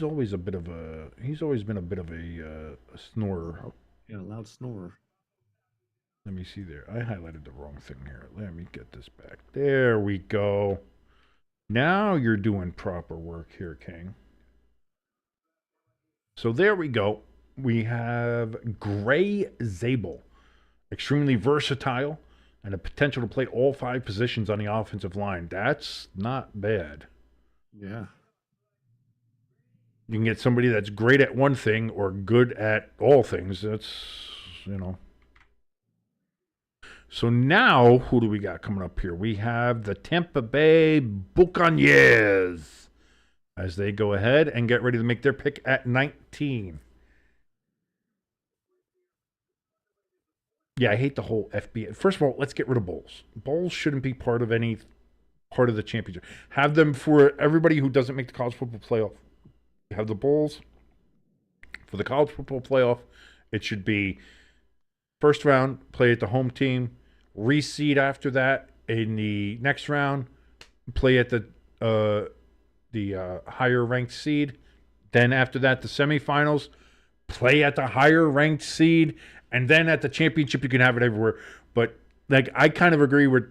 always been a bit of a snorer. Yeah, loud snorer. Let me see there. I highlighted the wrong thing here. Let me get this back. There we go. Now you're doing proper work here, King. So there we go. We have Gray Zabel. Extremely versatile and a potential to play all 5 positions on the offensive line. That's not bad. Yeah. You can get somebody that's great at one thing or good at all things. That's, So now, who do we got coming up here? We have the Tampa Bay Buccaneers as they go ahead and get ready to make their pick at 19. Yeah, I hate the whole FBA. First of all, let's get rid of bowls. Bowls shouldn't be part of any part of the championship. Have them for everybody who doesn't make the college football playoff. Have the bowls for the college football playoff. It should be first round, play at the home team, reseed after that in the next round, play at the higher ranked seed. Then after that, the semifinals, play at the higher ranked seed, and then at the championship, you can have it everywhere. But like, I kind of agree with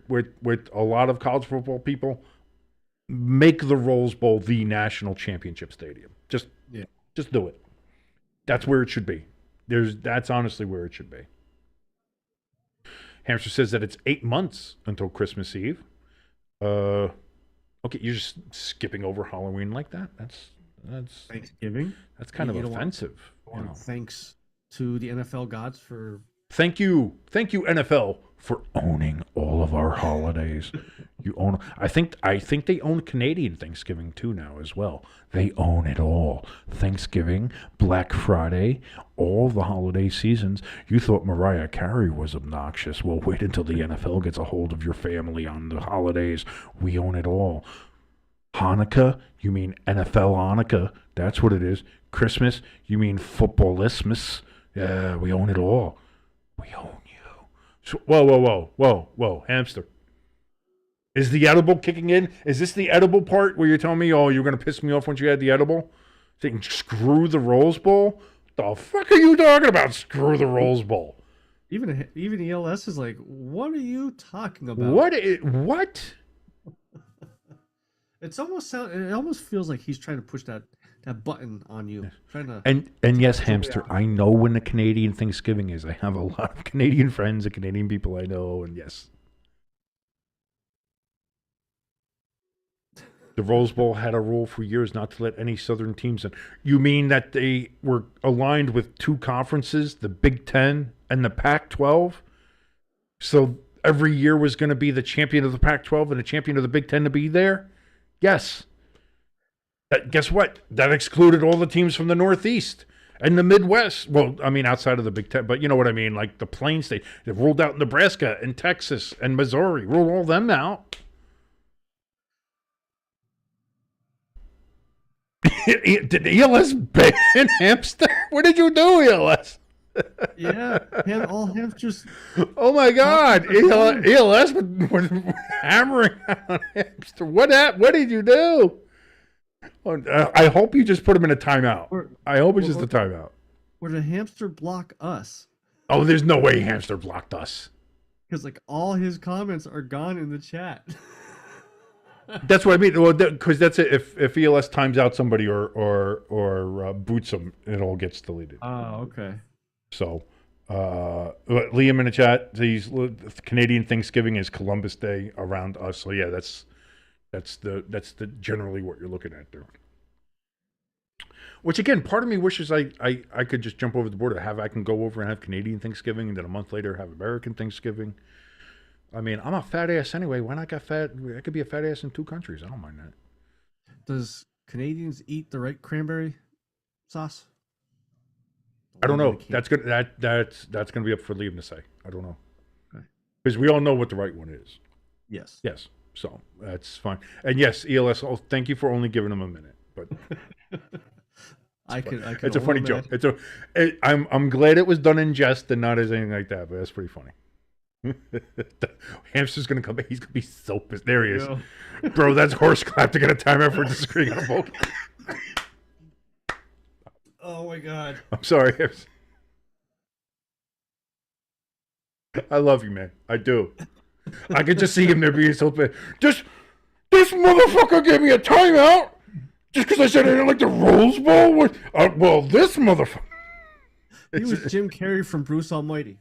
a lot of college football people. Make the Rose Bowl the national championship stadium. Just do it. That's where it should be. That's honestly where it should be. Hamster says that it's 8 months until Christmas Eve. Okay, you're just skipping over Halloween like that. That's Thanksgiving. That's kind of offensive. Thanks to the NFL gods for. Thank you, NFL, for owning all of our holidays. You own. I think they own Canadian Thanksgiving too now as well. They own it all. Thanksgiving, Black Friday, all the holiday seasons. You thought Mariah Carey was obnoxious. Well, wait until the NFL gets a hold of your family on the holidays. We own it all. Hanukkah, you mean NFL Hanukkah. That's what it is. Christmas, you mean Footballismus. Yeah, we own it all. We own you. So, whoa, Hamster. Is the edible kicking in? Is this the edible part where you're telling me, oh, you're going to piss me off once you had the edible? Saying, screw the Rose Bowl? The fuck are you talking about, screw the Rose Bowl? Even ELS is like, what are you talking about? What? It almost feels like he's trying to push that button on you. Trying to. And yes, Hamster, I know when the Canadian Thanksgiving is. I have a lot of Canadian friends and Canadian people I know, and yes. The Rose Bowl had a rule for years not to let any Southern teams in. You mean that they were aligned with two conferences, the Big Ten and the Pac-12? So every year was going to be the champion of the Pac-12 and the champion of the Big Ten to be there? Yes. Guess what? That excluded all the teams from the Northeast and the Midwest. Well, I mean, outside of the Big Ten, but you know what I mean? Like the Plain State. They ruled out Nebraska and Texas and Missouri. Ruled all them out. Did ELS ban Hamster? What did you do, ELS? Yeah, all hamsters. Oh my God, ELS was hammering on Hamster. What did you do? I hope you just put him in a timeout. I hope it's just a timeout. Or did Hamster block us? Oh, there's no way Hamster blocked us. Because like all his comments are gone in the chat. That's what I mean. Well, because that's it. If ELS times out somebody or boots them, it all gets deleted. Oh, okay. So, Liam in the chat, Canadian Thanksgiving is Columbus Day around us. So yeah, that's the generally what you're looking at there. Which again, part of me wishes I could just jump over the border. I can go over and have Canadian Thanksgiving, and then a month later have American Thanksgiving. I mean, I'm a fat ass anyway. Why not get fat? I could be a fat ass in two countries. I don't mind that. Does Canadians eat the right cranberry sauce? I don't know. That's gonna be up for Liam to say. I don't know. Because we all know what the right one is. Yes. Yes. So that's fine. And yes, ELS. Oh, thank you for only giving him a minute. But it's a funny joke. I'm glad it was done in jest and not as anything like that. But that's pretty funny. Hamster's gonna come back. He's gonna be so pissed. There he is, bro. That's horse clap to get a timeout for disagreeing on a vote. Oh my God. I'm sorry. I love you, man. I do. I could just see him there being so pissed. This motherfucker gave me a timeout just because I said I didn't like the Rose Bowl. Well, this motherfucker. He was Jim Carrey from Bruce Almighty.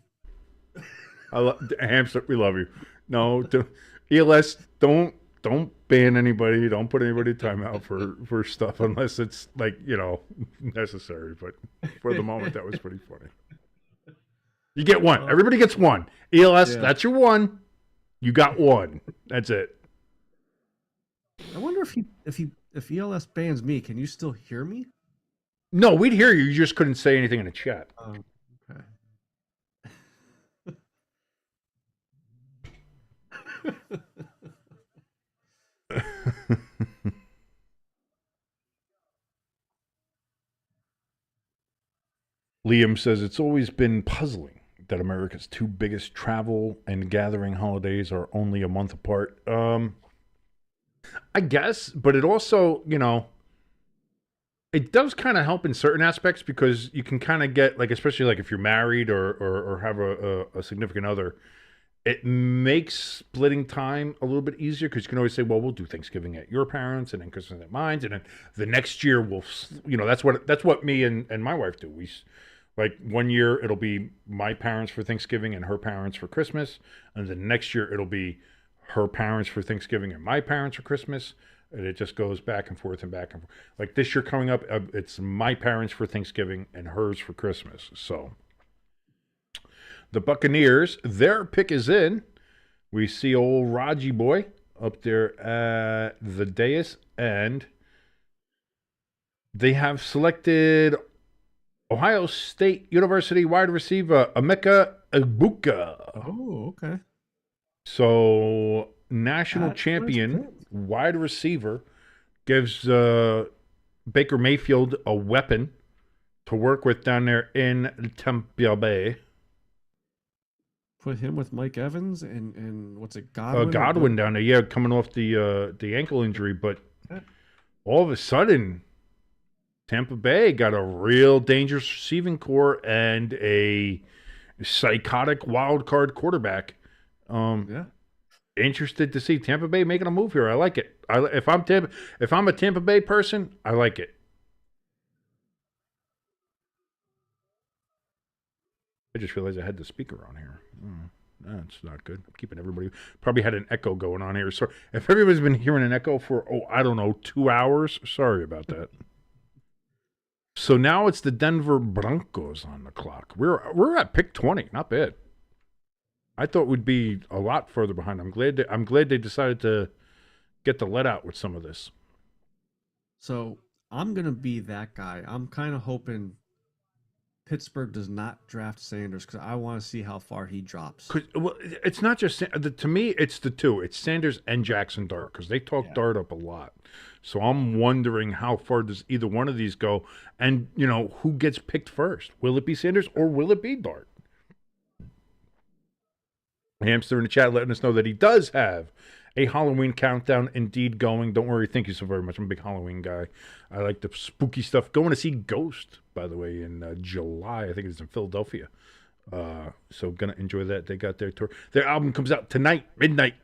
Hamster, we love you. No, ELS, don't ban anybody. Don't put anybody in timeout for stuff unless it's like, necessary. But for the moment, that was pretty funny. You get one. Everybody gets one. ELS, that's your one. You got one. That's it. I wonder if ELS bans me, can you still hear me? No, we'd hear you. You just couldn't say anything in the chat. Okay. Liam says it's always been puzzling that America's two biggest travel and gathering holidays are only a month apart. I guess, but it also, it does kind of help in certain aspects because you can kind of get like, especially like if you're married or have a significant other, it makes splitting time a little bit easier because you can always say, well, we'll do Thanksgiving at your parents and then Christmas at mine, and then the next year we'll, that's what me and my wife do. Like 1 year it'll be my parents for Thanksgiving and her parents for Christmas, and the next year it'll be her parents for Thanksgiving and my parents for Christmas. And it just goes back and forth and back and forth. Like this year coming up, it's my parents for Thanksgiving and hers for Christmas. So the Buccaneers, their pick is in. We see old Raji boy up there at the dais, and they have selected Ohio State University wide receiver Emeka Egbuka. Oh, okay. So national champion wide receiver gives Baker Mayfield a weapon to work with down there in Tampa Bay. Put him with Mike Evans and what's it, Godwin? Godwin down there, yeah, coming off the ankle injury, but all of a sudden, Tampa Bay got a real dangerous receiving core and a psychotic wild card quarterback. Yeah. Interested to see Tampa Bay making a move here. I like it. If I'm a Tampa Bay person, I like it. I just realized I had the speaker on here. That's not good. I'm keeping everybody. Probably had an echo going on here. So if everybody's been hearing an echo for, I don't know, 2 hours, sorry about that. So now it's the Denver Broncos on the clock. We're at pick 20. Not bad. I thought we'd be a lot further behind. I'm glad they decided to get the let out with some of this. So I'm gonna be that guy. I'm kind of hoping Pittsburgh does not draft Sanders because I want to see how far he drops. Well, it's not just to me. It's the two. It's Sanders and Jackson Dart because they talk Dart up a lot. So I'm wondering how far does either one of these go, and who gets picked first? Will it be Sanders or will it be Dart? Hamster in the chat letting us know that he does have a Halloween countdown indeed going. Don't worry, thank you so very much. I'm a big Halloween guy. I like the spooky stuff. Going to see Ghost, by the way, in July. I think it's in Philadelphia. So gonna enjoy that. They got their tour. Their album comes out tonight, midnight.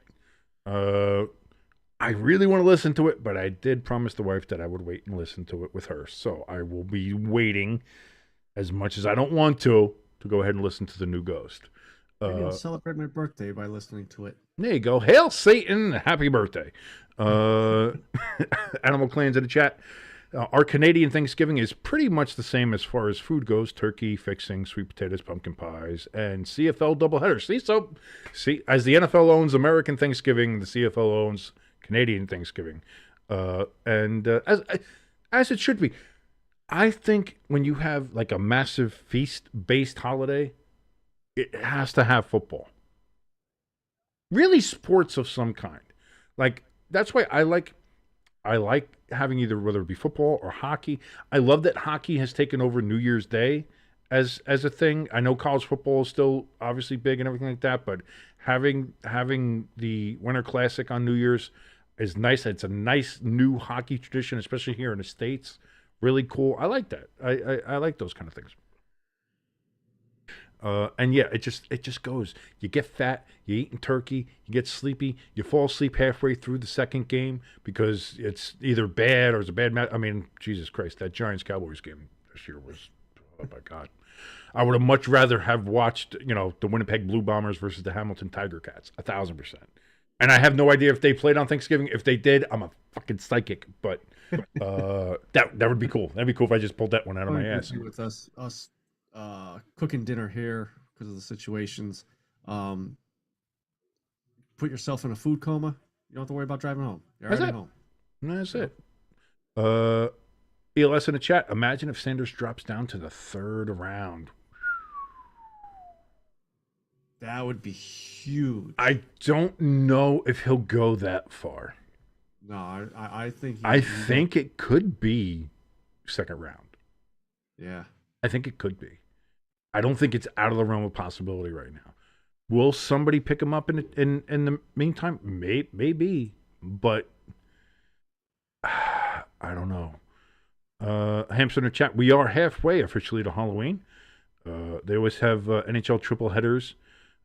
I really want to listen to it, but I did promise the wife that I would wait and listen to it with her. So I will be waiting, as much as I don't want to go ahead and listen to the new Ghost. Maybe I'll celebrate my birthday by listening to it. There you go. Hail Satan. Happy birthday. Animal Clans in the chat. Our Canadian Thanksgiving is pretty much the same as far as food goes. Turkey, fixing, sweet potatoes, pumpkin pies, and CFL doubleheaders. See, as the NFL owns American Thanksgiving, the CFL owns Canadian Thanksgiving. And as it should be. I think when you have like a massive feast-based holiday, it has to have football. Really sports of some kind. Like, that's why I like having either, whether it be football or hockey. I love that hockey has taken over New Year's Day as a thing. I know college football is still obviously big and everything like that, but having the Winter Classic on New Year's is nice. It's a nice new hockey tradition, especially here in the States. Really cool. I like that. I like those kind of things. And yeah, it just goes. You get fat, you eating turkey, you get sleepy, you fall asleep halfway through the second game because it's either bad or it's a bad match. I mean, Jesus Christ, that Giants-Cowboys game this year was, oh my God. I would have much rather have watched, the Winnipeg Blue Bombers versus the Hamilton Tiger Cats, 1,000%. And I have no idea if they played on Thanksgiving. If they did, I'm a fucking psychic. But that would be cool. That'd be cool if I just pulled that one out of my ass. With us cooking dinner here because of the situations. Put yourself in a food coma. You don't have to worry about driving home. You're already home. That's it. ELS in the chat. Imagine if Sanders drops down to the third round. That would be huge. I don't know if he'll go that far. No, I think I think it could be second round. Yeah. I think it could be. I don't think it's out of the realm of possibility right now. Will somebody pick him up in the meantime? Maybe, but I don't know. Hampson in the chat. We are halfway officially to Halloween. They always have NHL triple headers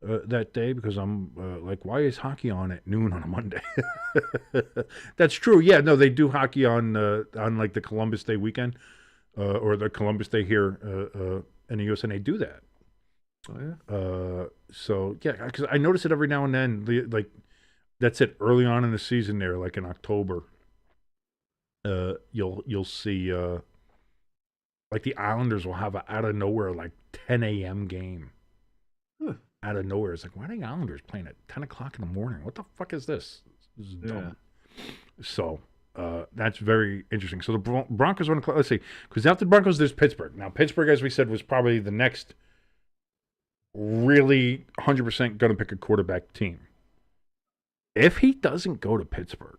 that day because I'm like, why is hockey on at noon on a Monday? That's true. Yeah, no, they do hockey on like the Columbus Day weekend or the Columbus Day here in the US, and they do that. Oh yeah. So yeah, because I notice it every now and then. Like that's it. Early on in the season, there, like in October, you'll see like the Islanders will have a out of nowhere like 10 a.m. game. Huh. Out of nowhere, it's like, why are the Islanders playing at 10 o'clock in the morning? What the fuck is this? This is dumb. So that's very interesting. So the Broncos want to let's see, because after the Broncos, there's Pittsburgh. Now Pittsburgh, as we said, was probably the next really 100% going to pick a quarterback team. If he doesn't go to Pittsburgh,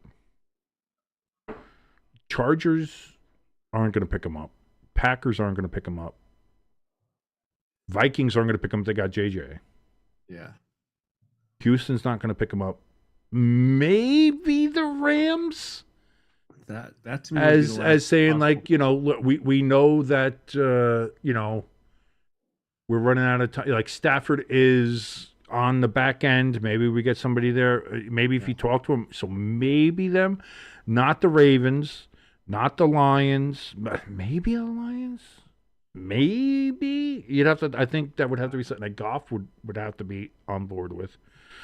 Chargers aren't going to pick him up. Packers aren't going to pick him up. Vikings aren't going to pick him up. They got JJ. Yeah. Houston's not going to pick him up. Maybe the Rams. That to me as saying like, you know, we know that you know, we're running out of time. Like Stafford is on the back end. Maybe we get somebody there. Maybe if you talk to him. So maybe them, not the Ravens, not the Lions, but maybe the Lions. Maybe you'd have to. I think that would have to be something that Goff would have to be on board with.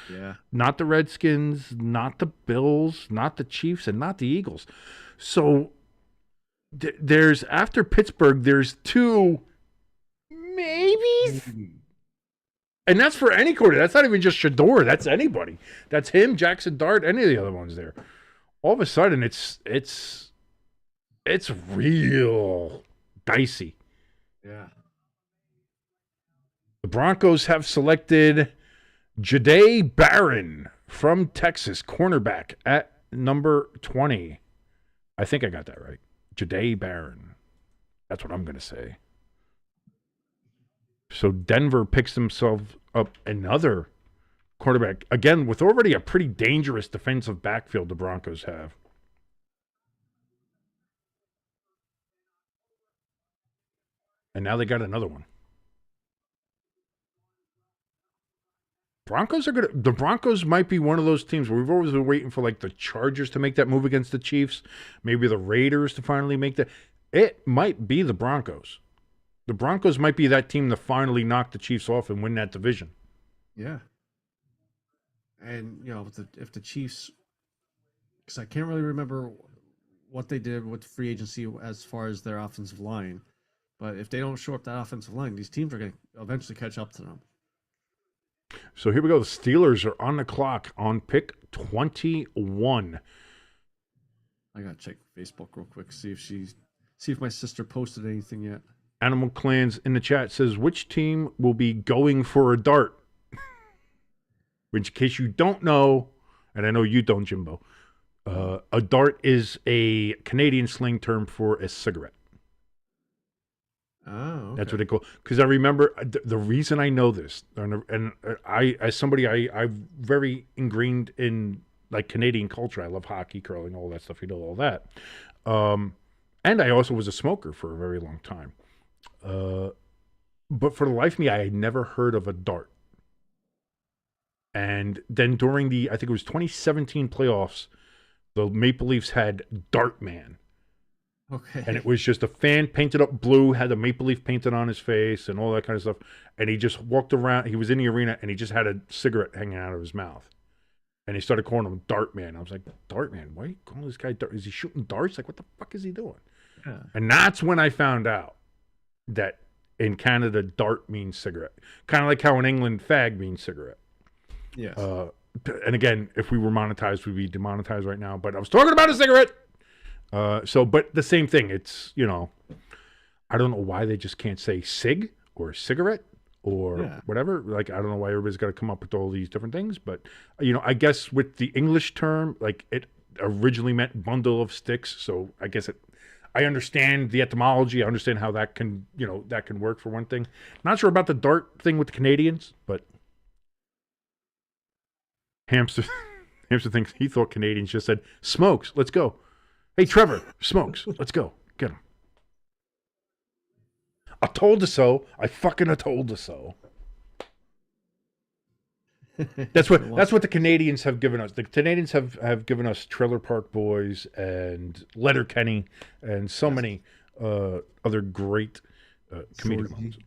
Yeah. Not the Redskins, not the Bills, not the Chiefs, and not the Eagles. So there's after Pittsburgh, there's two maybes. And that's for any quarterback. That's not even just Shador. That's anybody. That's him, Jackson Dart, any of the other ones there. All of a sudden, it's real dicey. Yeah. The Broncos have selected Jahdae Barron from Texas, cornerback at number 20. I think I got that right. Jahdae Barron. That's what I'm going to say. So Denver picks himself up another quarterback. Again, with already a pretty dangerous defensive backfield the Broncos have. And now they got another one. The Broncos might be one of those teams where we've always been waiting for like the Chargers to make that move against the Chiefs, maybe the Raiders to finally make that. It might be the Broncos. The Broncos might be that team to finally knock the Chiefs off and win that division. Yeah. And, you know, if the Chiefs, because I can't really remember what they did with free agency as far as their offensive line, but if they don't shore up that offensive line, these teams are going to eventually catch up to them. So here we go. The Steelers are on the clock on pick 21. I gotta check Facebook real quick, see if my sister posted anything yet. Animal Clans in the chat says, which team will be going for a dart? Which, in case you don't know, and I know you don't, Jimbo, a dart is a Canadian slang term for a cigarette. Oh, okay. That's what they call. Because I remember the reason I know this, and I, as somebody, I'm very ingrained in like Canadian culture. I love hockey, curling, all that stuff. You know all that. And I also was a smoker for a very long time. But for the life of me, I had never heard of a dart. And then during I think it was 2017 playoffs, the Maple Leafs had Dart Man. Okay. And it was just a fan painted up blue, had a maple leaf painted on his face and all that kind of stuff. And he just walked around. He was in the arena and he just had a cigarette hanging out of his mouth. And he started calling him Dart Man. I was like, Dart Man? Why are you calling this guy Dart? Is he shooting darts? Like, what the fuck is he doing? Yeah. And that's when I found out that in Canada, Dart means cigarette. Kind of like how in England, fag means cigarette. Yes. And again, if we were monetized, we'd be demonetized right now. But I was talking about a cigarette. But the same thing. It's, you know, I don't know why they just can't say cig or cigarette or whatever. Like, I don't know why everybody's got to come up with all these different things. But, you know, I guess with the English term, like originally meant bundle of sticks. So I guess I understand the etymology. I understand how that can, that can work for one thing. Not sure about the dart thing with the Canadians, but Hamster thinks he thought Canadians just said, smokes, let's go. Hey, Trevor, smokes, let's go. Get him. I told you so. I fucking told you so. That's what the Canadians have given us. The Canadians have given us Trailer Park Boys and Letterkenny and so many other great comedic moments.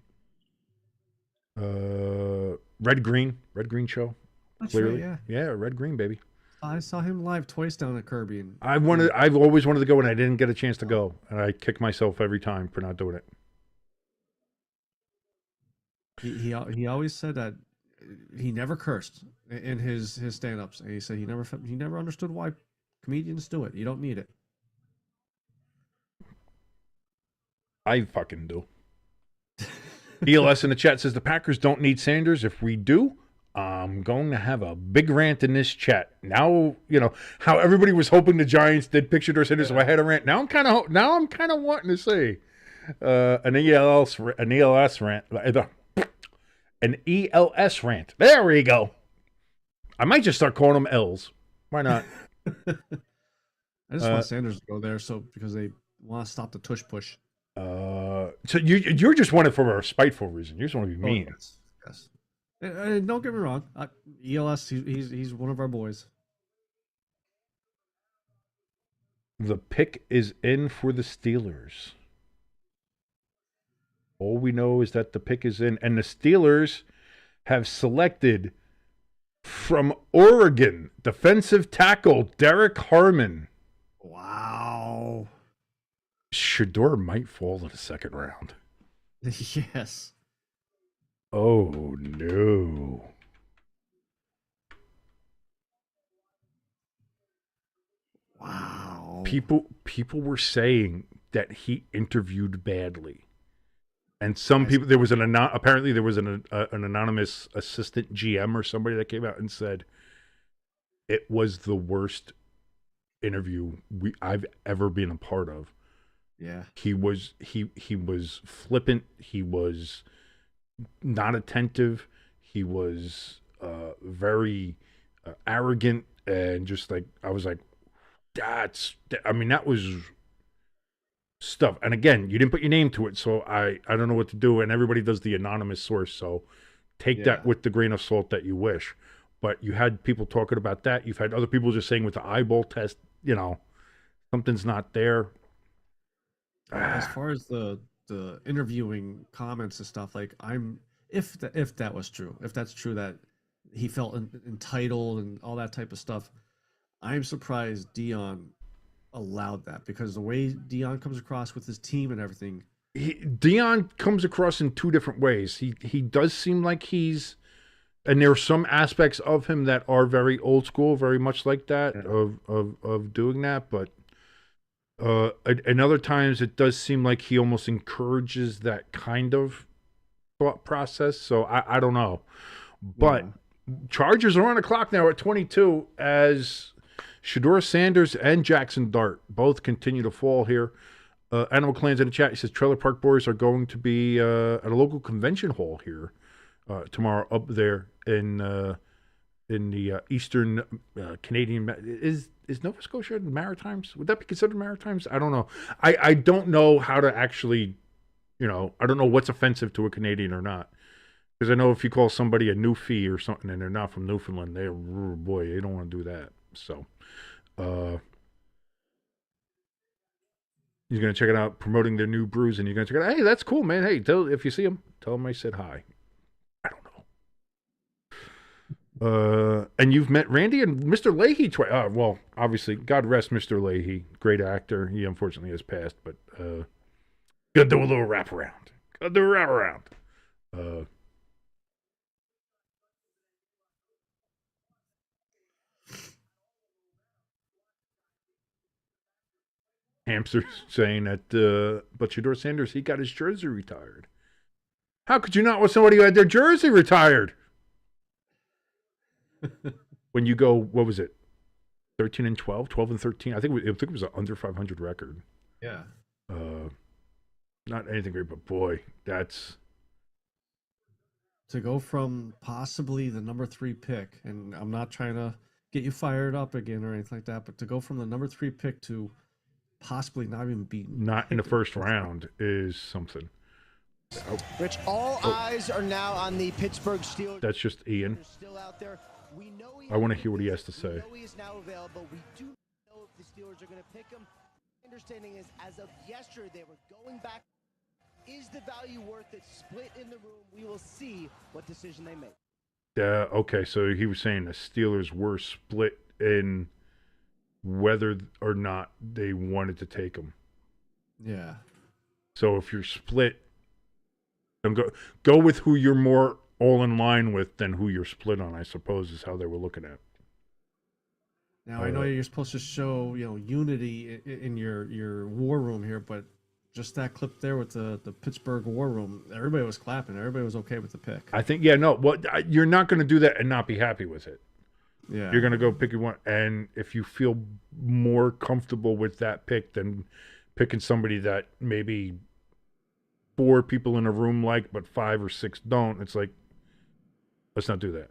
Red Green show. That's Clearly, right, yeah, Red Green, baby. I saw him live twice down at Kirby. And I've always wanted to go, and I didn't get a chance to go, and I kick myself every time for not doing it. He always said that he never cursed in his stand-ups, and he said he never understood why comedians do it. You don't need it. I fucking do. ELS in the chat says the Packers don't need Sanders. If we do, I'm going to have a big rant in this chat. Now, how everybody was hoping the Giants did picture their Sanders, so I had a rant. Now I'm kind of wanting to say an ELS rant. An ELS rant. There we go. I might just start calling them L's. Why not? I just want Sanders to go there because they want to stop the tush push. So you're just wanting for a spiteful reason. You just want to be mean. Yes. And don't get me wrong. ELS, he's one of our boys. The pick is in for the Steelers. All we know is that the pick is in, and the Steelers have selected from Oregon defensive tackle Derek Harmon. Wow. Shador might fall in the second round. Yes. Oh, no. Wow. People were saying that he interviewed badly. And some people, apparently there was an anonymous assistant GM or somebody that came out and said it was the worst interview I've ever been a part of. Yeah. He was flippant. He was not attentive. He was very arrogant, and just like I was like, that was stuff. And again, you didn't put your name to it, so I don't know what to do. And everybody does the anonymous source, so take that with the grain of salt that you wish. But you had people talking about that. You've had other people just saying with the eyeball test, something's not there. As far as the interviewing comments and stuff, like if that was true, if that's true that he felt entitled and all that type of stuff, I'm surprised Dion allowed that, because the way Dion comes across with his team and everything. Dion comes across in two different ways. He does seem like and there are some aspects of him that are very old school, very much like that, of doing that, but and other times it does seem like he almost encourages that kind of thought process. So I don't know, but Chargers are on the clock now at 22 as Shador Sanders and Jackson Dart both continue to fall here. Animal Clan's in the chat. He says Trailer Park Boys are going to be at a local convention hall here tomorrow up there in the eastern Canadian. Is Nova Scotia in the Maritimes? Would that be considered Maritimes? I don't know. I don't know how to actually, I don't know what's offensive to a Canadian or not. Because I know if you call somebody a Newfie or something and they're not from Newfoundland, they don't want to do that. So, he's going to check it out, promoting their new brews, and you're going to check it out. Hey, that's cool, man. Hey, if you see him, tell him I said hi. I don't know. And you've met Randy and Mr. Leahy twice. Well, obviously, God rest Mr. Leahy. Great actor. He unfortunately has passed, but gonna do a little wraparound. Hamster saying that, but Shador Sanders, he got his jersey retired. How could you not want somebody who had their jersey retired? When you go, what was it? 13-12, 12-13. I think it was an under 500 record. Yeah. Not anything great, but boy, that's To go from possibly the number 3 pick, and I'm not trying to get you fired up again or anything like that, but to go from the number 3 pick to possibly not even being not in the first round is something. Rich, all eyes are now on the Pittsburgh Steelers. That's just Ian. Still out there. We know I want to hear what he has to say. We know he is now available. We do know if the Steelers are going to pick him. My understanding is, as of yesterday, they were going back. Is the value worth it? Split in the room. We will see what decision they make. Okay, so he was saying the Steelers were split in whether or not they wanted to take him. Yeah. So if you're split, then go with who you're more all in line with than who you're split on, I suppose, is how they were looking at. Now I know you're supposed to show, unity in your war room here, but just that clip there with the Pittsburgh war room, everybody was clapping. Everybody was okay with the pick. I think, you're not going to do that and not be happy with it. Yeah. You're going to go pick one, and if you feel more comfortable with that pick than picking somebody that maybe 4 people in a room like, but 5 or 6 don't, it's like, let's not do that,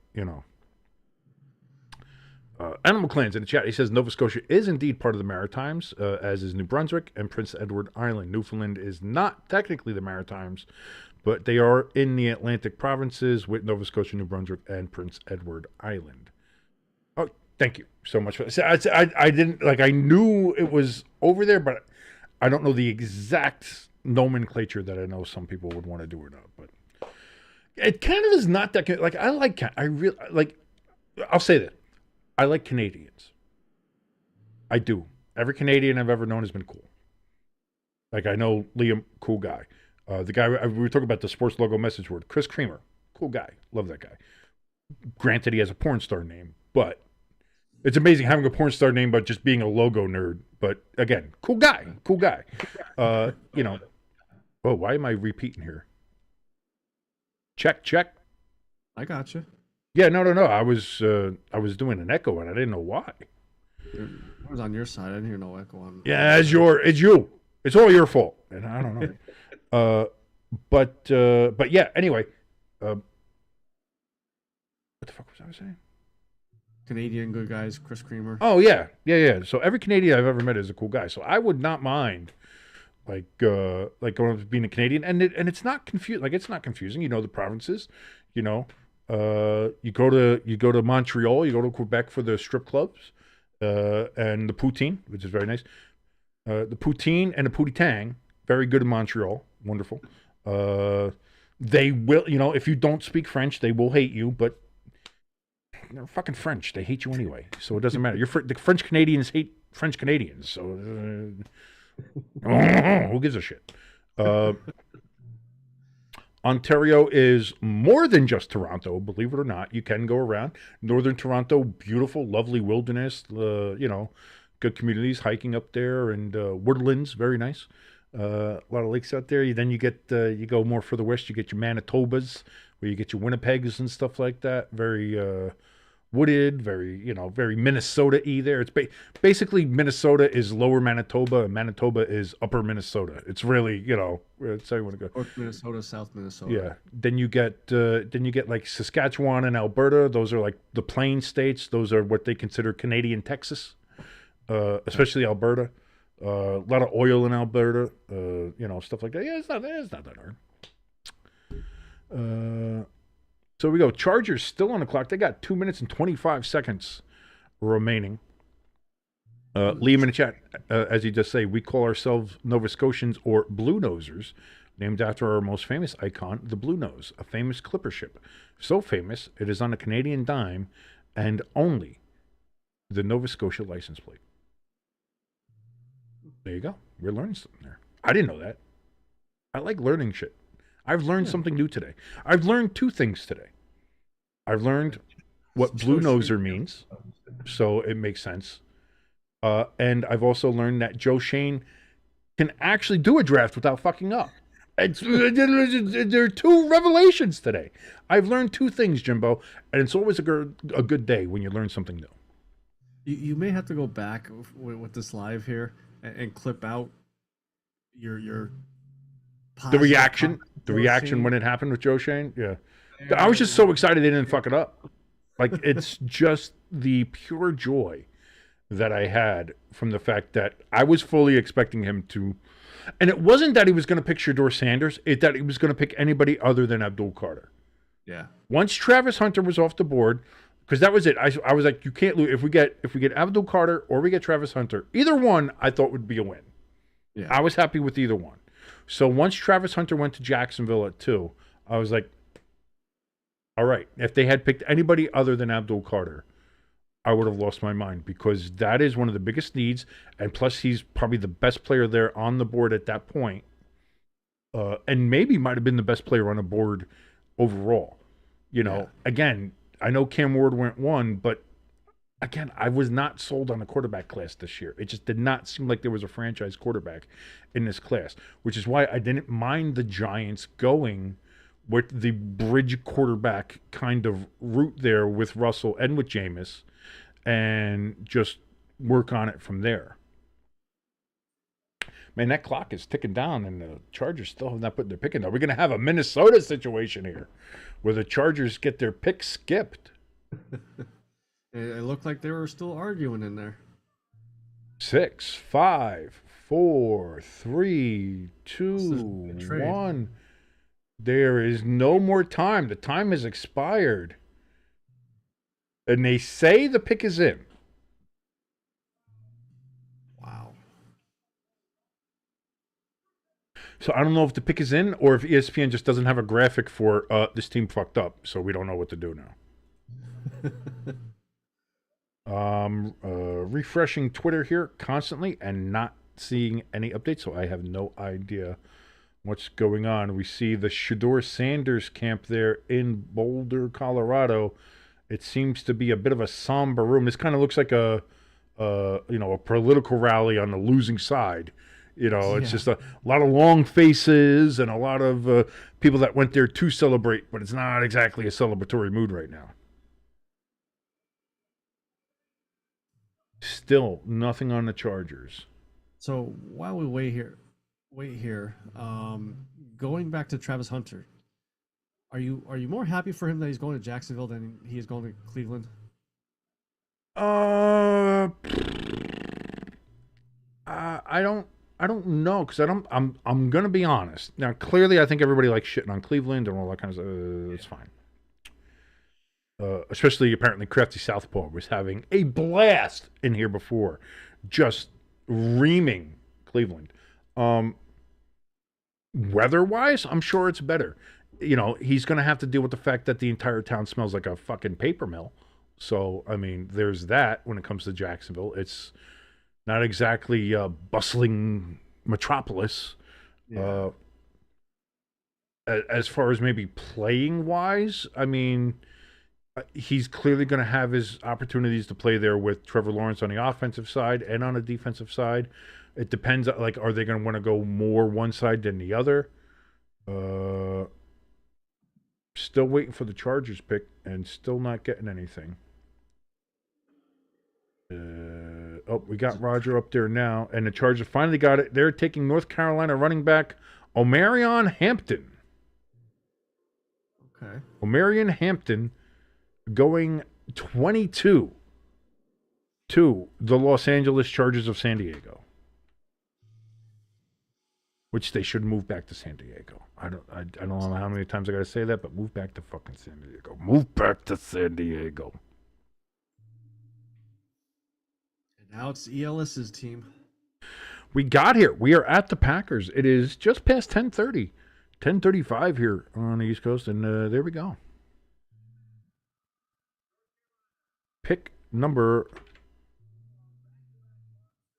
Animal Clans in the chat. He says Nova Scotia is indeed part of the Maritimes, as is New Brunswick and Prince Edward Island. Newfoundland is not technically the Maritimes, but they are in the Atlantic provinces with Nova Scotia, New Brunswick, and Prince Edward Island. Oh, thank you so much for that. I didn't, I knew it was over there, but I don't know the exact nomenclature that I know some people would want to do or not. But Canada's not that good. I'll say that. I like Canadians. I do. Every Canadian I've ever known has been cool. I know Liam, cool guy. The guy, we were talking about the sports logo message board. Chris Creamer, cool guy. Love that guy. Granted, he has a porn star name, but it's amazing having a porn star name, but just being a logo nerd. But again, cool guy. Oh, why am I repeating here? Check. I got you. Yeah, no. I was doing an echo and I didn't know why. I was on your side. I didn't hear no echo on. Yeah, it's you. It's all your fault, and I don't know. But yeah. Anyway, what the fuck was I saying? Canadian good guys, Chris Creamer. Oh yeah. So every Canadian I've ever met is a cool guy. So I would not mind going up to being a Canadian, and it's not it's not confusing. You know the provinces. You go to Montreal, you go to Quebec for the strip clubs, and the poutine, which is very nice. The poutine and the pootie tang, very good in Montreal, wonderful. They will, if you don't speak French, they will hate you, but they're fucking French. They hate you anyway, so it doesn't matter. The French Canadians hate French Canadians, so who gives a shit? Ontario is more than just Toronto, believe it or not. You can go around. Northern Toronto, beautiful, lovely wilderness, good communities, hiking up there, and woodlands, very nice. A lot of lakes out there. Then you go more further west, you get your Manitobas, where you get your Winnipegs and stuff like that. Very wooded, very Minnesota-y there. It's basically Minnesota is lower Manitoba, and Manitoba is upper Minnesota. It's really, it's how you want to go. North Minnesota, South Minnesota. Yeah. Then you get like Saskatchewan and Alberta. Those are like the plain states. Those are what they consider Canadian Texas, especially Alberta. A lot of oil in Alberta, stuff like that. Yeah, it's not that hard. So we go. Chargers still on the clock. They got 2 minutes and 25 seconds remaining. Liam in the chat, as you just say, we call ourselves Nova Scotians or Blue Nosers, named after our most famous icon, the Blue Nose, a famous clipper ship. So famous, it is on a Canadian dime and only the Nova Scotia license plate. There you go. We're learning something there. I didn't know that. I like learning shit. I've learned something new today. I've learned 2 things today. I've learned what Blue Noser means, so it makes sense. And I've also learned that Joe Shane can actually do a draft without fucking up. There are 2 revelations today. I've learned 2 things, Jimbo, and it's always a good day when you learn something new. You may have to go back with this live here and clip out your The positive reaction, comment the Joe reaction Shane. when it happened with Joe Shane. Yeah. I was There just we so excited they didn't fuck it up. Like, it's just the pure joy that I had from the fact that I was fully expecting him to, and it wasn't that he was going to pick Shador Sanders, it that he was going to pick anybody other than Abdul Carter. Yeah. Once Travis Hunter was off the board, because that was it. I was like, you can't lose if we get Abdul Carter or we get Travis Hunter. Either one I thought would be a win. Yeah. I was happy with either one. So once Travis Hunter went to Jacksonville at 2, I was like, all right. If they had picked anybody other than Abdul Carter, I would have lost my mind, because that is one of the biggest needs. And plus, he's probably the best player there on the board at that point. And maybe might have been the best player on the board overall. You know, Again, I know Cam Ward went 1, but again, I was not sold on the quarterback class this year. It just did not seem like there was a franchise quarterback in this class, which is why I didn't mind the Giants going with the bridge quarterback kind of route there with Russell and with Jameis, and just work on it from there. Man, that clock is ticking down, and the Chargers still have not put their pick in. Are we going to have a Minnesota situation here where the Chargers get their pick skipped? It looked like they were still arguing in there. 6, 5, 4, 3, 2, This is a good trade. 1. There is no more time. The time has expired. And they say the pick is in. Wow. So I don't know if the pick is in or if ESPN just doesn't have a graphic for this team fucked up, so we don't know what to do now. Refreshing Twitter here constantly and not seeing any updates, so I have no idea what's going on. We see the Shador Sanders camp there in Boulder, Colorado. It seems to be a bit of a somber room. This kind of looks like a political rally on the losing side. It's just a lot of long faces and a lot of people that went there to celebrate, but it's not exactly a celebratory mood right now. Still nothing on the Chargers. So while we wait here, going back to Travis Hunter, are you more happy for him that he's going to Jacksonville than he is going to Cleveland? I don't know, because I'm gonna be honest. Now, clearly, I think everybody likes shitting on Cleveland and all that kind of stuff. It's fine. Especially apparently Crafty Southpaw was having a blast in here before, just reaming Cleveland. Weather-wise, I'm sure it's better. He's going to have to deal with the fact that the entire town smells like a fucking paper mill. So, I mean, there's that when it comes to Jacksonville. It's not exactly a bustling metropolis. Yeah. As far as maybe playing-wise, I mean, he's clearly going to have his opportunities to play there with Trevor Lawrence on the offensive side and on the defensive side. It depends, like, are they going to want to go more one side than the other? Still waiting for the Chargers pick and still not getting anything. We got Roger up there now, and the Chargers finally got it. They're taking North Carolina running back Omarion Hampton. Okay. Omarion Hampton going 22 to the Los Angeles Chargers of San Diego, which they should move back to San Diego. I don't know how many times I got to say that, but move back to fucking San Diego. Move back to San Diego. And now it's ELS's team. We got here. We are at the Packers. It is just past 10:30, 10:35 here on the East Coast, and there we go. Pick number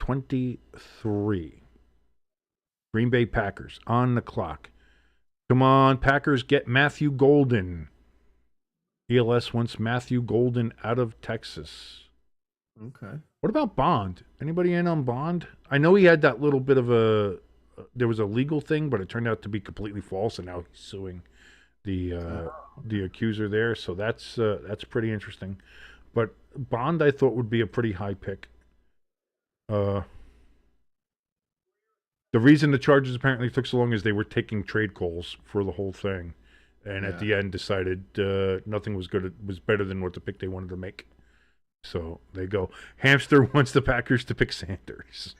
23. Green Bay Packers on the clock. Come on, Packers, get Matthew Golden. ELS wants Matthew Golden out of Texas. Okay. What about Bond? Anybody in on Bond? I know he had that little bit of there was a legal thing, but it turned out to be completely false, and now he's suing the accuser there. So that's pretty interesting. But Bond, I thought, would be a pretty high pick. The reason the Chargers apparently took so long is they were taking trade calls for the whole thing, and at the end decided nothing was better than what the pick they wanted to make. So they go. Hamster wants the Packers to pick Sanders.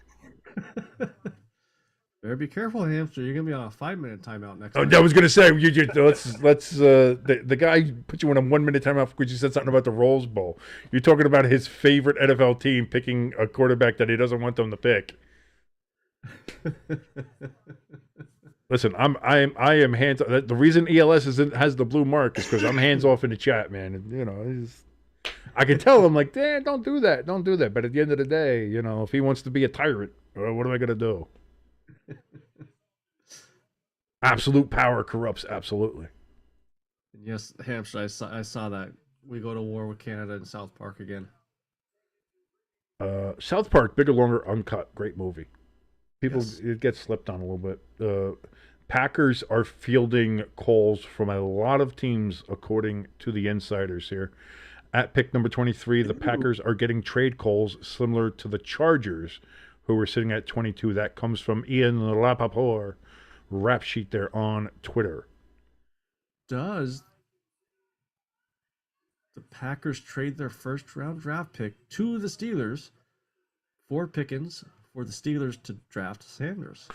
Better be careful, Hamster. You're gonna be on a 5-minute timeout next. I was gonna say let's the guy put you on a 1-minute timeout because you said something about the Rose Bowl. You're talking about his favorite NFL team picking a quarterback that he doesn't want them to pick. Listen, I am hands. The reason ELS has the blue mark is because I'm hands off in the chat, man. You know, I can tell him like, Dan, don't do that. But at the end of the day, you know, if he wants to be a tyrant, what am I gonna do? Absolute power corrupts. Absolutely. Yes, Hamster. I saw that. We go to war with Canada in South Park again. South Park, bigger, longer, uncut. Great movie. It gets slept on a little bit. Packers are fielding calls from a lot of teams, according to the insiders here. At pick number 23, the Packers are getting trade calls similar to the Chargers, who were sitting at 22. That comes from Ian Rapoport, rap sheet there on Twitter. Does the Packers trade their first-round draft pick to the Steelers for Pickens for the Steelers to draft Sanders?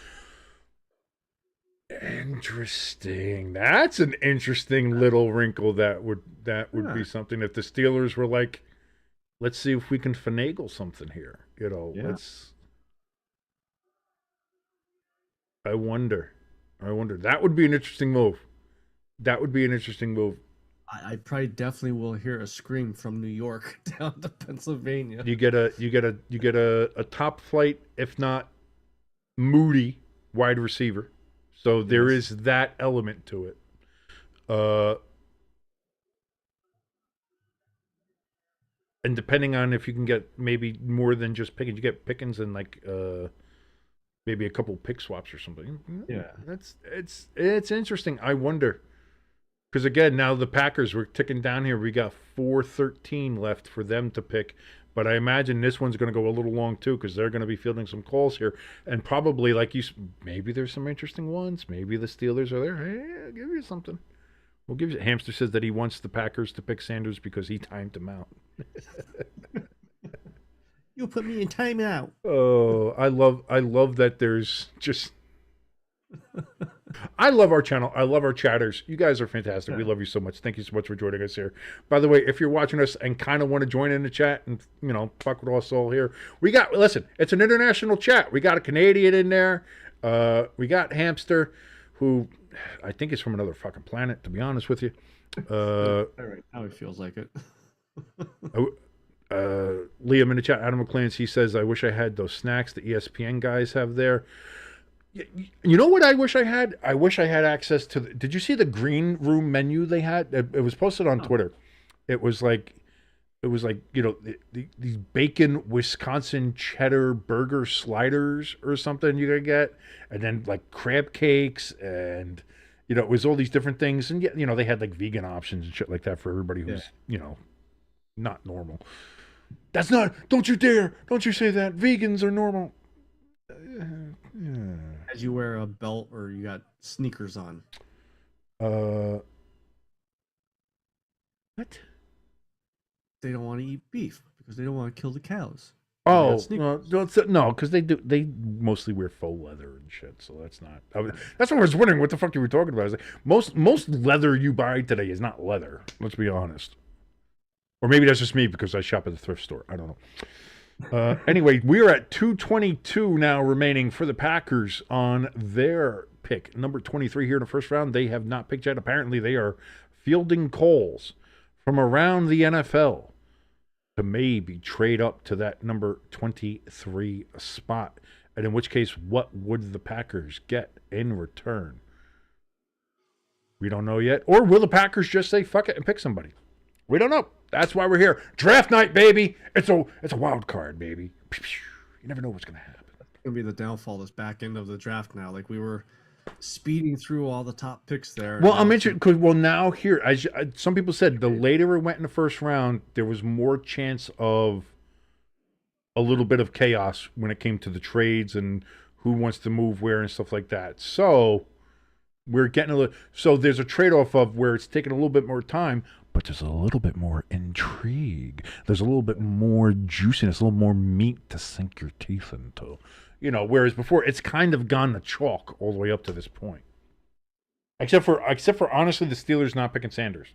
Interesting. That's an interesting little wrinkle that would be something if the Steelers were like, let's see if we can finagle something here. You know, I wonder. That would be an interesting move. I probably definitely will hear a scream from New York down to Pennsylvania. You get a top flight, if not moody, wide receiver. So there is that element to it. And depending on if you can get maybe more than just Pickens, you get Pickens and like maybe a couple pick swaps or something. Yeah, it's interesting. I wonder. Because again, now the Packers, we're ticking down here. We got 4:13 left for them to pick. But I imagine this one's going to go a little long too, because they're going to be fielding some calls here. And probably, like maybe there's some interesting ones. Maybe the Steelers are there. Hey, I'll give you something. We'll give you. Hamster says that he wants the Packers to pick Sanders because he timed him out. You put me in timeout. Oh, I love that there's just... I love our channel. I love our chatters. You guys are fantastic. We love you so much. Thank you so much for joining us here. By the way, if you're watching us and kind of want to join in the chat and, you know, fuck with us all here, listen, it's an international chat. We got a Canadian in there. We got Hamster, who I think is from another fucking planet, to be honest with you. All right, now he feels like it. Liam in the chat, Adam McClans, he says, I wish I had those snacks the ESPN guys have there. You know what I wish I had? I wish I had access to did you see the green room menu they had? It was posted on Twitter. It was like, you know, these bacon Wisconsin cheddar burger sliders or something you could get. And then like crab cakes and, you know, it was all these different things. And, you know, they had like vegan options and shit like that for everybody who's, you know, not normal. That's not, don't you say that. Vegans are normal. As you wear a belt or you got sneakers on. What? They don't want to eat beef because they don't want to kill the cows. Oh, no, because they mostly wear faux leather and shit, so that's not. That's what I was wondering what the fuck you were talking about. I was like, most leather you buy today is not leather. Let's be honest. Or maybe that's just me because I shop at the thrift store. I don't know. Anyway, we're at 2:22 now remaining for the Packers on their pick. Number 23 here in the first round. They have not picked yet. Apparently, they are fielding calls from around the NFL to maybe trade up to that number 23 spot. And in which case, what would the Packers get in return? We don't know yet. Or will the Packers just say, fuck it, and pick somebody? We don't know. That's why we're here. Draft night, baby. It's a wild card, baby. You never know what's going to happen. It's going to be the downfall, this back end of the draft now. Like we were speeding through all the top picks there. Well, now I'm it's interested because now here, some people said the later it went in the first round, there was more chance of a little bit of chaos when it came to the trades and who wants to move where and stuff like that. So we're getting a little. So there's a trade-off of where it's taking a little bit more time, but there's a little bit more intrigue. There's a little bit more juiciness, a little more meat to sink your teeth into. You know, whereas before it's kind of gone to chalk all the way up to this point. Except for honestly the Steelers not picking Sanders.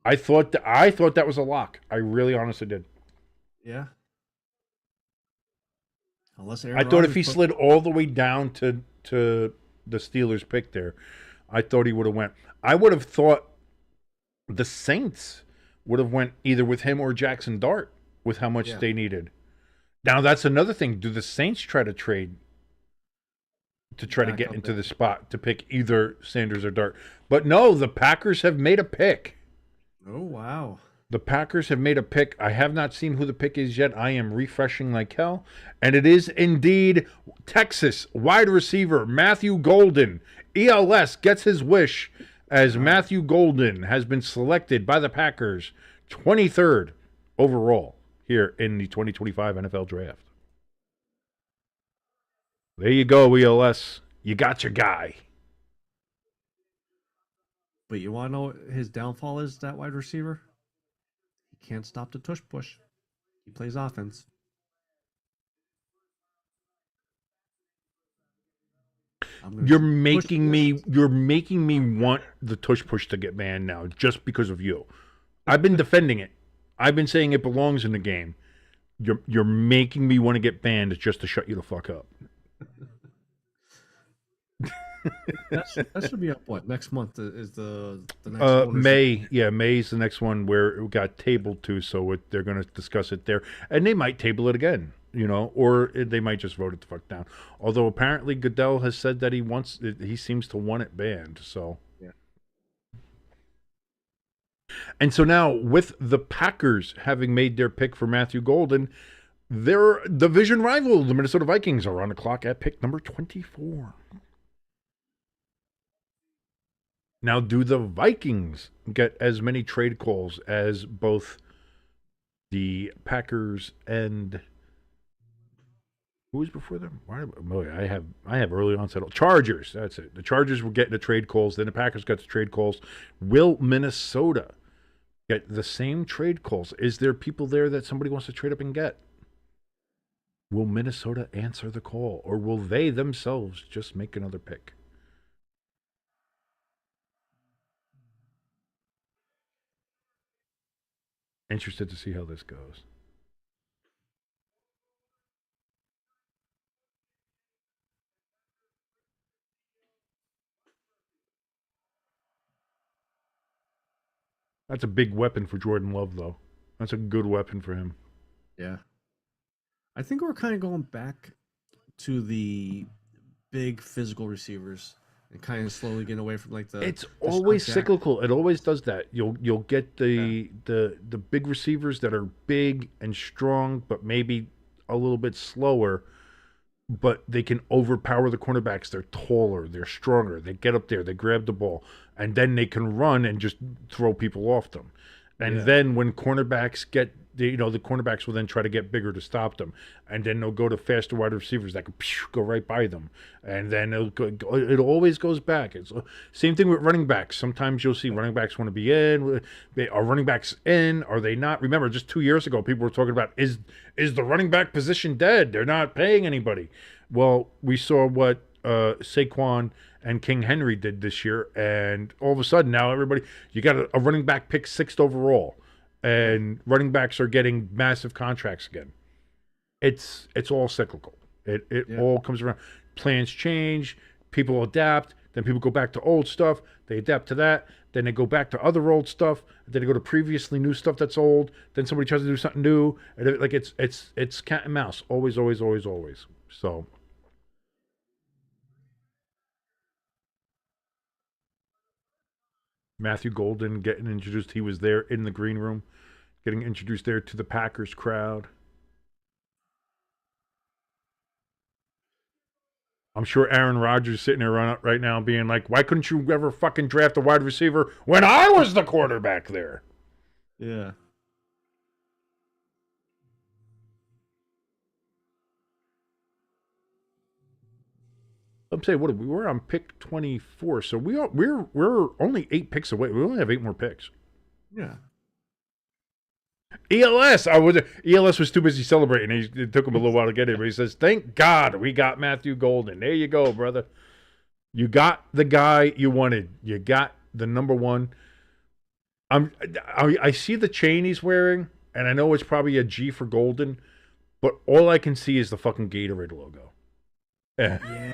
I thought that was a lock. I really honestly did. yeah. Unless I thought if he slid all the way down to the Steelers pick there, I thought he would have went. I would have thought the Saints would have went either with him or Jackson Dart with how much they needed. Now that's another thing. Do the Saints try to trade to try to get into the spot to pick either Sanders or Dart? But no, the Packers have made a pick. Oh, wow. The Packers have made a pick. I have not seen who the pick is yet. I am refreshing like hell. And it is indeed Texas wide receiver Matthew Golden. ELS gets his wish as Matthew Golden has been selected by the Packers 23rd overall here in the 2025 NFL Draft. There you go, ELS. You got your guy. But you want to know what his downfall is, that wide receiver? He can't stop the tush push. He plays offense. You're making me want the tush push to get banned now just because of you. I've been defending it. I've been saying it belongs in the game. You're making me want to get banned just to shut you the fuck up. that should be up next month is the next May. Yeah, May's the next one where it got tabled to, so they're going to discuss it there, and they might table it again, you know, or they might just vote it the fuck down. Although apparently Goodell has said that he seems to want it banned. So yeah. And so now with the Packers having made their pick for Matthew Golden, their division rival, the Minnesota Vikings, are on the clock at pick number 24. Now, do the Vikings get as many trade calls as both the Packers and who was before them? I have early onset. Chargers. That's it. The Chargers were getting the trade calls. Then the Packers got the trade calls. Will Minnesota get the same trade calls? Is there people there that somebody wants to trade up and get? Will Minnesota answer the call, or will they themselves just make another pick? Interested to see how this goes. That's a big weapon for Jordan Love, though. That's a good weapon for him. Yeah. I think we're kind of going back to the big physical receivers and kind of slowly getting away from like the. It's always cyclical. It always does that. You'll get the big receivers that are big and strong, but maybe a little bit slower. But they can overpower the cornerbacks. They're taller. They're stronger. They get up there. They grab the ball, and then they can run and just throw people off them. And then when cornerbacks the cornerbacks will then try to get bigger to stop them, and then they'll go to faster wide receivers that can go right by them, and then it always goes back. It's same thing with running backs. Sometimes you'll see running backs want to be in. Are running backs in? Are they not? Remember, just 2 years ago, people were talking about is the running back position dead? They're not paying anybody. Well, we saw what Saquon and King Henry did this year, and all of a sudden now you got a running back pick 6th overall. And running backs are getting massive contracts again. It's all cyclical. It all comes around. Plans change, people adapt, then people go back to old stuff, they adapt to that, then they go back to other old stuff, then they go to previously new stuff that's old, then somebody tries to do something new, and it's cat and mouse, always. So Matthew Golden getting introduced, he was there in the green room, getting introduced there to the Packers crowd. I'm sure Aaron Rodgers is sitting there right now being like, why couldn't you ever fucking draft a wide receiver when I was the quarterback there? Yeah. I'm saying, what we're on pick 24, so we're only 8 picks away. We only have 8 more picks. Yeah. ELS was too busy celebrating. It took him a little while to get here, but he says, "Thank God we got Matthew Golden." There you go, brother. You got the guy you wanted. You got the number one. I see the chain he's wearing, and I know it's probably a G for Golden, but all I can see is the fucking Gatorade logo. Yeah.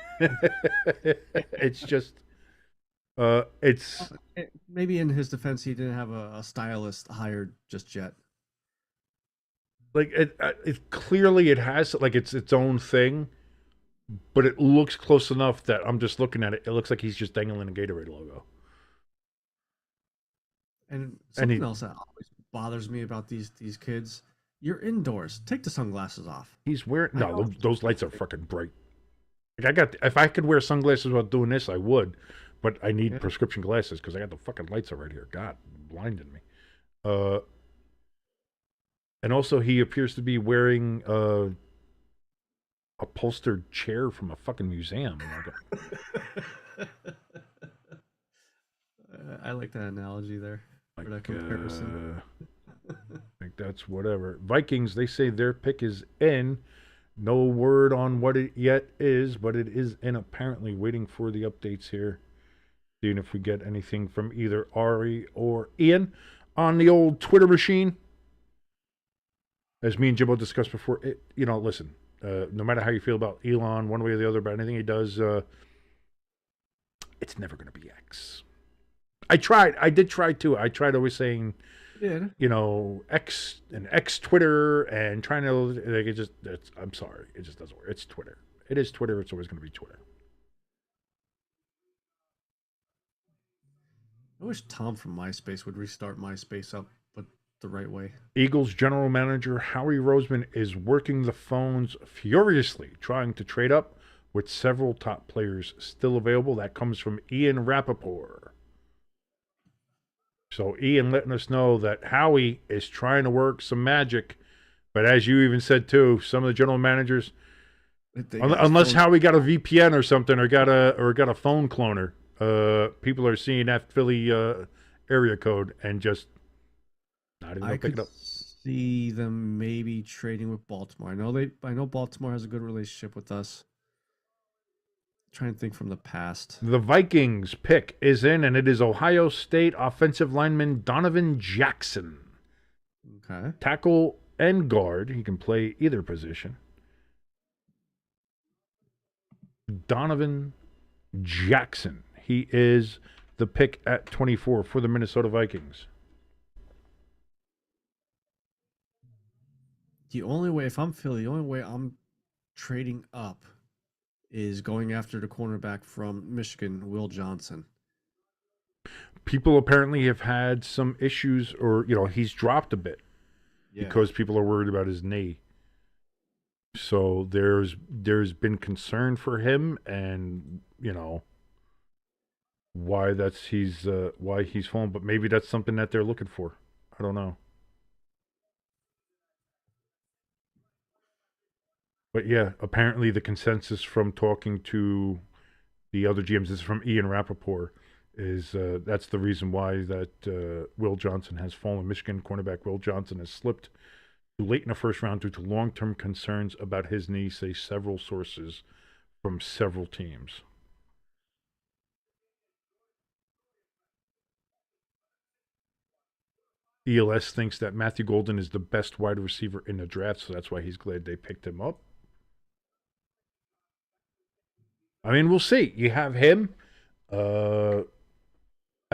It's just, it's Maybe in his defense, he didn't have a stylist hired just yet. like it clearly it has like it's its own thing, but it looks close enough that I'm just looking at it. It looks like he's just dangling a Gatorade logo. And something else that always bothers me about these kids: you're indoors. Take the sunglasses off. He's wearing those lights are fucking bright. Like if I could wear sunglasses while doing this, I would, but I need prescription glasses because I got the fucking lights right here. God, blinding me. And also he appears to be wearing a upholstered chair from a fucking museum. I like that analogy there. For that comparison. I think that's whatever. Vikings, they say their pick is in. No word on what it yet is, but it is in apparently. Waiting for the updates here. Seeing if we get anything from either Ari or Ian on the old Twitter machine. As me and Jimbo discussed before, listen, no matter how you feel about Elon, one way or the other, about anything he does, it's never going to be X. I did try too. I tried always saying, X and X Twitter and trying to, like, I'm sorry. It just doesn't work. It's Twitter. It is Twitter. It's always going to be Twitter. I wish Tom from MySpace would restart MySpace up, but the right way. Eagles general manager Howie Roseman is working the phones furiously, trying to trade up with several top players still available. That comes from Ian Rappaport. So Ian letting us know that Howie is trying to work some magic, but as you even said too, some of the general managers, unless Howie got a VPN or something, or got a phone cloner, people are seeing that Philly area code and just not even pick it up. See them maybe trading with Baltimore. I know Baltimore has a good relationship with us. Trying to think from the past. The Vikings pick is in, and it is Ohio State offensive lineman Donovan Jackson. Okay. Tackle and guard. He can play either position. Donovan Jackson. He is the pick at 24 for the Minnesota Vikings. The only way, if I'm Philly, the only way I'm trading up is going after the cornerback from Michigan, Will Johnson. People apparently have had some issues, or he's dropped a bit because people are worried about his knee. So there's been concern for him, and why he's fallen. But maybe that's something that they're looking for. I don't know. But yeah, apparently the consensus from talking to the other GMs, this is from Ian Rappaport, is that's the reason why that Will Johnson has fallen. Michigan cornerback Will Johnson has slipped too late in the first round due to long-term concerns about his knee, say several sources from several teams. ELS thinks that Matthew Golden is the best wide receiver in the draft, so that's why he's glad they picked him up. I mean, we'll see. You have him. I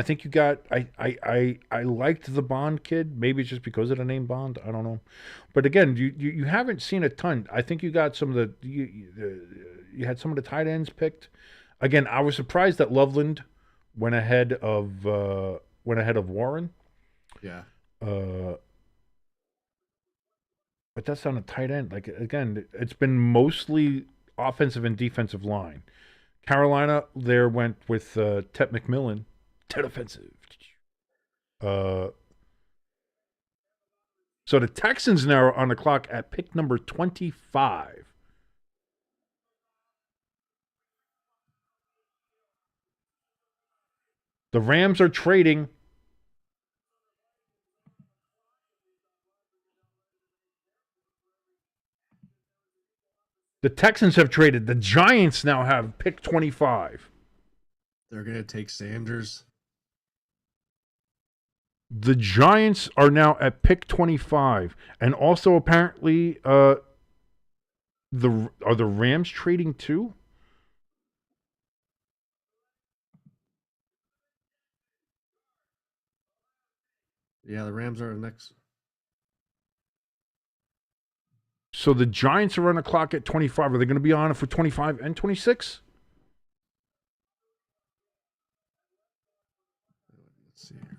think you got. I liked the Bond kid. Maybe it's just because of the name Bond. I don't know. But again, you haven't seen a ton. I think you got some of the. You had some of the tight ends picked. Again, I was surprised that Loveland went ahead of Warren. Yeah. But that's on a tight end. Like again, it's been mostly offensive and defensive line. Carolina there went with Ted McMillan. Ted offensive. So the Texans now are on the clock at pick number 25. The Rams are trading. The Texans have traded. The Giants now have pick 25. They're going to take Sanders. The Giants are now at pick 25. And also apparently are the Rams trading too? Yeah, the Rams are next. So the Giants are on the clock at 25. Are they going to be on it for 25 and 26? Let's see here.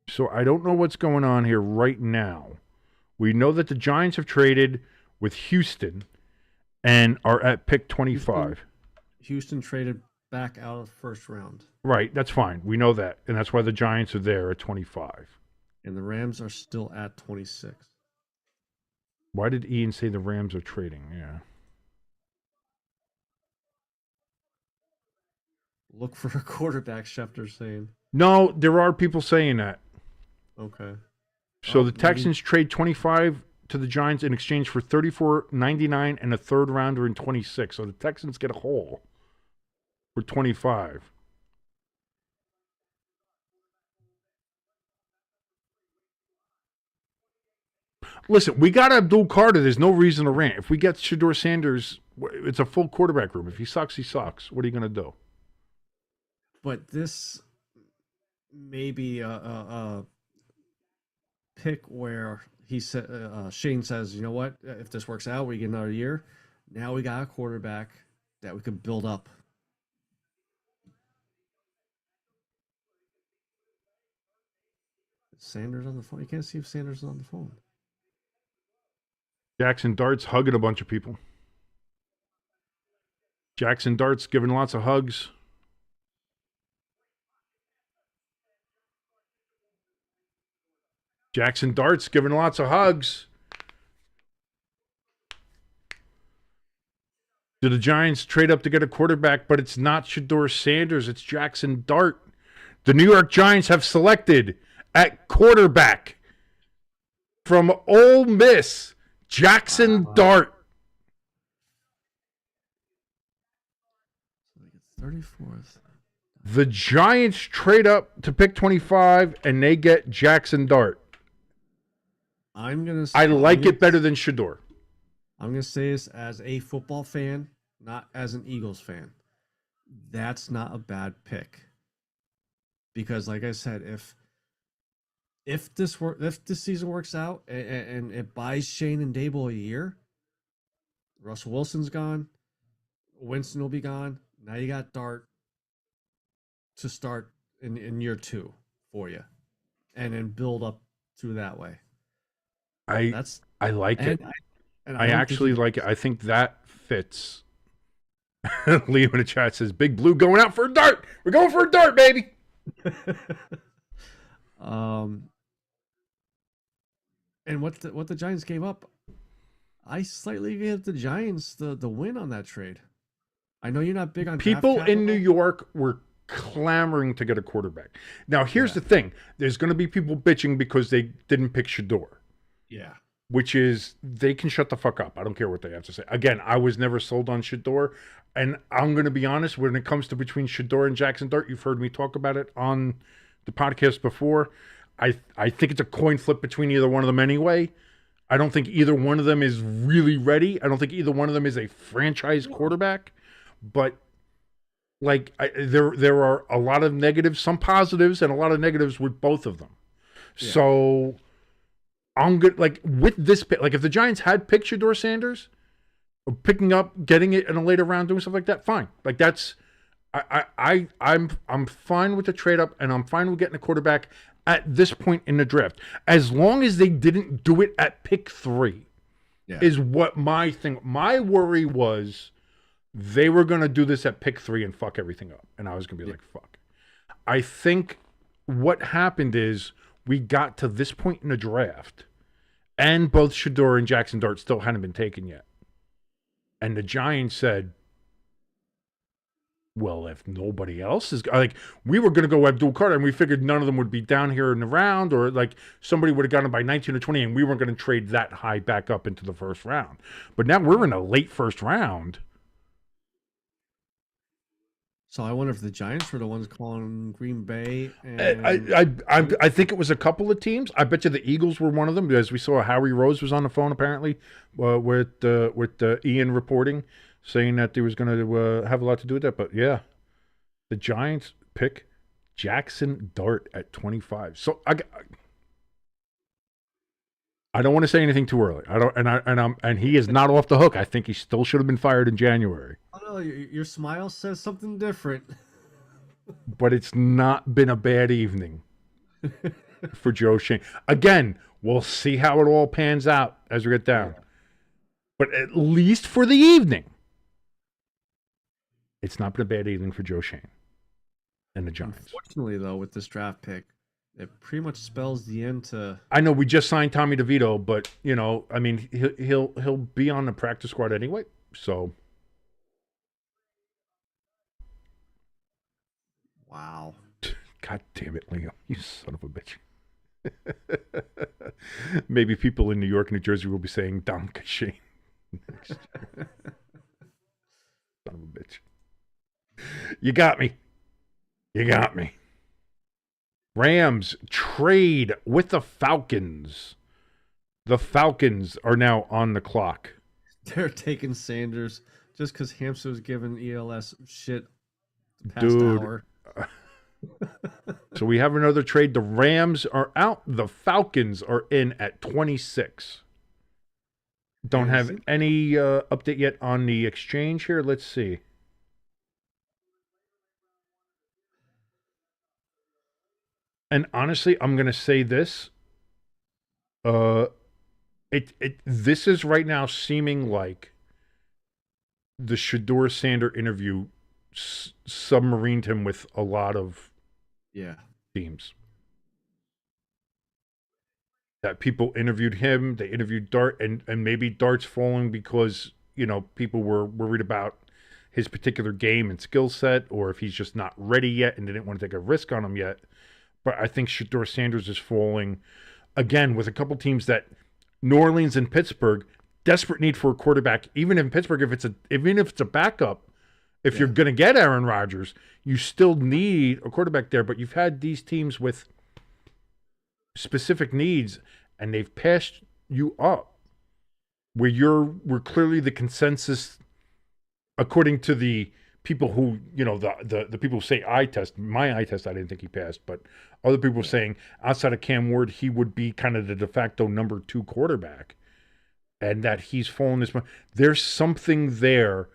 So I don't know what's going on here right now. We know that the Giants have traded with Houston and are at pick 25. Houston traded back out of the first round. Right, that's fine. We know that. And that's why the Giants are there at 25. And the Rams are still at 26. Why did Ian say the Rams are trading? Yeah. Look for a quarterback, Schefter's saying. No, there are people saying that. Okay. So the Texans trade 25 to the Giants in exchange for $34.99 and a third rounder in 26. So the Texans get a haul for 25. Listen, we got Abdul Carter. There's no reason to rant. If we get Shedeur Sanders, it's a full quarterback room. If he sucks, he sucks. What are you going to do? But this may be a pick where he said, Shane says, you know what? If this works out, we get another year. Now we got a quarterback that we could build up. Sanders on the phone. You can't see if Sanders is on the phone. Jackson Dart's hugging a bunch of people. Jackson Dart's giving lots of hugs. Jackson Dart's giving lots of hugs. Do the Giants trade up to get a quarterback, but it's not Shedeur Sanders, it's Jackson Dart. The New York Giants have selected at quarterback from Ole Miss, Jackson Dart. 34th. The Giants trade up to pick 25, and they get Jackson Dart. I like it better than Shedeur. I'm going to say this as a football fan, not as an Eagles fan. That's not a bad pick. Because, like I said, if this season works out and it buys Shane and Dable a year, Russell Wilson's gone, Winston will be gone. Now you got Dart to start in year 2 for you, and then build up through that way. I like it. I actually like it. I think that fits. Liam in the chat says, Big Blue going out for a dart. We're going for a dart, baby. And what the Giants gave up, I slightly gave the Giants the win on that trade. I know you're not big on people in New York were clamoring to get a quarterback. Now, here's the thing. There's going to be people bitching because they didn't pick Shedeur. Yeah. Which is, they can shut the fuck up. I don't care what they have to say. Again, I was never sold on Shedeur. And I'm going to be honest, when it comes to between Shedeur and Jackson Dart, you've heard me talk about it on the podcast before. I think it's a coin flip between either one of them anyway. I don't think either one of them is really ready. I don't think either one of them is a franchise quarterback. But like there are a lot of negatives, some positives, and a lot of negatives with both of them. Yeah. So I'm good. Like with this pick, like if the Giants had picked Shedeur Sanders, or picking up, getting it in a later round, doing stuff like that, fine. Like that's I'm fine with the trade up, and I'm fine with getting a quarterback at this point in the draft, as long as they didn't do it at pick 3. Yeah. Is what my thing. My worry was they were going to do this at pick 3 and fuck everything up, and I was going to be like, fuck. I think what happened is we got to this point in the draft, and both Shador and Jackson Dart still hadn't been taken yet, and the Giants said, well, if nobody else is like, we were going to go Abdul Carter, and we figured none of them would be down here in the round, or like somebody would have gotten by 19 or 20, and we weren't going to trade that high back up into the first round. But now we're in a late first round. So I wonder if the Giants were the ones calling Green Bay. And I think it was a couple of teams. I bet you the Eagles were one of them, because we saw Howie Rose was on the phone apparently with Ian reporting, saying that he was going to have a lot to do with that. But yeah, the Giants pick Jackson Dart at 25. So I don't want to say anything too early. And he is not off the hook. I think he still should have been fired in January. Oh no, your smile says something different. But it's not been a bad evening for Joe Schoen. Again, we'll see how it all pans out as we get down. Yeah. But at least for the evening, it's not been a bad evening for Joe Schoen and the Giants. Unfortunately, though, with this draft pick, it pretty much spells the end to. I know we just signed Tommy DeVito, but I mean, he'll be on the practice squad anyway. So, wow. God damn it, Leo, you son of a bitch. Maybe people in New York, New Jersey will be saying Danke Schoen next year. Son of a bitch. You got me. You got me. Rams trade with the Falcons. The Falcons are now on the clock. They're taking Sanders just because Hampshire was giving ELS shit the past hour. So we have another trade. The Rams are out. The Falcons are in at 26. Don't have any update yet on the exchange here. Let's see. And honestly, I'm going to say this. This is right now seeming like the Shador Sander interview submarined him with a lot of teams. That people interviewed him, they interviewed Dart, and maybe Dart's falling because, people were worried about his particular game and skill set, or if he's just not ready yet and they didn't want to take a risk on him yet. But I think Shador Sanders is falling again with a couple teams that New Orleans and Pittsburgh, desperate need for a quarterback. Even in Pittsburgh, even if it's a backup, if you're going to get Aaron Rodgers, you still need a quarterback there. But you've had these teams with specific needs, and they've passed you up, where we're clearly the consensus, according to the people who, the people who say eye test. My eye test, I didn't think he passed, but other people saying outside of Cam Ward, he would be kind of the de facto number 2 quarterback, and that he's fallen this much. There's something there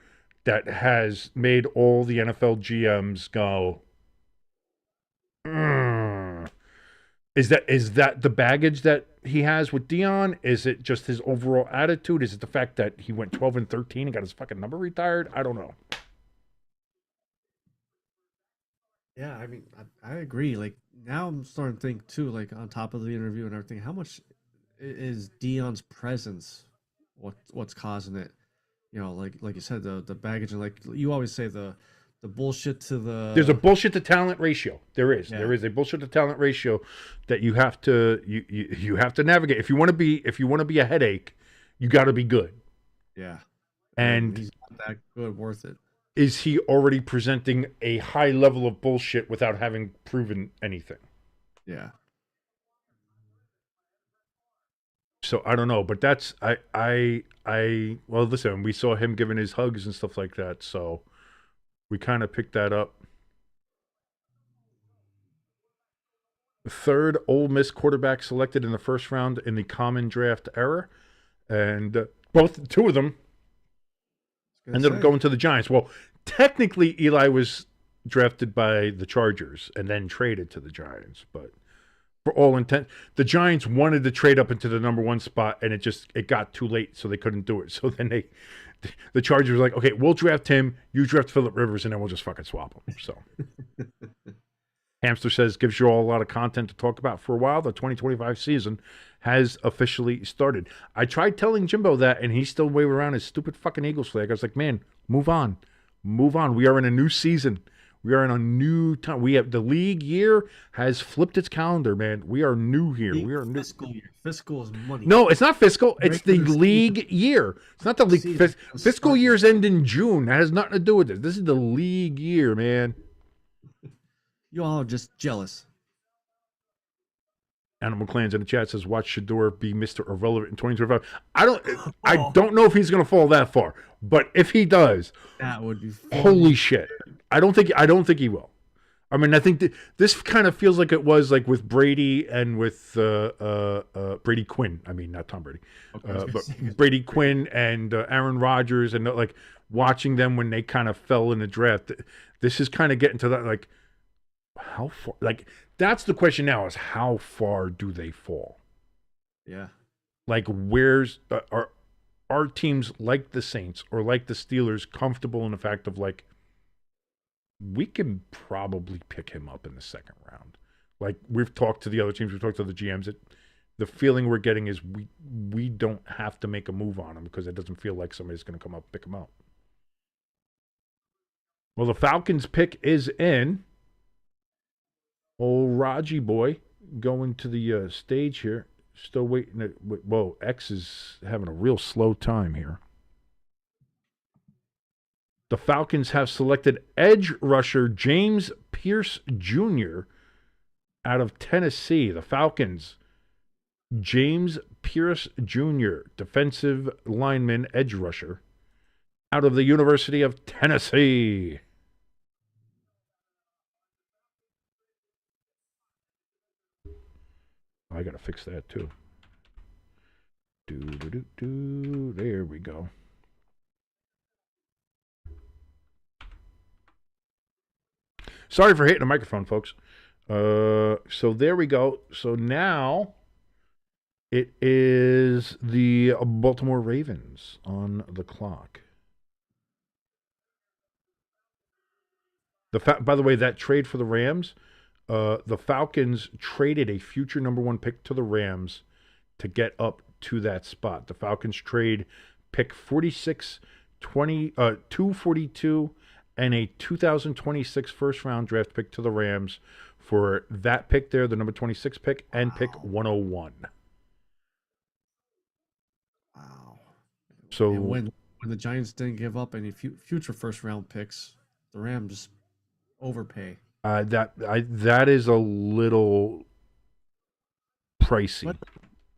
that has made all the NFL GMs go, Is that the baggage that he has with Dion? Is it just his overall attitude? Is it the fact that he went 12-13 and got his fucking number retired? I don't know. Yeah, I mean, I agree. Like, now I'm starting to think, too, like, on top of the interview and everything, how much is Dion's presence what's causing it? Like you said, the baggage, and like you always say, the bullshit to the... There's a bullshit to talent ratio. There is. Yeah. There is a bullshit to talent ratio that you have to you have to navigate. If you want to be a headache, you got to be good. Yeah. And he's not that good, worth it. Is he already presenting a high level of bullshit without having proven anything? Yeah. So I don't know, but that's well, listen, we saw him giving his hugs and stuff like that, so we kind of picked that up. The third Ole Miss quarterback selected in the first round in the common draft era, and two of them ended up going to the Giants. Well, technically, Eli was drafted by the Chargers and then traded to the Giants. But for all intent, the Giants wanted to trade up into the number 1 spot, and it got too late, so they couldn't do it. So then the Chargers were like, okay, we'll draft him, you draft Phillip Rivers, and then we'll just fucking swap him. So Hamster says, gives you all a lot of content to talk about for a while. The 2025 season has officially started. I tried telling Jimbo that, and he's still waving around his stupid fucking Eagles flag. I was like, man, move on. Move on. We are in a new season. We are in a new time. We have the league year has flipped its calendar, man. We are new here. We are new. Fiscal year. Fiscal is money. No, it's not fiscal. It's the league year. It's not the league. Fiscal years end in June. That has nothing to do with this. This is the league year, man. You all are just jealous. Animal Clans in the chat says, watch Shador be Mr. Irrelevant in 2025. I don't know if he's going to fall that far, but if he does, that would be fun. Holy shit. I don't think he will. I mean, I think this kind of feels like it was like with Brady and with Brady Quinn. I mean, not Tom Brady, but Brady Quinn and Aaron Rodgers, and like watching them when they kind of fell in the draft. This is kind of getting to that, like, how far? Like, that's the question now: is how far do they fall? Yeah. Like, where's are teams like the Saints or like the Steelers comfortable in the fact of like, we can probably pick him up in the second round? Like, we've talked to the other teams, we've talked to the GMs. The feeling we're getting is we don't have to make a move on him because it doesn't feel like somebody's going to come up and pick him up. Well, the Falcons pick is in. Old Raji boy going to the stage here. Still waiting. Whoa, X is having a real slow time here. The Falcons have selected edge rusher James Pierce Jr. out of Tennessee. The Falcons, James Pierce Jr., defensive lineman, edge rusher, out of the University of Tennessee. I got to fix that too. There we go. Sorry for hitting the microphone, folks. So there we go. So now it is the Baltimore Ravens on the clock. By the way, that trade for the Rams, the Falcons traded a future number 1 pick to the Rams to get up to that spot. The Falcons trade pick 46, 242, and a 2026 first-round draft pick to the Rams for that pick there, the number 26 pick, and pick 101. Wow. So and when the Giants didn't give up any future first-round picks, the Rams overpay. That is a little pricey. But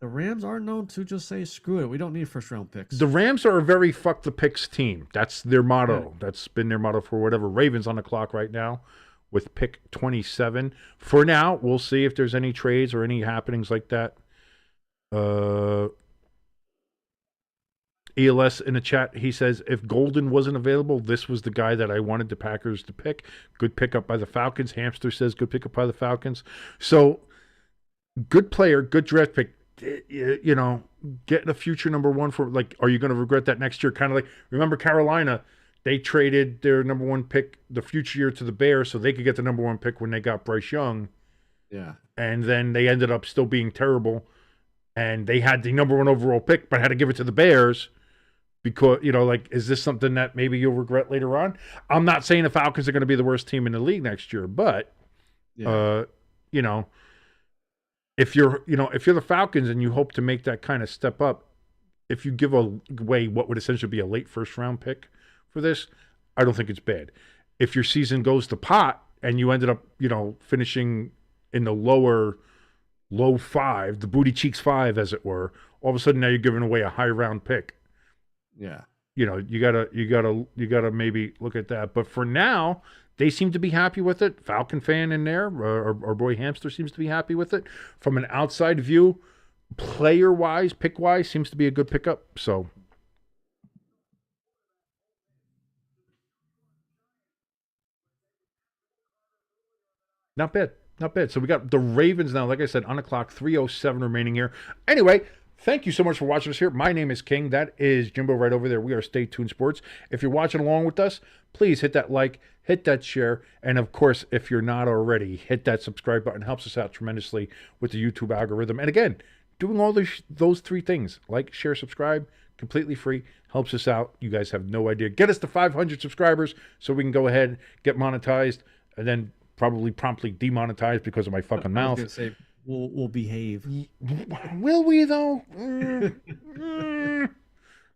the Rams are known to just say, screw it, we don't need first-round picks. The Rams are a very fuck the picks team. That's their motto. Yeah. That's been their motto for whatever. Ravens on the clock right now with pick 27. For now, we'll see if there's any trades or any happenings like that. ELS in the chat, he says, if Golden wasn't available, this was the guy that I wanted the Packers to pick. Good pickup by the Falcons. Hamster says good pickup by the Falcons. So, good player, good draft pick. You know, getting a future number 1 for, like, are you going to regret that next year? Kind of like, remember Carolina, they traded their number 1 pick the future year to the Bears so they could get the number 1 pick when they got Bryce Young. Yeah. And then they ended up still being terrible. And they had the number 1 overall pick, but had to give it to the Bears because, you know, like, is this something that maybe you'll regret later on? I'm not saying the Falcons are going to be the worst team in the league next year, but, you know, if you're the Falcons and you hope to make that kind of step up, if you give away what would essentially be a late first-round pick for this, I don't think it's bad. If your season goes to pot and you ended up, you know, finishing in the low 5, the booty cheeks 5, as it were, all of a sudden now you're giving away a high-round pick. Yeah. You know, you gotta maybe look at that. But for now, they seem to be happy with it. Falcon fan in there, our boy Hamster seems to be happy with it. From an outside view, player-wise, pick-wise, seems to be a good pickup. So, Not bad. Not bad. So we got the Ravens now, like I said, on the clock, 3:07 remaining here. Anyway, thank you so much for watching us here. My name is King. That is Jimbo right over there. We are Stay Tuned Sports. If you're watching along with us, please hit that like, hit that share, and of course, if you're not already, hit that subscribe button. It helps us out tremendously with the YouTube algorithm. And again, doing all those three things, like, share, subscribe, completely free, helps us out. You guys have no idea. Get us to 500 subscribers so we can go ahead, get monetized, and then probably promptly demonetized because of my fucking mouth. I was gonna say, we'll behave. Will we, though?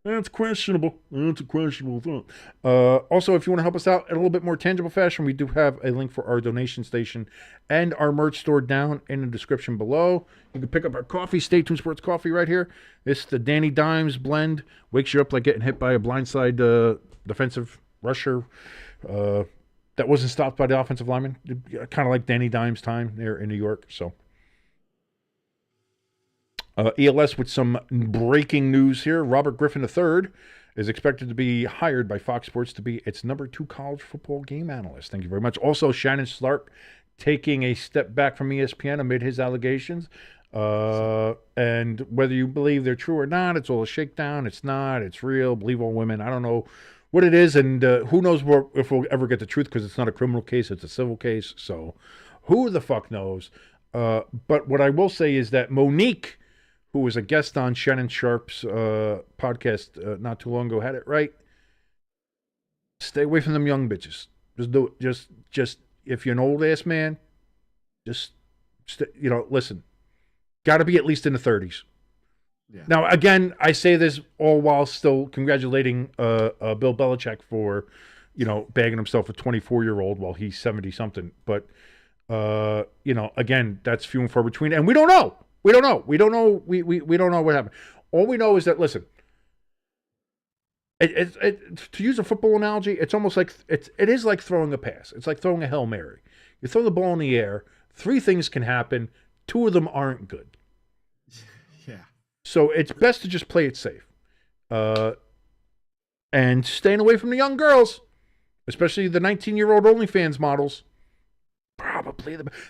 That's questionable. That's a questionable thought. Also, if you want to help us out in a little bit more tangible fashion, we do have a link for our donation station and our merch store down in the description below. You can pick up our coffee, Stay Tuned Sports Coffee right here. It's the Danny Dimes blend. Wakes you up like getting hit by a blindside defensive rusher that wasn't stopped by the offensive lineman. Kind of like Danny Dimes' time there in New York. So, ELS with some breaking news here. Robert Griffin III is expected to be hired by Fox Sports to be its number 2 college football game analyst. Thank you very much. Also, Shannon Slark taking a step back from ESPN amid his allegations. And whether you believe they're true or not, it's all a shakedown. It's not. It's real. Believe all women. I don't know what it is, and who knows if we'll ever get the truth, because it's not a criminal case, it's a civil case, so who the fuck knows. But what I will say is that Monique, who was a guest on Shannon Sharp's podcast not too long ago, had it right. Stay away from them young bitches. Just do it. Just if you're an old ass man, just listen. Got to be at least in the 30s. Yeah. Now, again, I say this all while still congratulating Bill Belichick for, bagging himself a 24-year-old while he's 70-something. But, again, that's few and far between. And we don't know. We don't know. We don't know what happened. All we know is that, listen, to use a football analogy, it's almost like it is like throwing a pass. It's like throwing a Hail Mary. You throw the ball in the air, 3 things can happen. 2 of them aren't good. Yeah. So it's best to just play it safe. And staying away from the young girls, especially the 19-year-old OnlyFans models.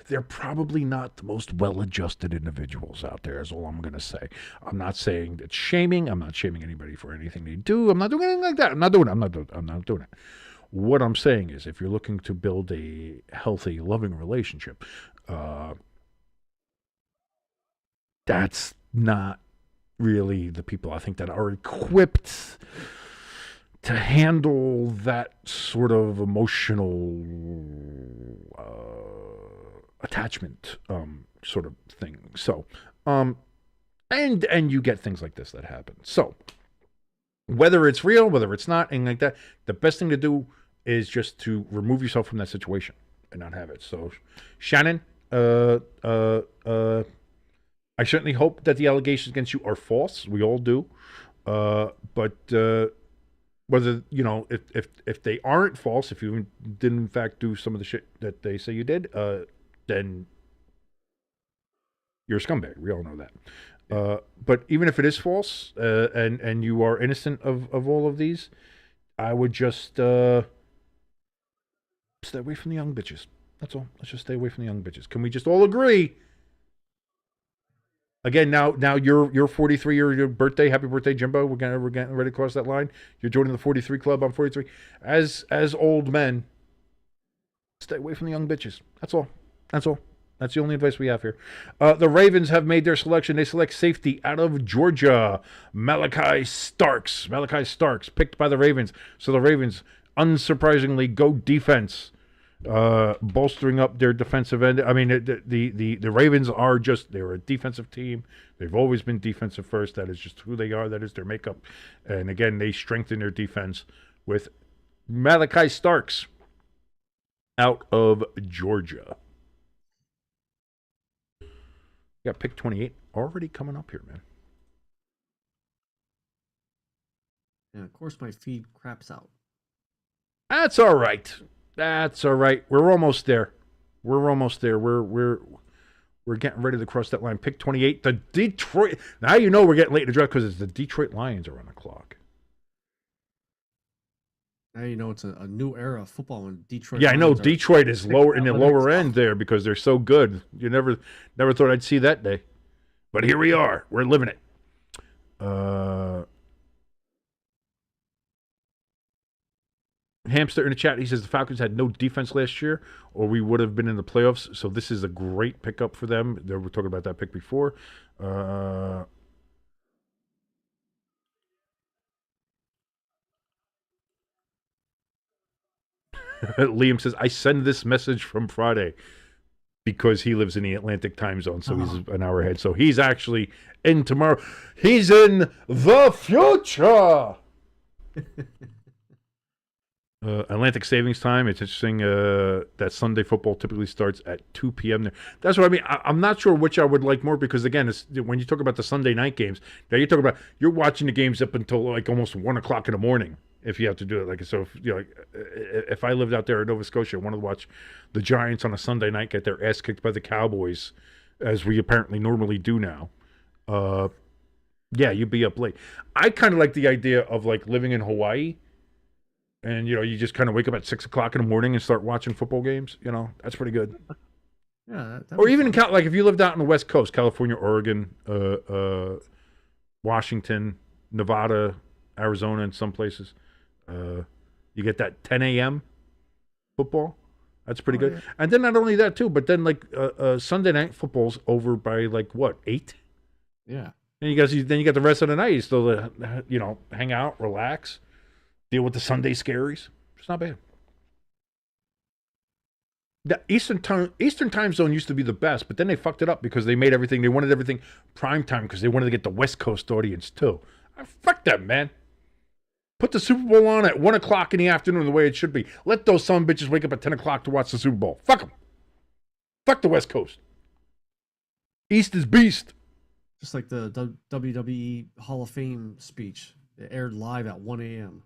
They're probably not the most well-adjusted individuals out there, is all I'm going to say. I'm not saying it's shaming. I'm not shaming anybody for anything they do. I'm not doing anything like that. I'm not doing it. What I'm saying is, if you're looking to build a healthy, loving relationship, that's not really the people I think that are equipped to handle that sort of emotional attachment sort of thing. So, and you get things like this that happen. So, whether it's real, whether it's not, anything like that, the best thing to do is just to remove yourself from that situation and not have it. So, Shannon, I certainly hope that the allegations against you are false. We all do. But whether, if they aren't false, if you did in fact do some of the shit that they say you did, then you're a scumbag. We all know that. But even if it is false, and you are innocent of all of these, I would just stay away from the young bitches. That's all. Let's just stay away from the young bitches. Can we just all agree? Again, now you're 43, your birthday. Happy birthday, Jimbo. We're getting ready to cross that line. You're joining the 43 club. I'm 43. As old men, stay away from the young bitches. That's all. That's the only advice we have here. The Ravens have made their selection. They select safety out of Georgia, Malachi Starks, picked by the Ravens. So the Ravens, unsurprisingly, go defense. Bolstering up their defensive end. I mean, the Ravens are they're a defensive team. They've always been defensive first. That is just who they are. That is their makeup. And again, they strengthen their defense with Malachi Starks out of Georgia. Got pick 28 already coming up here, man. And of course, my feed craps out. That's all right. We're almost there. We're getting ready to cross that line. Pick 28. The Detroit. Now we're getting late in the draft because it's the Detroit Lions are on the clock. You know, it's a new era of football in Detroit. Yeah, I know Lions are Detroit is lower in the lower analytics. end there because they're so good. You never thought I'd see that day, but here we are. We're living it. Hamster in the chat, he says the Falcons had no defense last year, or we would have been in the playoffs. So this is a great pickup for them. They were talking about that pick before. Liam says, I send this message from Friday because he lives in the Atlantic time zone, so he's an hour ahead. So he's actually in tomorrow. He's in the future. Atlantic savings time. It's interesting that Sunday football typically starts at 2 p.m. there. That's what I mean. I'm not sure which I would like more because, again, it's, when you talk about the Sunday night games, now you're watching the games up until like almost 1 o'clock in the morning if you have to do it. Like, so, if I lived out there in Nova Scotia, I wanted to watch the Giants on a Sunday night get their ass kicked by the Cowboys, as we apparently normally do now. Yeah, you'd be up late. I kind of like the idea of like living in Hawaii. And, you just kind of wake up at 6 o'clock in the morning and start watching football games. That's pretty good. Yeah. Or even like if you lived out on the West Coast, California, Oregon, Washington, Nevada, Arizona, and some places, you get that 10 a.m. football. That's pretty good. Yeah. And then not only that, too, but then like Sunday night football's over by like, what, 8? Yeah. And you got the rest of the night. You still, hang out, relax. Deal with the Sunday scaries. It's not bad. The Eastern time zone used to be the best, but then they fucked it up because they wanted everything prime time because they wanted to get the West Coast audience too. Fuck them, man. Put the Super Bowl on at 1 o'clock in the afternoon the way it should be. Let those son bitches wake up at 10 o'clock to watch the Super Bowl. Fuck them. Fuck the West Coast. East is beast. Just like the WWE Hall of Fame speech. It aired live at 1 a.m.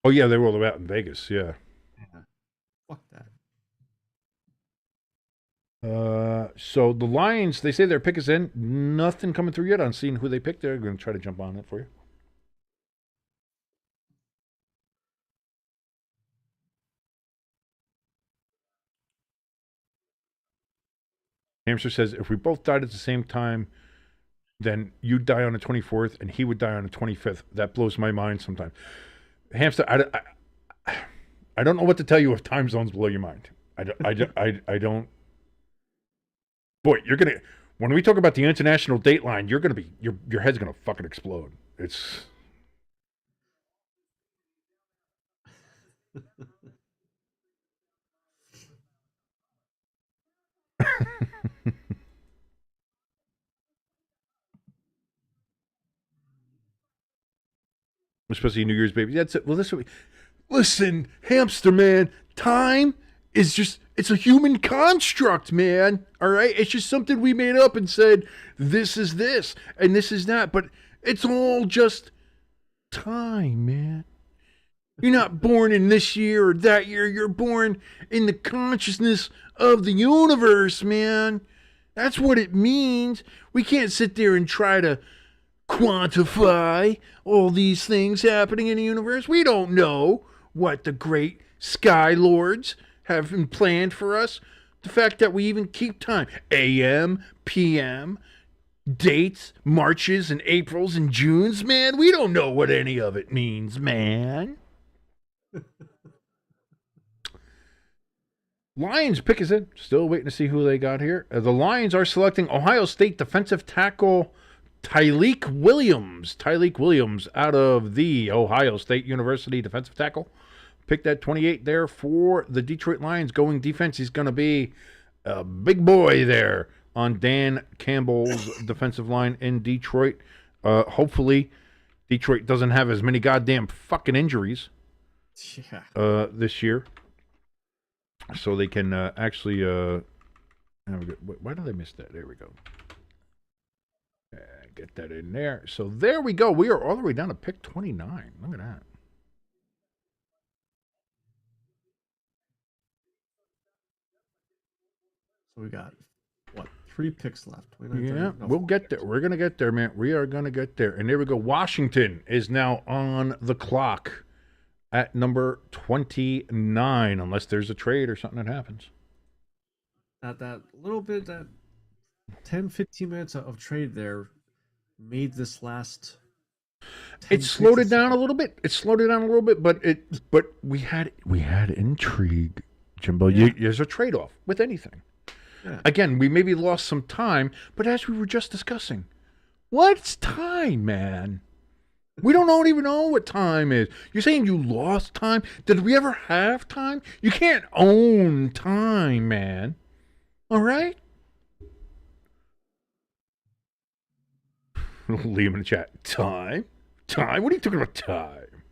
Oh, yeah, they were all out in Vegas, yeah. Fuck that. So the Lions, they say their pick is in. Nothing coming through yet on seeing who they picked. They're going to try to jump on it for you. Hamster says, if we both died at the same time, then you'd die on the 24th and he would die on the 25th. That blows my mind sometimes. Hamster, I don't know what to tell you if time zones blow your mind. I don't. Boy, when we talk about the international dateline, you're gonna be your head's gonna fucking explode. It's. Especially New Year's baby. That's it. Well, listen, hamster man, time is it's a human construct, man. All right? It's just something we made up and said, this is this and this is that. But it's all just time, man. You're not born in this year or that year. You're born in the consciousness of the universe, man. That's what it means. We can't sit there and try to quantify all these things happening in the universe. We don't know what the great sky lords have planned for us. The fact that we even keep time. AM, PM, dates, Marches and Aprils and Junes, man. We don't know what any of it means, man. Lions pick is in. Still waiting to see who they got here. The Lions are selecting Ohio State defensive tackle Tyleik Williams out of the Ohio State University defensive tackle. Picked at 28 there for the Detroit Lions. Going defense, he's going to be a big boy there on Dan Campbell's defensive line in Detroit. Hopefully, Detroit doesn't have as many goddamn fucking injuries this year. So they can actually... why did I miss that? There we go. Get that in there. So there we go. We are all the way down to pick 29. Look at that. So we got, 3 picks left? Yeah, we'll get there. We're going to get there, man. We are going to get there. And there we go. Washington is now on the clock. at number 29, unless there's a trade or something that happens. That little bit, that 10, 15 minutes of trade there made this last 10 It slowed picks it down a second. little bit. But we had intrigue, Jimbo. Yeah. There's a trade-off with anything. Yeah. Again, we maybe lost some time, but as we were just discussing, what's time, man? We don't even know what time is. You're saying you lost time? Did we ever have time? You can't own time, man. All right? Liam in the chat. Time? Time? What are you talking about time?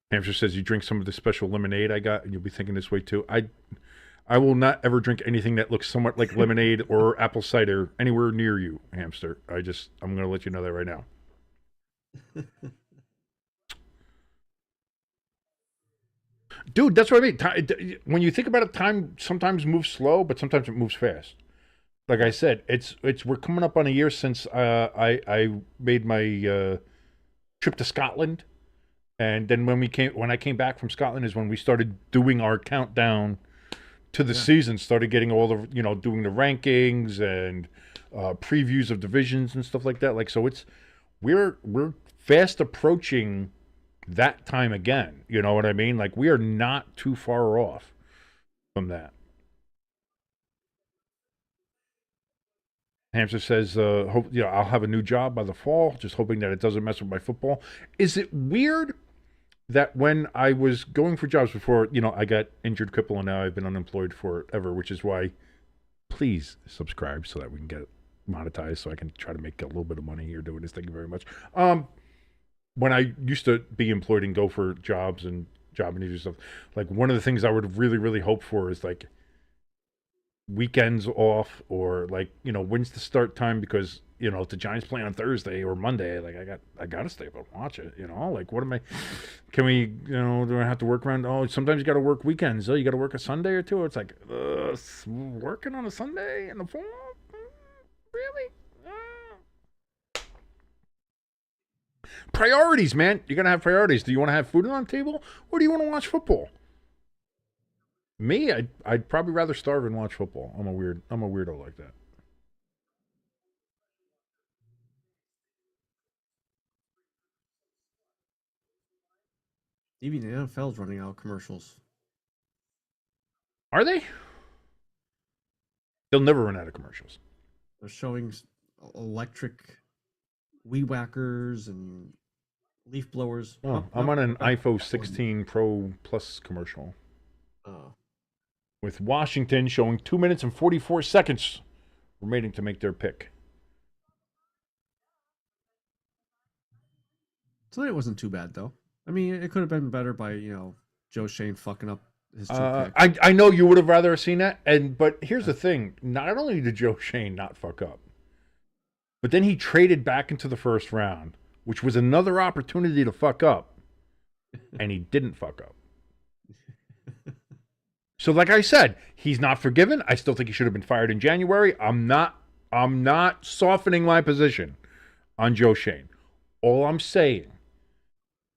Hamster says you drink some of the special lemonade I got, and you'll be thinking this way too. I will not ever drink anything that looks somewhat like lemonade or apple cider anywhere near you, Hamster. I'm going to let you know that right now. Dude, that's what I mean. When you think about it, time sometimes moves slow, but sometimes it moves fast. Like I said, we're coming up on a year since I made my trip to Scotland, and then when I came back from Scotland is when we started doing our countdown to the season. Started getting all the doing the rankings and previews of divisions and stuff like that. Like so, we're fast approaching that time again. You know what I mean? Like we are not too far off from that. Hamster says, I'll have a new job by the fall, just hoping that it doesn't mess with my football. Is it weird that when I was going for jobs before, I got injured, crippled, and now I've been unemployed forever, which is why please subscribe so that we can get monetized so I can try to make a little bit of money here doing this. Thank you very much. When I used to be employed and go for jobs and job interviews and stuff, like one of the things I would really, really hope for is like weekends off or like when's the start time, because if the Giants play on Thursday or Monday, like I gotta stay up and watch it. Like what am I? Can we? Do I have to work around? Oh, sometimes you got to work weekends. Oh, you got to work a Sunday or two. It's like working on a Sunday in the fall. Really? Priorities, man. You're gonna have priorities. Do you want to have food on the table, or do you want to watch football? Me, I'd probably rather starve and watch football. I'm a weirdo like that. Even the NFL's running out of commercials. Are they? They'll never run out of commercials. They're showing electric weed whackers and leaf blowers. Oh, I'm on an iPhone 16 Pro Plus commercial. With Washington showing 2 minutes and 44 seconds remaining to make their pick. Tonight wasn't too bad, though. I mean, it could have been better by, Joe Shane fucking up his two picks. I know you would have rather seen that, but here's the thing. Not only did Joe Shane not fuck up, but then he traded back into the first round, which was another opportunity to fuck up, and he didn't fuck up. So like I said, he's not forgiven. I still think he should have been fired in January. I'm not softening my position on Joe Shane. All I'm saying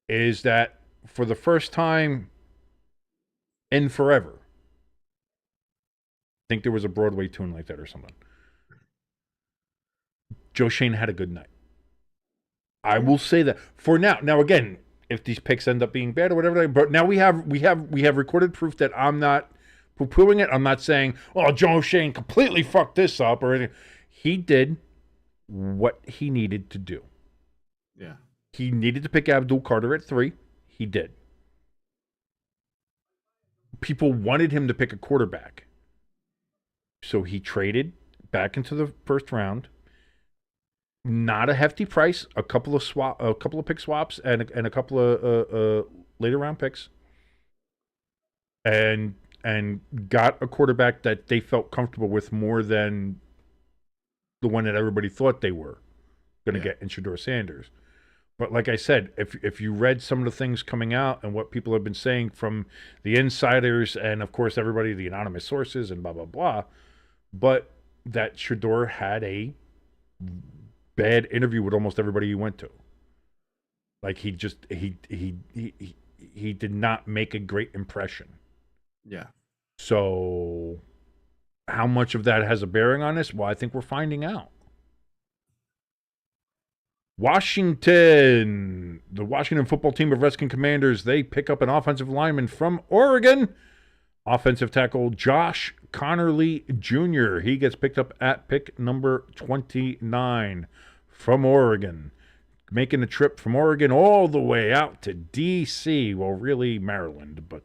is that for the first time in forever, I think there was a Broadway tune like that or something. Joe Shane had a good night. I will say that for now. Now again, if these picks end up being bad or whatever, but now we have recorded proof that I'm not poo-pooing it. I'm not saying, oh, Joe Shane completely fucked this up or anything. He did what he needed to do. Yeah. He needed to pick Abdul Carter at 3. He did. People wanted him to pick a quarterback. So he traded back into the first round. Not a hefty price, a couple of pick swaps and a couple of later round picks. And got a quarterback that they felt comfortable with more than the one that everybody thought they were going to get in Shedeur Sanders. But like I said, if you read some of the things coming out and what people have been saying from the insiders and, of course, everybody, the anonymous sources and blah, blah, blah, but that Shedeur had a bad interview with almost everybody he went to. Like he did not make a great impression. Yeah. So how much of that has a bearing on this? Well, I think we're finding out. Washington, the Washington football team of Redskins Commanders, they pick up an offensive lineman from Oregon. Offensive tackle Josh Connerly Jr. He gets picked up at pick number 29 from Oregon. Making a trip from Oregon all the way out to D.C. Well, really Maryland, but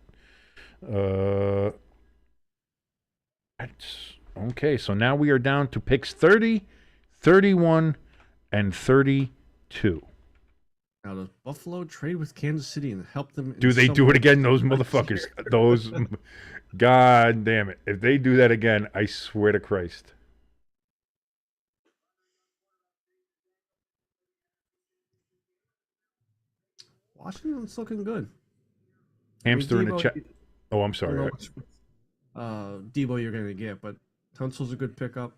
that's okay. So now we are down to picks 30, 31, and 32. Now, does Buffalo trade with Kansas City and help them? Do they do it again, those motherfuckers? Those, God damn it. If they do that again, I swear to Christ. Washington's looking good. Hamster in the Debo, chat. Oh, I'm I don't sorry. know which, Debo you're going to get, but Tunsil's a good pickup.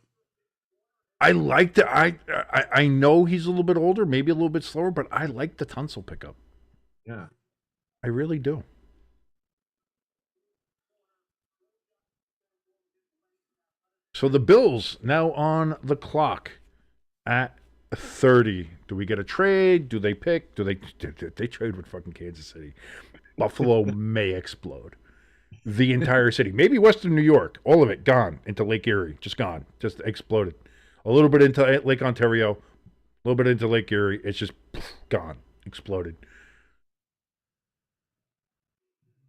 I like the I know he's a little bit older, maybe a little bit slower, but I like the Tunsil pickup. Yeah. I really do. So the Bills now on the clock at 30. Do we get a trade? Do they pick? Do they trade with fucking Kansas City? Buffalo may explode. The entire city. Maybe Western New York. All of it gone into Lake Erie. Just gone. Just exploded. A little bit into Lake Ontario. A little bit into Lake Erie. It's just gone. Exploded.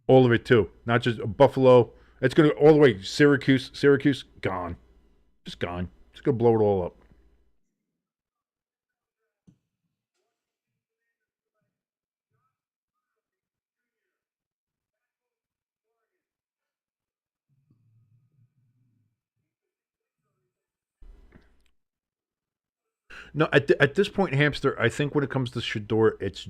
All of it too. Not just Buffalo. It's going to all the way. Syracuse, gone. Just gone. It's going to blow it all up. No, at this point, Hamster, I think when it comes to Shador, it's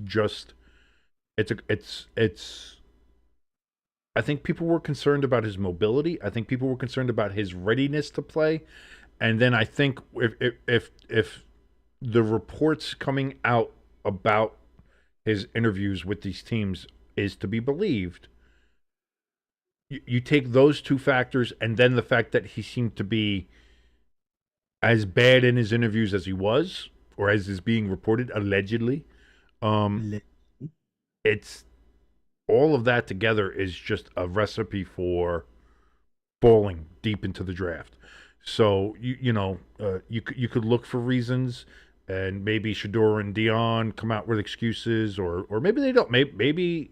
I think people were concerned about his mobility. I think people were concerned about his readiness to play. And then I think if the reports coming out about his interviews with these teams is to be believed, you take those two factors and then the fact that he seemed to be as bad in his interviews as he was, or as is being reported, allegedly. It's all of that together is just a recipe for falling deep into the draft. So you could look for reasons, and maybe Shador and Dion come out with excuses, or maybe they don't. Maybe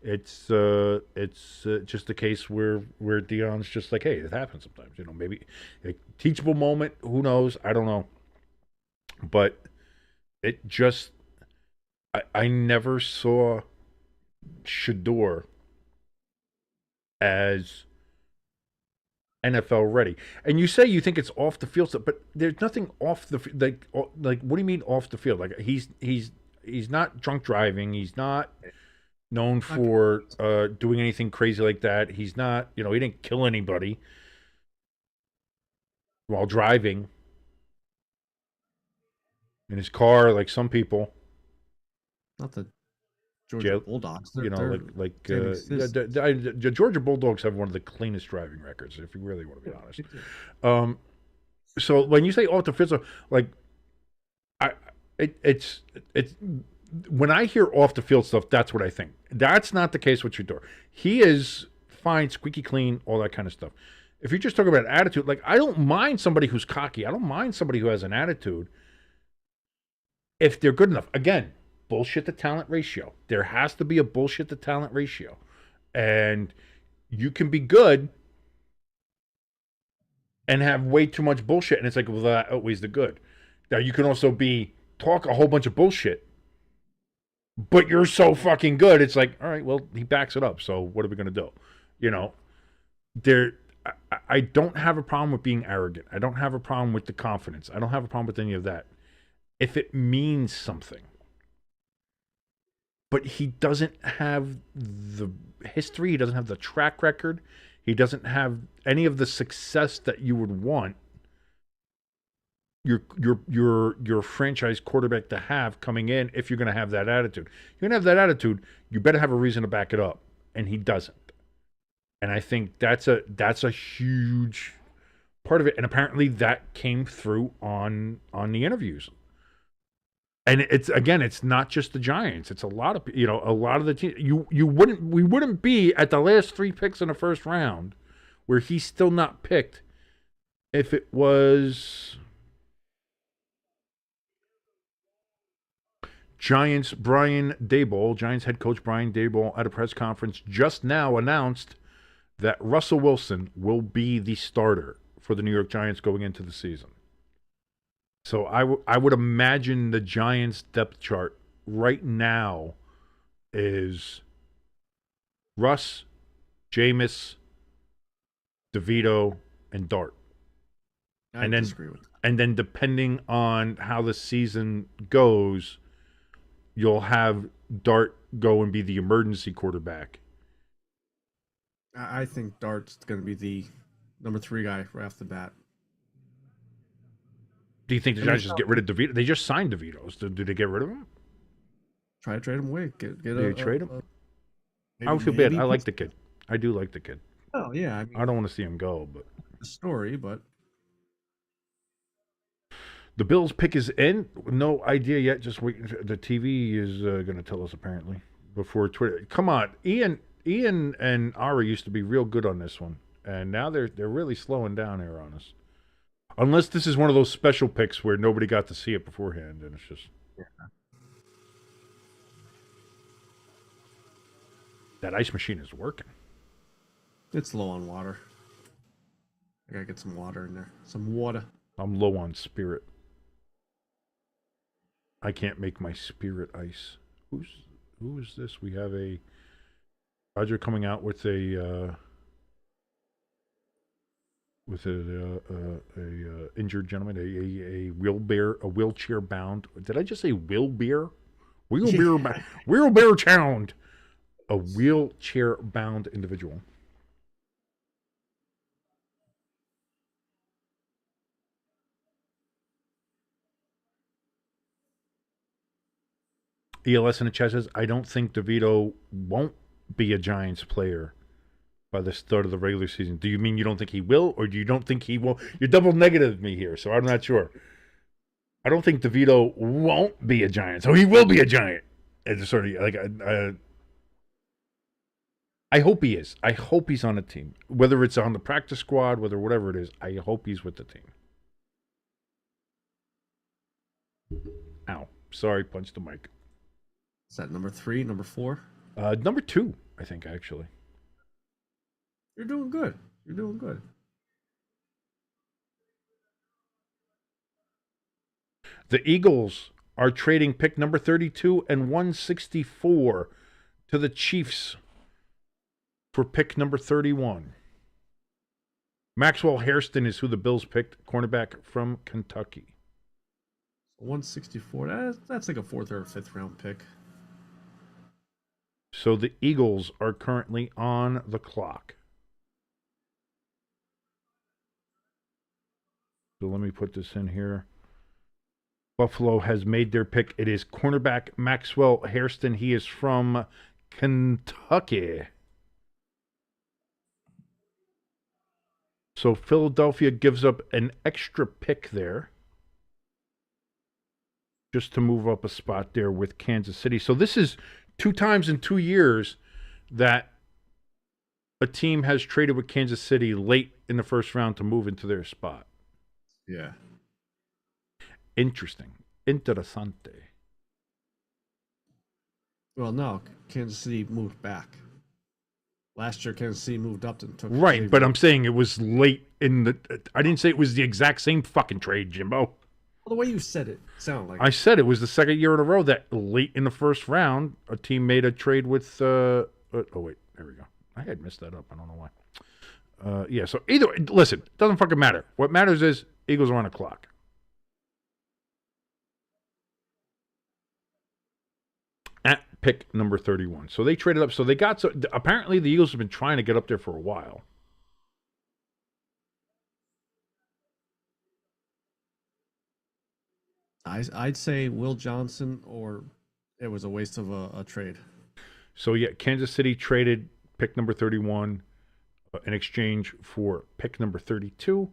it's just a case where Dion's just like, hey, it happens sometimes. Maybe a teachable moment. Who knows? I don't know. But it just, I never saw Shador as NFL ready. And you say you think it's off the field stuff, but there's nothing off the like. What do you mean off the field? Like he's not drunk driving. He's not known for doing anything crazy like that. He's not, he didn't kill anybody while driving in his car like some people. Not the Georgia Bulldogs. Georgia Bulldogs have one of the cleanest driving records, if you really want to be honest. So when you say off the field, like, it's when I hear off the field stuff, that's what I think. That's not the case with Shador. He is fine, squeaky clean, all that kind of stuff. If you're just talking about attitude, like, I don't mind somebody who's cocky. I don't mind somebody who has an attitude if they're good enough. Again, bullshit to talent ratio. There has to be a bullshit to talent ratio. And you can be good and have way too much bullshit, and it's like, well, that outweighs the good. Now, you can also talk a whole bunch of bullshit, but you're so fucking good. It's like, all right, well, he backs it up. So what are we going to do? I don't have a problem with being arrogant. I don't have a problem with the confidence. I don't have a problem with any of that, if it means something. But he doesn't have the history. He doesn't have the track record. He doesn't have any of the success that you would want your franchise quarterback to have coming in if you're going to have that attitude. You're going to have that attitude, you better have a reason to back it up, and he doesn't. And I think that's a huge part of it. And apparently that came through on the interviews. And it's not just the Giants. It's a lot of the teams. We wouldn't be at the last 3 picks in the first round where he's still not picked if it was Giants head coach Brian Daboll at a press conference just now announced that Russell Wilson will be the starter for the New York Giants going into the season. So I would imagine the Giants depth chart right now is Russ, Jameis, DeVito, and Dart. I disagree with that. And then depending on how the season goes, you'll have Dart go and be the emergency quarterback. I think Dart's going to be the number 3 guy right off the bat. Do you think the Giants just get rid of DeVito? They just signed DeVito. Did they get rid of him? Try to trade him away. Trade him? I would feel bad. I like the kid. I do like the kid. Oh, yeah. I don't want to see him go, but the story, but the Bills pick is in. No idea yet. Just wait. The TV is going to tell us apparently before Twitter. Come on, Ian and Ari used to be real good on this one, and now they're really slowing down here on us. Unless this is one of those special picks where nobody got to see it beforehand, and it's just that ice machine is working. it's low on water. I gotta get some water in there. Some water. I'm low on spirit. I can't make my spirit ice. Who is this? We have a Roger coming out with a injured gentleman, a wheelchair bound. Did I just say wheelbear? Wheelbear bound. A wheelchair bound individual. ELS in the chat says, I don't think DeVito won't be a Giants player by the start of the regular season. Do you mean you don't think he will, or do you don't think he will? You're double negative me here, so I'm not sure. I don't think DeVito won't be a Giant, so he will be a Giant. It's sort of like I hope he is. I hope he's on the team, whether it's on the practice squad, whatever it is. I hope he's with the team. Ow! Sorry, punched the mic. Is that number 3, number 4? Number 2, I think actually. You're doing good. You're doing good. The Eagles are trading pick number 32 and 164 to the Chiefs for pick number 31. Maxwell Hairston is who the Bills picked, cornerback from Kentucky. 164. That's like a 4th or 5th round pick. So the Eagles are currently on the clock. So let me put this in here. Buffalo has made their pick. It is cornerback Maxwell Hairston. He is from Kentucky. So Philadelphia gives up an extra pick there just to move up a spot there with Kansas City. So this is 2 times in 2 years that a team has traded with Kansas City late in the first round to move into their spot. Yeah. Interesting. Interessante. Well, no, Kansas City moved back. Last year, Kansas City moved up and took. Right, but I'm saying it was late in the. I didn't say it was the exact same fucking trade, Jimbo. Well, the way you said it sounded like. I said it was the second year in a row that late in the first round, a team made a trade with. Oh wait, there we go. I had messed that up. I don't know why. Yeah. So either way, listen, it doesn't fucking matter. What matters is Eagles are on the clock. At pick number 31. So they traded up. So they got. So apparently the Eagles have been trying to get up there for a while. I'd say Will Johnson, or it was a waste of a trade. So yeah, Kansas City traded pick number 31 in exchange for pick number 32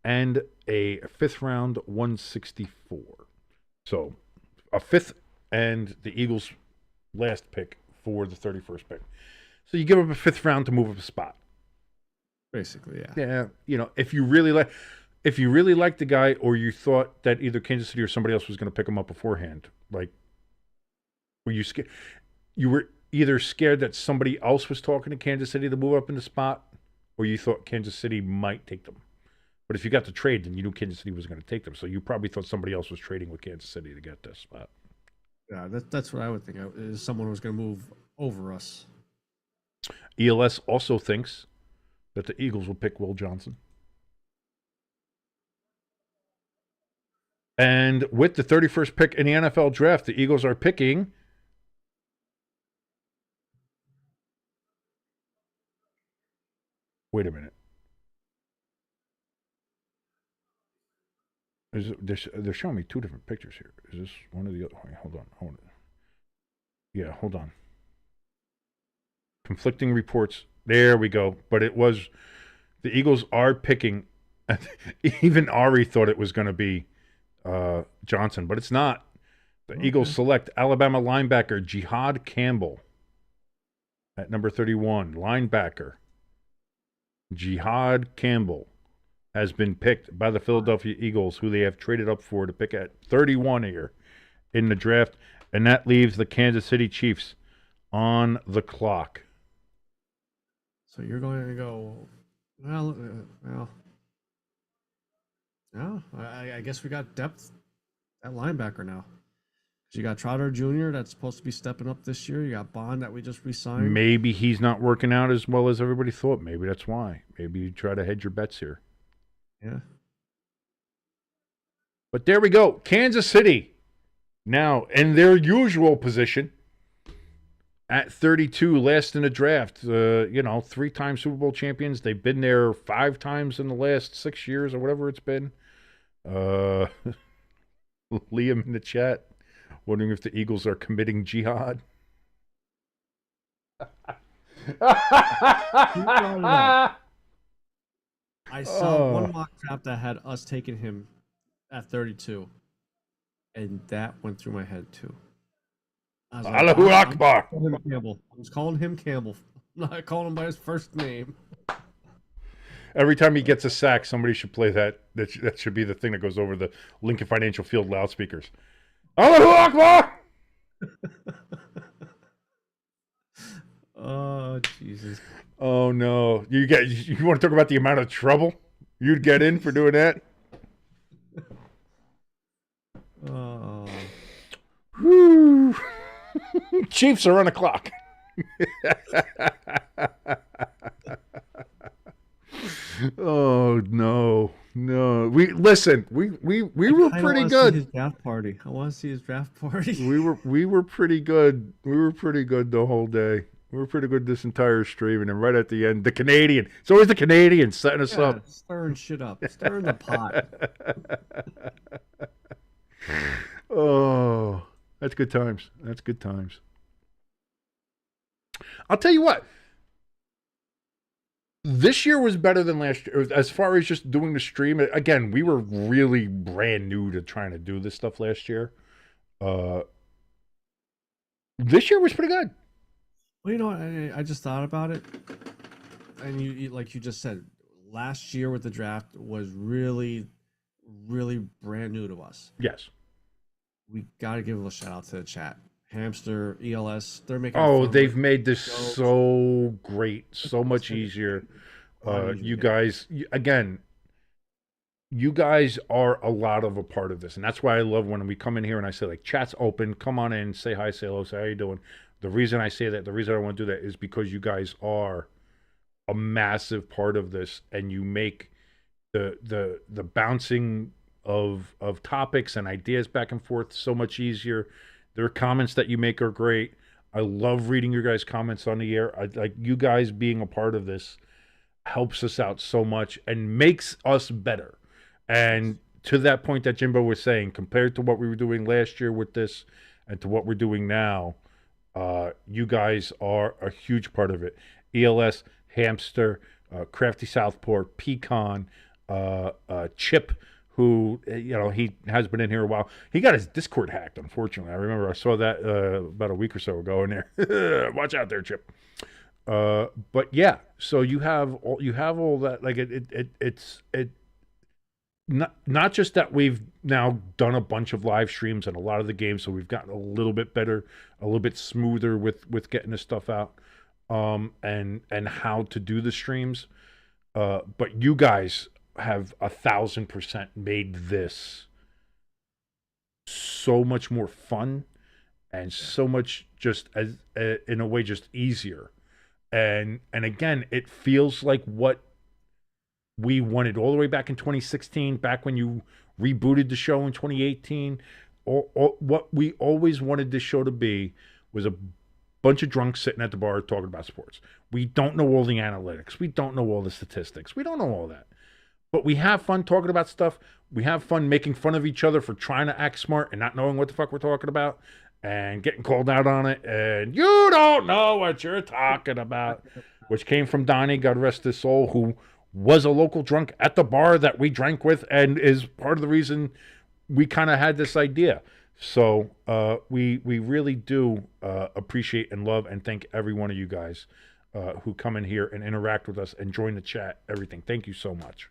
and a 5th round 164. So a 5th and the Eagles' last pick for the 31st pick. So you give up a 5th round to move up a spot. Basically, yeah. Yeah, you know, if you really like the guy, or you thought that either Kansas City or somebody else was going to pick him up beforehand, like, were you scared? You were either scared that somebody else was talking to Kansas City to move up in the spot, or you thought Kansas City might take them. But if you got the trade, then you knew Kansas City was going to take them. So you probably thought somebody else was trading with Kansas City to get this spot. Yeah, that's what I would think. Is someone was going to move over us. ELS also thinks that the Eagles will pick Will Johnson. And with the 31st pick in the NFL draft, the Eagles are picking wait a minute. They're showing me two different pictures here. Is this one of the other? Hold on. Yeah, hold on. Conflicting reports. There we go. But it was the Eagles are picking. Even Ari thought it was going to be Johnson, but it's not. The Eagles select Alabama linebacker Jihad Campbell at number 31. Linebacker Jihad Campbell has been picked by the Philadelphia Eagles, who they have traded up for to pick at 31 here in the draft, and that leaves the Kansas City Chiefs on the clock. So you're going to go, well, I guess we got depth at linebacker now. You got Trotter Jr. that's supposed to be stepping up this year. You got Bond that we just re-signed. Maybe he's not working out as well as everybody thought. Maybe that's why. Maybe you try to hedge your bets here. Yeah. But there we go. Kansas City now in their usual position at 32, last in the draft. 3-time Super Bowl champions. They've been there 5 times in the last 6 years or whatever it's been. Liam in the chat wondering if the Eagles are committing jihad. I saw one mock draft that had us taking him at 32, and that went through my head too. Allahu Akbar. I was calling him Campbell. I'm not calling him by his first name. Every time he gets a sack, somebody should play that. That should be the thing that goes over the Lincoln Financial Field loudspeakers. Allahu Akbar! Oh, Jesus. Oh, no. You want to talk about the amount of trouble you'd get in for doing that? Oh. Whew. Chiefs are on the clock. Oh, no. We were pretty good. His draft party. I want to see his draft party. We were pretty good. We were pretty good the whole day. We were pretty good this entire stream, and then right at the end, the Canadian. It's always the Canadians setting us up. Stirring shit up. Stirring the pot. Oh, that's good times. That's good times. I'll tell you what. This year was better than last year. As far as just doing the stream, again, we were really brand new to trying to do this stuff last year. This year was pretty good. Well, you know what? I just thought about it, and you like you just said, last year with the draft was really, really brand new to us. Yes. We got to give a shout out to the chat. Hamster, ELS, they're making. Oh, they've made this so great, so much easier. You guys, again, you guys are a lot of a part of this, and that's why I love when we come in here and I say, like, chat's open, come on in, say hi, say hello, say how you doing. The reason I say that, the reason I want to do that is because you guys are a massive part of this, and you make the bouncing of topics and ideas back and forth so much easier. Their comments that you make are great. I love reading your guys' comments on the air. Like you guys being a part of this helps us out so much and makes us better. And to that point that Jimbo was saying, compared to what we were doing last year with this and to what we're doing now, you guys are a huge part of it. ELS, Hamster, Crafty Southport, Pecan, Chip, who, he has been in here a while. He got his Discord hacked, unfortunately. I remember I saw that about a week or so ago in there. Watch out there, Chip. But yeah, so you have all that. Like it's not just that we've now done a bunch of live streams and a lot of the games, so we've gotten a little bit better, a little bit smoother with getting this stuff out, and how to do the streams. But you guys have 1,000% made this so much more fun and so much just as in a way just easier. And again, it feels like what we wanted all the way back in 2016, back when you rebooted the show in 2018. Or what we always wanted this show to be was a bunch of drunks sitting at the bar talking about sports. We don't know all the analytics. We don't know all the statistics. We don't know all that. But we have fun talking about stuff. We have fun making fun of each other for trying to act smart and not knowing what the fuck we're talking about and getting called out on it. And you don't know what you're talking about, which came from Donnie, God rest his soul, who was a local drunk at the bar that we drank with and is part of the reason we kind of had this idea. So we really do appreciate and love and thank every one of you guys who come in here and interact with us and join the chat, everything. Thank you so much.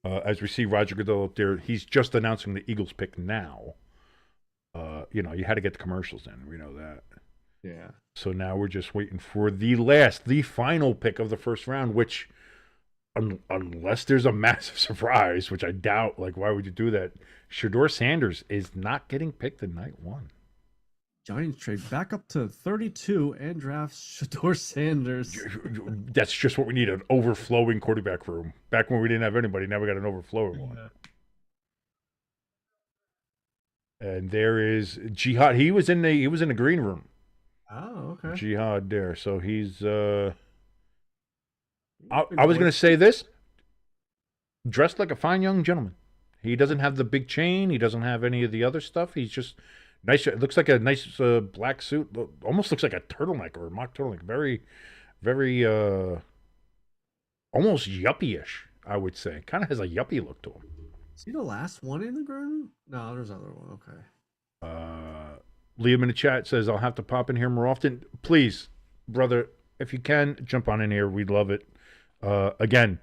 As we see Roger Goodell up there, he's just announcing the Eagles pick now. You had to get the commercials in. We know that. Yeah. So now we're just waiting for the final pick of the first round, which, unless there's a massive surprise, which I doubt, like, why would you do that? Shedeur Sanders is not getting picked in night one. Giants trade back up to 32 and drafts Shedeur Sanders. That's just what we need, an overflowing quarterback room. Back when we didn't have anybody, now we got an overflowing one. And there is Jihad. He was in the green room. Oh, okay. Jihad there. So he's I was going to say this. Dressed like a fine young gentleman. He doesn't have the big chain. He doesn't have any of the other stuff. He's just nice. It looks like a nice black suit. Almost looks like a turtleneck or a mock turtleneck. Very, very almost yuppie-ish, I would say. Kind of has a yuppie look to him. Is he the last one in the garden? No, there's another one. Okay. Liam in the chat says, I'll have to pop in here more often. Please, brother, if you can, jump on in here. We'd love it. Again,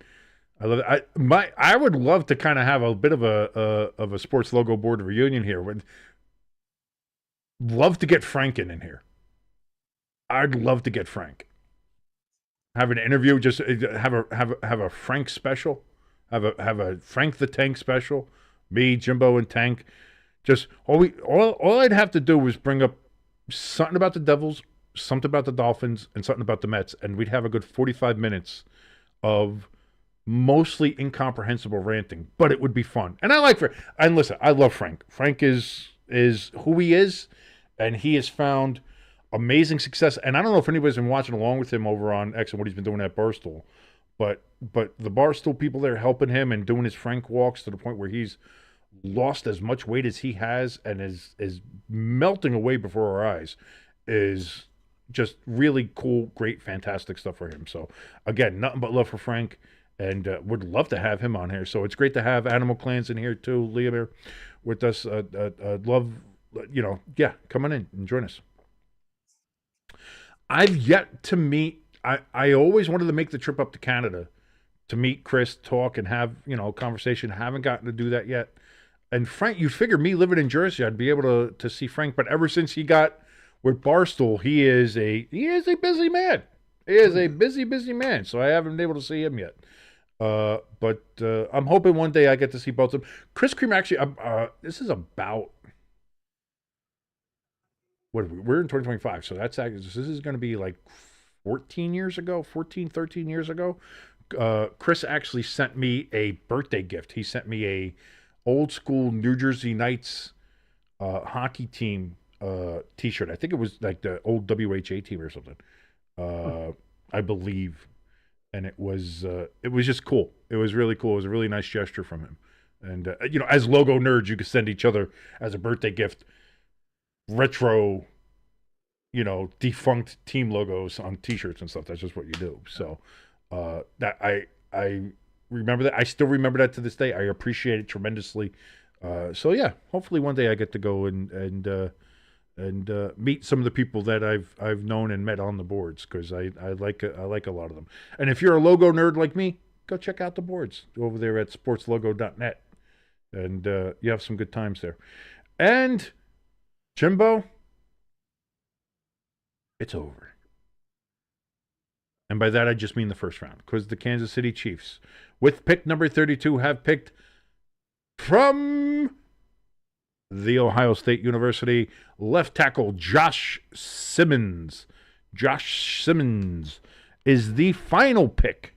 I love it. I would love to kind of have a bit of a sports logo board reunion here. Would love to get Frank in here. I'd love to get Frank. Have an interview. Just have a Frank special. Have a Frank the Tank special. Me, Jimbo, and Tank. Just all I'd have to do was bring up something about the Devils, something about the Dolphins, and something about the Mets, and we'd have a good 45 minutes of mostly incomprehensible ranting, but it would be fun. And and listen, I love Frank. Frank is who he is, and he has found amazing success. And I don't know if anybody's been watching along with him over on X and what he's been doing at Barstool, but the Barstool people there helping him and doing his Frank walks to the point where he's lost as much weight as he has and is melting away before our eyes is just really cool, great, fantastic stuff for him. So again, nothing but love for Frank, and would love to have him on here. So it's great to have Animal Clans in here too, Liam here with us. Love, come on in and join us. I've yet to meet, I always wanted to make the trip up to Canada to meet Chris, talk, and have, a conversation. Haven't gotten to do that yet. And Frank, you'd figure me living in Jersey, I'd be able to see Frank. But ever since he got with Barstool, he is a busy man. He is a busy man. So I haven't been able to see him yet. But I'm hoping one day I get to see both of them. Chris Creamer, actually, this is about, we're in 2025. So this is going to be like 13 years ago. Chris actually sent me a birthday gift. He sent me a old school New Jersey Knights hockey team t-shirt. I think it was like the old WHA team or something. I believe. and it was just cool. It was really cool. It was a really nice gesture from him. And as logo nerds, you could send each other as a birthday gift retro, defunct team logos on T-shirts and stuff. That's just what you do. So that I remember that. I still remember that to this day. I appreciate it tremendously. So yeah, hopefully one day I get to go and meet some of the people that I've known and met on the boards, because I like a lot of them. And if you're a logo nerd like me, go check out the boards over there at sportslogo.net, and you have some good times there. And Jimbo, it's over. And by that I just mean the first round, because the Kansas City Chiefs, with pick number 32, have picked from the Ohio State University left tackle Josh Simmons. Josh Simmons is the final pick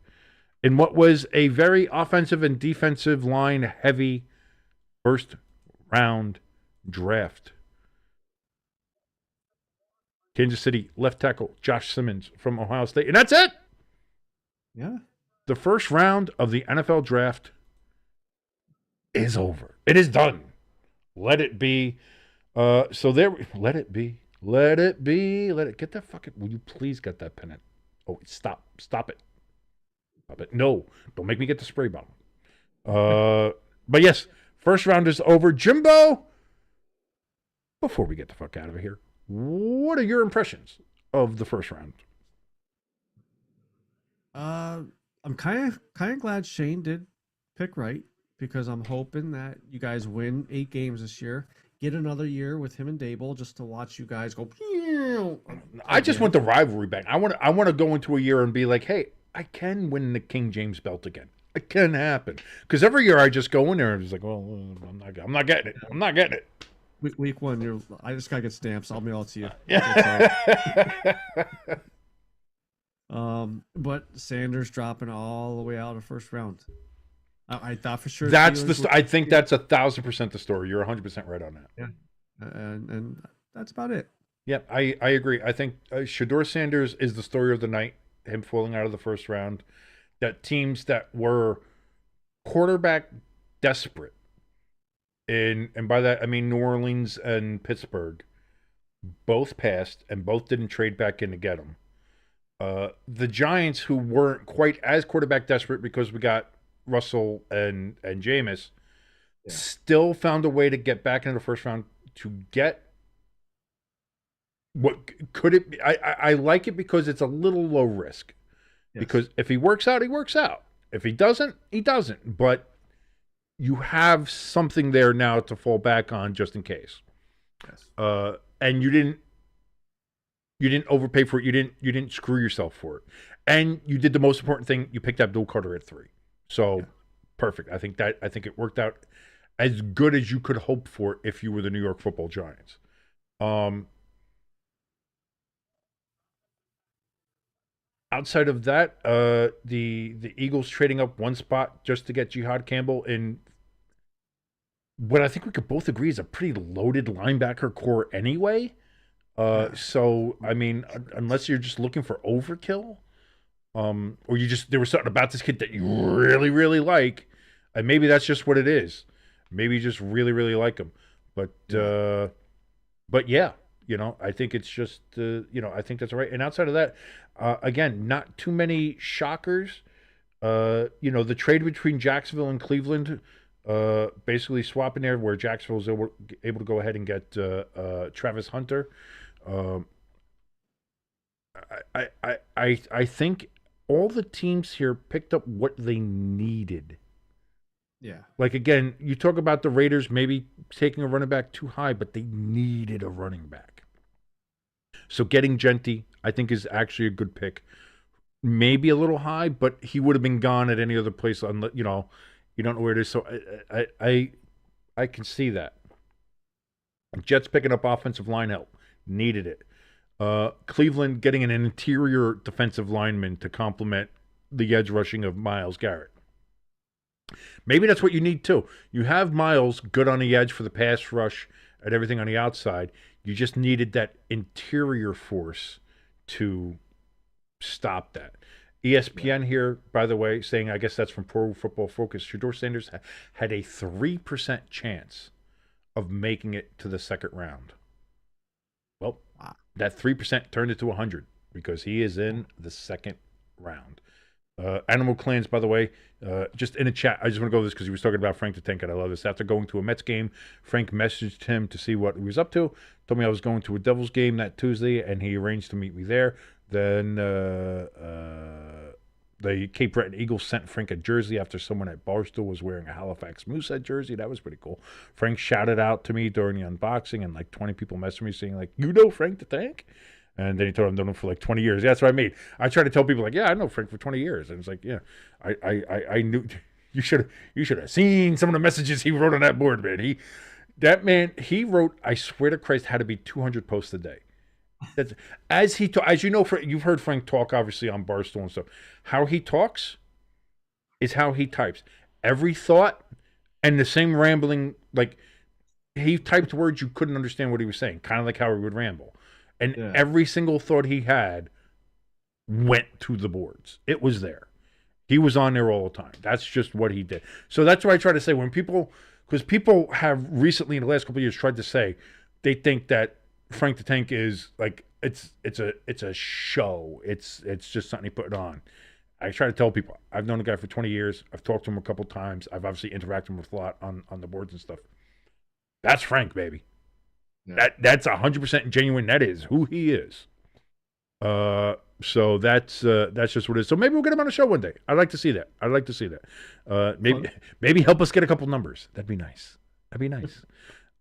in what was a very offensive and defensive line heavy first round draft. Kansas City left tackle Josh Simmons from Ohio State. And that's it. Yeah. The first round of the NFL draft is over. It is done. Let it be. So there, let it be. Let it be. Let it get that fucking. Will you please get that pennant? Oh, stop it. Stop it. No, don't make me get the spray bottle. But yes, first round is over. Jimbo, before we get the fuck out of here, what are your impressions of the first round? I'm kind of glad Shane did pick right, because I'm hoping that you guys win 8 games this year. Get another year with him and Dable just to watch you guys go. I just want the rivalry back. I want to go into a year and be like, hey, I can win the King James belt again. It can happen. Because every year I just go in there and it's like, well, I'm not getting it. I'm not getting it. Week 1, I just gotta get stamps. I'll mail it to you. Yeah. But Sanders dropping all the way out of the first round. I thought for sure That's I think that's 1,000% the story. You're 100% right on that. Yeah, and that's about it. Yeah, I agree. I think Shedeur Sanders is the story of the night. Him falling out of the first round. That teams that were quarterback desperate, and by that I mean New Orleans and Pittsburgh, both passed and both didn't trade back in to get him. The Giants, who weren't quite as quarterback desperate because we got Russell and Jameis, still found a way to get back into the first round to get what could it be. I like it because it's a little low risk. Yes. Because if he works out, he works out. If he doesn't, he doesn't. But you have something there now to fall back on just in case. Yes. And you didn't overpay for it. You didn't screw yourself for it. And you did the most important thing. You picked Abdul Carter at 3. So perfect. I think it worked out as good as you could hope for if you were the New York Football Giants. Outside of that, the Eagles trading up 1 spot just to get Jihad Campbell in what I think we could both agree is a pretty loaded linebacker core anyway. So I mean, unless you're just looking for overkill, or there was something about this kid that you really, really like, and maybe that's just what it is. Maybe you just really, really like him. But yeah, I think it's just, I think that's right. And outside of that, again, not too many shockers. The trade between Jacksonville and Cleveland, basically swapping there, where Jacksonville was able to go ahead and get Travis Hunter. I think all the teams here picked up what they needed. Yeah. Like, again, you talk about the Raiders maybe taking a running back too high, but they needed a running back. So getting Genty, I think, is actually a good pick. Maybe a little high, but he would have been gone at any other place. You don't know where it is. So I can see that. Jets picking up offensive line help. Needed it. Cleveland getting an interior defensive lineman to complement the edge rushing of Myles Garrett. Maybe that's what you need too. You have Myles good on the edge for the pass rush and everything on the outside. You just needed that interior force to stop that. ESPN here, by the way, saying, I guess that's from Pro Football Focus, Shador Sanders had a 3% chance of making it to the second round. Well, that 3% turned into 100 because he is in the second round. Animal Clans, by the way, just in a chat, I just want to go to this because he was talking about Frank the Tank, and I love this. After going to a Mets game, Frank messaged him to see what he was up to, told me I was going to a Devils game that Tuesday, and he arranged to meet me there. Then the Cape Breton Eagles sent Frank a jersey after someone at Barstool was wearing a Halifax Moosehead jersey. That was pretty cool. Frank shouted out to me during the unboxing, and like 20 people messaged me saying, like, you know Frank the Tank? And then he told him, known him for like 20 years. Yeah, that's what I mean. I try to tell people, like, yeah, I know Frank for 20 years. And it's like, yeah, I knew. You should have seen some of the messages he wrote on that board, man. That man, he wrote, I swear to Christ, had to be 200 posts a day. That's, as you know, you've heard Frank talk, obviously, on Barstool and stuff. How he talks is how he types. Every thought and the same rambling, like, he typed words you couldn't understand what he was saying, kind of like how he would ramble. And every single thought he had went to the boards. It was there. He was on there all the time. That's just what he did. So that's what I try to say when because people have recently in the last couple of years tried to say they think that Frank the Tank is like it's a show. It's just something he put on. I try to tell people I've known the guy for 20 years. I've talked to him a couple times. I've obviously interacted with him a lot on the boards and stuff. That's Frank, baby. Yeah. That's 100% genuine. That is who he is. So that's just what it is. So maybe we'll get him on the show one day. I'd like to see that. Maybe help us get a couple numbers. That'd be nice.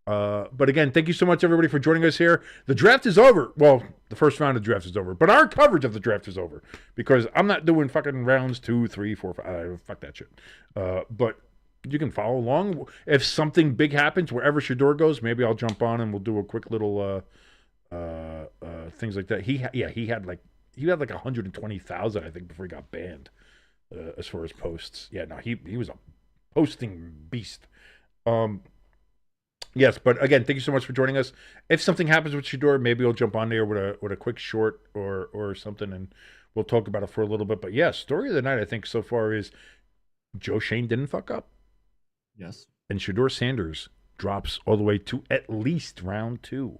But again, thank you so much, everybody, for joining us here. The draft is over. Well, the first round of the draft is over, but our coverage of the draft is over because I'm not doing fucking rounds 2, 3, 4, 5. Fuck that shit. But you can follow along. If something big happens, wherever Shador goes, maybe I'll jump on and we'll do a quick little things like that. He had like 120,000, I think, before he got banned as far as posts. Yeah, no, he was a posting beast. Yes, but again, thank you so much for joining us. If something happens with Shador, maybe I'll jump on there with a quick short or something, and we'll talk about it for a little bit. But yeah, story of the night, I think, so far is Joe Shane didn't fuck up. Yes. And Shador Sanders drops all the way to at least round 2.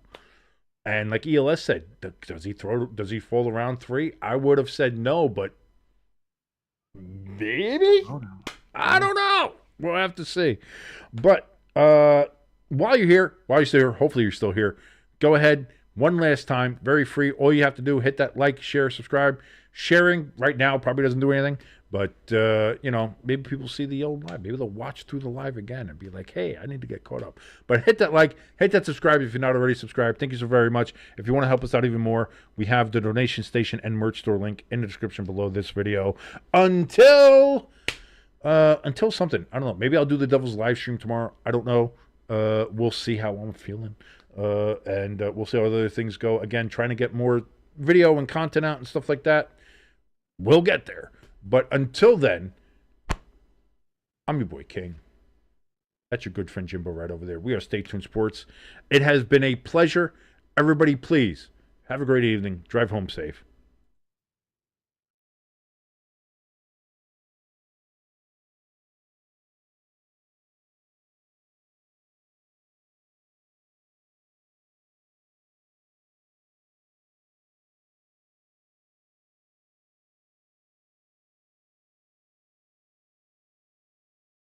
And like ELS said, does he fall around 3? I would have said no, but maybe? I don't know. We'll have to see. But while you're still here, hopefully you're still here, go ahead, one last time, very free. All you have to do, hit that like, share, subscribe. Sharing right now probably doesn't do anything. But, maybe people see the old live. Maybe they'll watch through the live again and be like, hey, I need to get caught up. But hit that like, hit that subscribe if you're not already subscribed. Thank you so very much. If you want to help us out even more, we have the donation station and merch store link in the description below this video. Until something. I don't know. Maybe I'll do the Devil's live stream tomorrow. I don't know. We'll see how I'm feeling. And we'll see how other things go. Again, trying to get more video and content out and stuff like that. We'll get there. But until then, I'm your boy King. That's your good friend Jimbo right over there. We are Stay Tuned Sports. It has been a pleasure. Everybody, please have a great evening. Drive home safe.